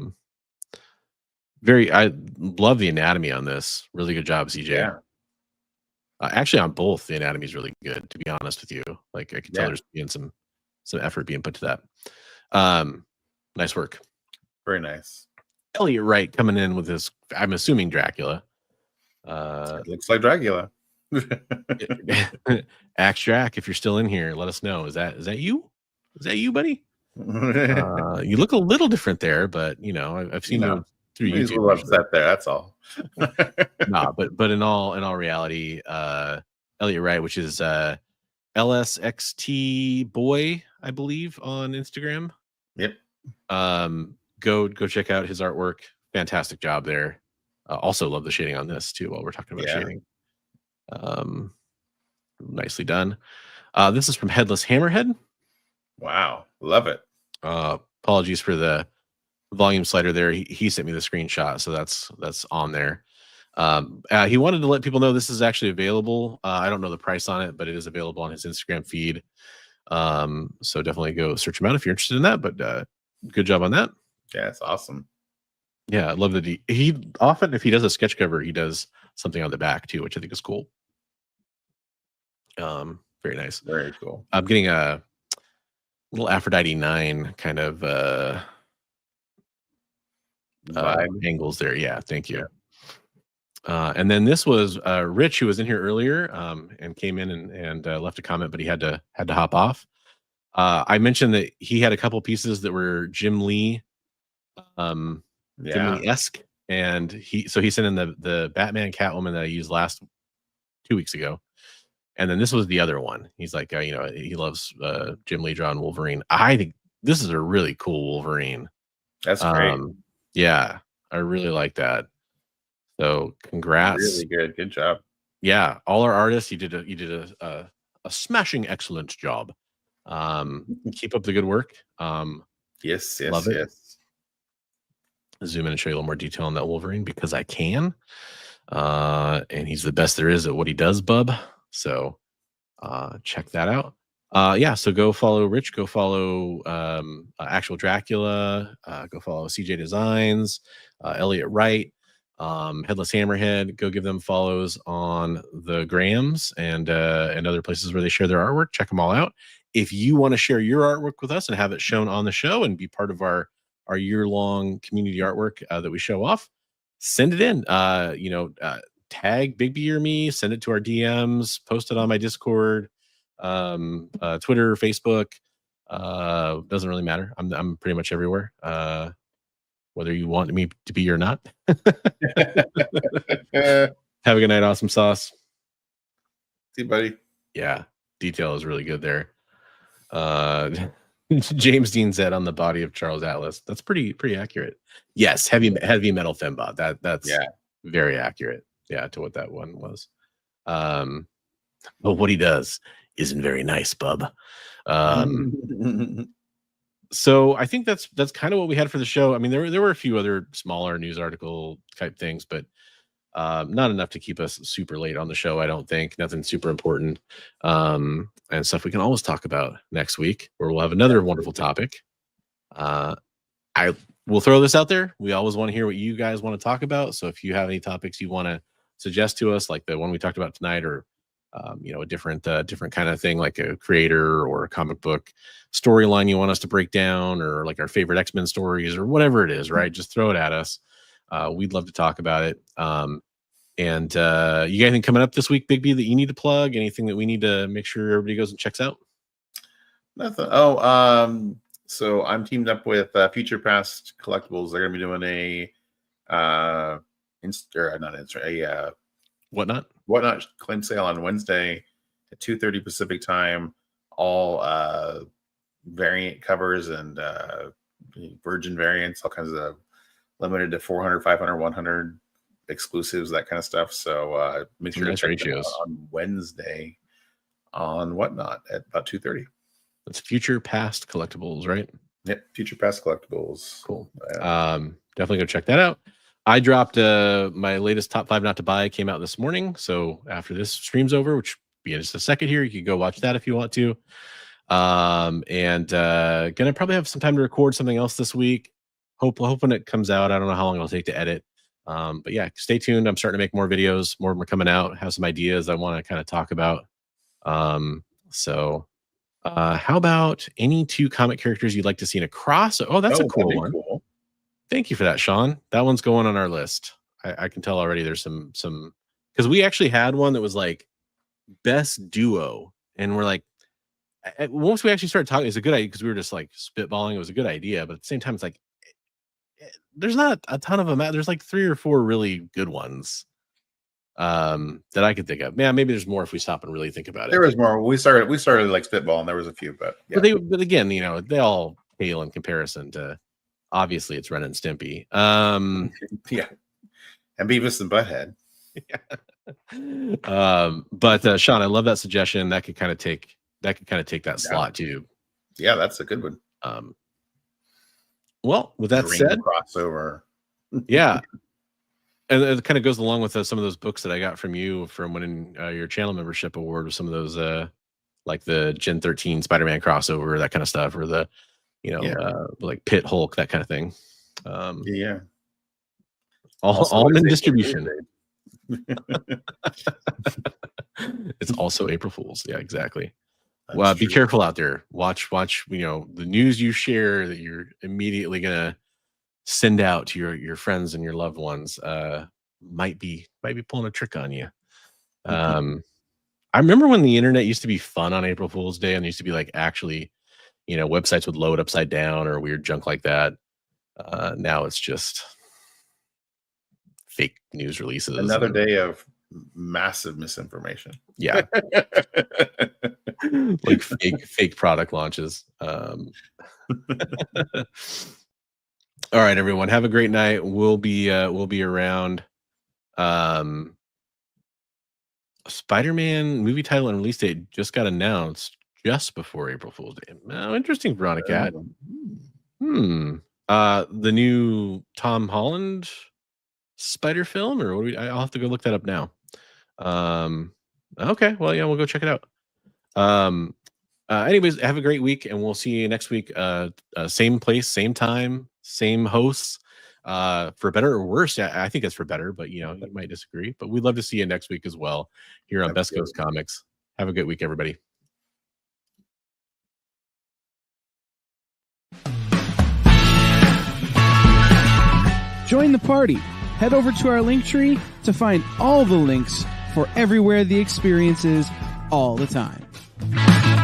love the anatomy on this. Really good job, CJ. Yeah. Actually, on both, the anatomy is really good, to be honest with you. Like, I can tell there's being some effort being put to that. Nice work. Very nice. Elliot Wright coming in with this, I'm assuming Dracula. It looks like Dracula. Axe Drac, if you're still in here, let us know. Is that you? Is that you, buddy? You look a little different there, but I've seen you through YouTube. He's a little upset there. That's all. Nah, but in all reality, Elliot Wright, which is LSXT Boy, I believe, on Instagram. Yep. Go check out his artwork. Fantastic job there. Also love the shading on this too. While we're talking about shading, nicely done. This is from Headless Hammerhead. Wow, love it. Apologies for the volume slider there. He sent me the screenshot, so that's on there. He wanted to let people know this is actually available. I don't know the price on it, but it is available on his Instagram feed. So definitely go search him out if you're interested in that. But good job on that. Yeah, it's awesome. Yeah, I love that he often, if he does a sketch cover, he does something on the back too, which I think is cool. Very nice. Very cool. I'm getting a little Aphrodite 9 kind of angles there. Yeah, thank you. And then this was Rich, who was in here earlier and came in and left a comment, but he had to hop off. I mentioned that he had a couple pieces that were Jim Lee Jim Lee-esque, and he sent in the Batman Catwoman that I used 2 weeks ago. And then this was the other one. He's like, he loves Jim Lee drawing Wolverine. I think this is a really cool Wolverine. That's great. Yeah, I really like that. So congrats. Really good. Good job. Yeah, all our artists, you did a smashing excellent job. Keep up the good work. Yes, love it. Yes. Zoom in and show you a little more detail on that Wolverine because I can. And he's the best there is at what he does, bub. So check that out. So go follow Rich, go follow Actual Dracula, go follow CJ Designs, Elliot Wright, Headless Hammerhead. Go give them follows on the Grams and other places where they share their artwork. Check them all out. If you want to share your artwork with us and have it shown on the show and be part of our year-long community artwork that we show off, send it in. Tag Big B or me, send it to our DMs, post it on my Discord. Twitter, Facebook. Doesn't really matter. I'm pretty much everywhere. Whether you want me to be or not. Have a good night, Awesome Sauce. See you, buddy. Yeah, detail is really good there. James Dean said on the body of Charles Atlas. That's pretty accurate. Yes, heavy metal fembot. That's very accurate. Yeah, to what that one was. But what he does isn't very nice, bub. So I think that's kind of what we had for the show. I mean, there were a few other smaller news article type things, but not enough to keep us super late on the show. I don't think nothing super important, and stuff we can always talk about next week, where we'll have another wonderful topic. I will throw this out there. We always want to hear what you guys want to talk about. So if you have any topics you want to suggest to us, like the one we talked about tonight, or a different kind of thing, like a creator or a comic book storyline you want us to break down, or like our favorite X-Men stories, or whatever it is, right? Just throw it at us. We'd love to talk about it. And you got anything coming up this week, Big B, that you need to plug? Anything that we need to make sure everybody goes and checks out? Nothing. So I'm teamed up with Future Past Collectibles. They're going to be doing a Whatnot claim sale on Wednesday at 2:30 Pacific time. All variant covers and virgin variants, all kinds of limited to 400, 500, 100 exclusives, that kind of stuff. So make sure to check it out on Wednesday on Whatnot at about 2:30. That's Future Past Collectibles, right? Yep, Future Past Collectibles. Cool. Definitely go check that out. I dropped my latest top 5 not to buy, came out this morning. So after this stream's over, which will be in just a second here, you can go watch that if you want to. And gonna probably have some time to record something else this week. Hoping it comes out. I don't know how long it'll take to edit. But yeah, stay tuned. I'm starting to make more videos. More of them are coming out. Have some ideas I want to kind of talk about. How about any 2 comic characters you'd like to see in a cross? Oh, that's a cool one. Cool. Thank you for that, Sean. That one's going on our list. I can tell already there's some because we actually had one that was like best duo, and we're like, once we actually started talking, it's a good idea because we were just like spitballing. It was a good idea, but at the same time, it's like there's not a ton of them. There's like 3 or 4 really good ones that I could think of. Man, maybe there's more if we stop and really think about it. There was more. We started like spitballing. There was a few, but yeah. But again, they all pale in comparison to. Obviously, it's Ren and Stimpy. Yeah, and Beavis and Butthead. Yeah. But Sean, I love that suggestion. That could kind of take that slot too. Yeah, that's a good one. Well, with that said, crossover. Yeah, and it kind of goes along with some of those books that I got from you from winning your channel membership award with some of those like the Gen 13 Spider-Man crossover, that kind of stuff, or the like Pit Hulk, that kind of thing. Yeah. All in distribution. It's also April Fool's. Yeah, exactly. Well, be careful out there. Watch, the news you share that you're immediately gonna send out to your friends and your loved ones might be pulling a trick on you. I remember when the internet used to be fun on April Fool's Day, and there used to be like actually websites would load upside down or weird junk like that. Now it's just fake news releases. Another day of massive misinformation. Yeah. Like fake product launches. All right, everyone. Have a great night. We'll be around. Spider-Man movie title and release date just got announced just before April Fool's Day. Oh, interesting, Veronica. The new Tom Holland Spider film, or what I'll have to go look that up now. Okay, well, yeah, we'll go check it out. Anyways, have a great week, and we'll see you next week. Same place, same time, same hosts. For better or worse, I think it's for better, but you might disagree. But we'd love to see you next week as well here on Best Coast Comics. Have a good week, everybody. Join the party. Head over to our link tree to find all the links for everywhere the experience is all the time. 8,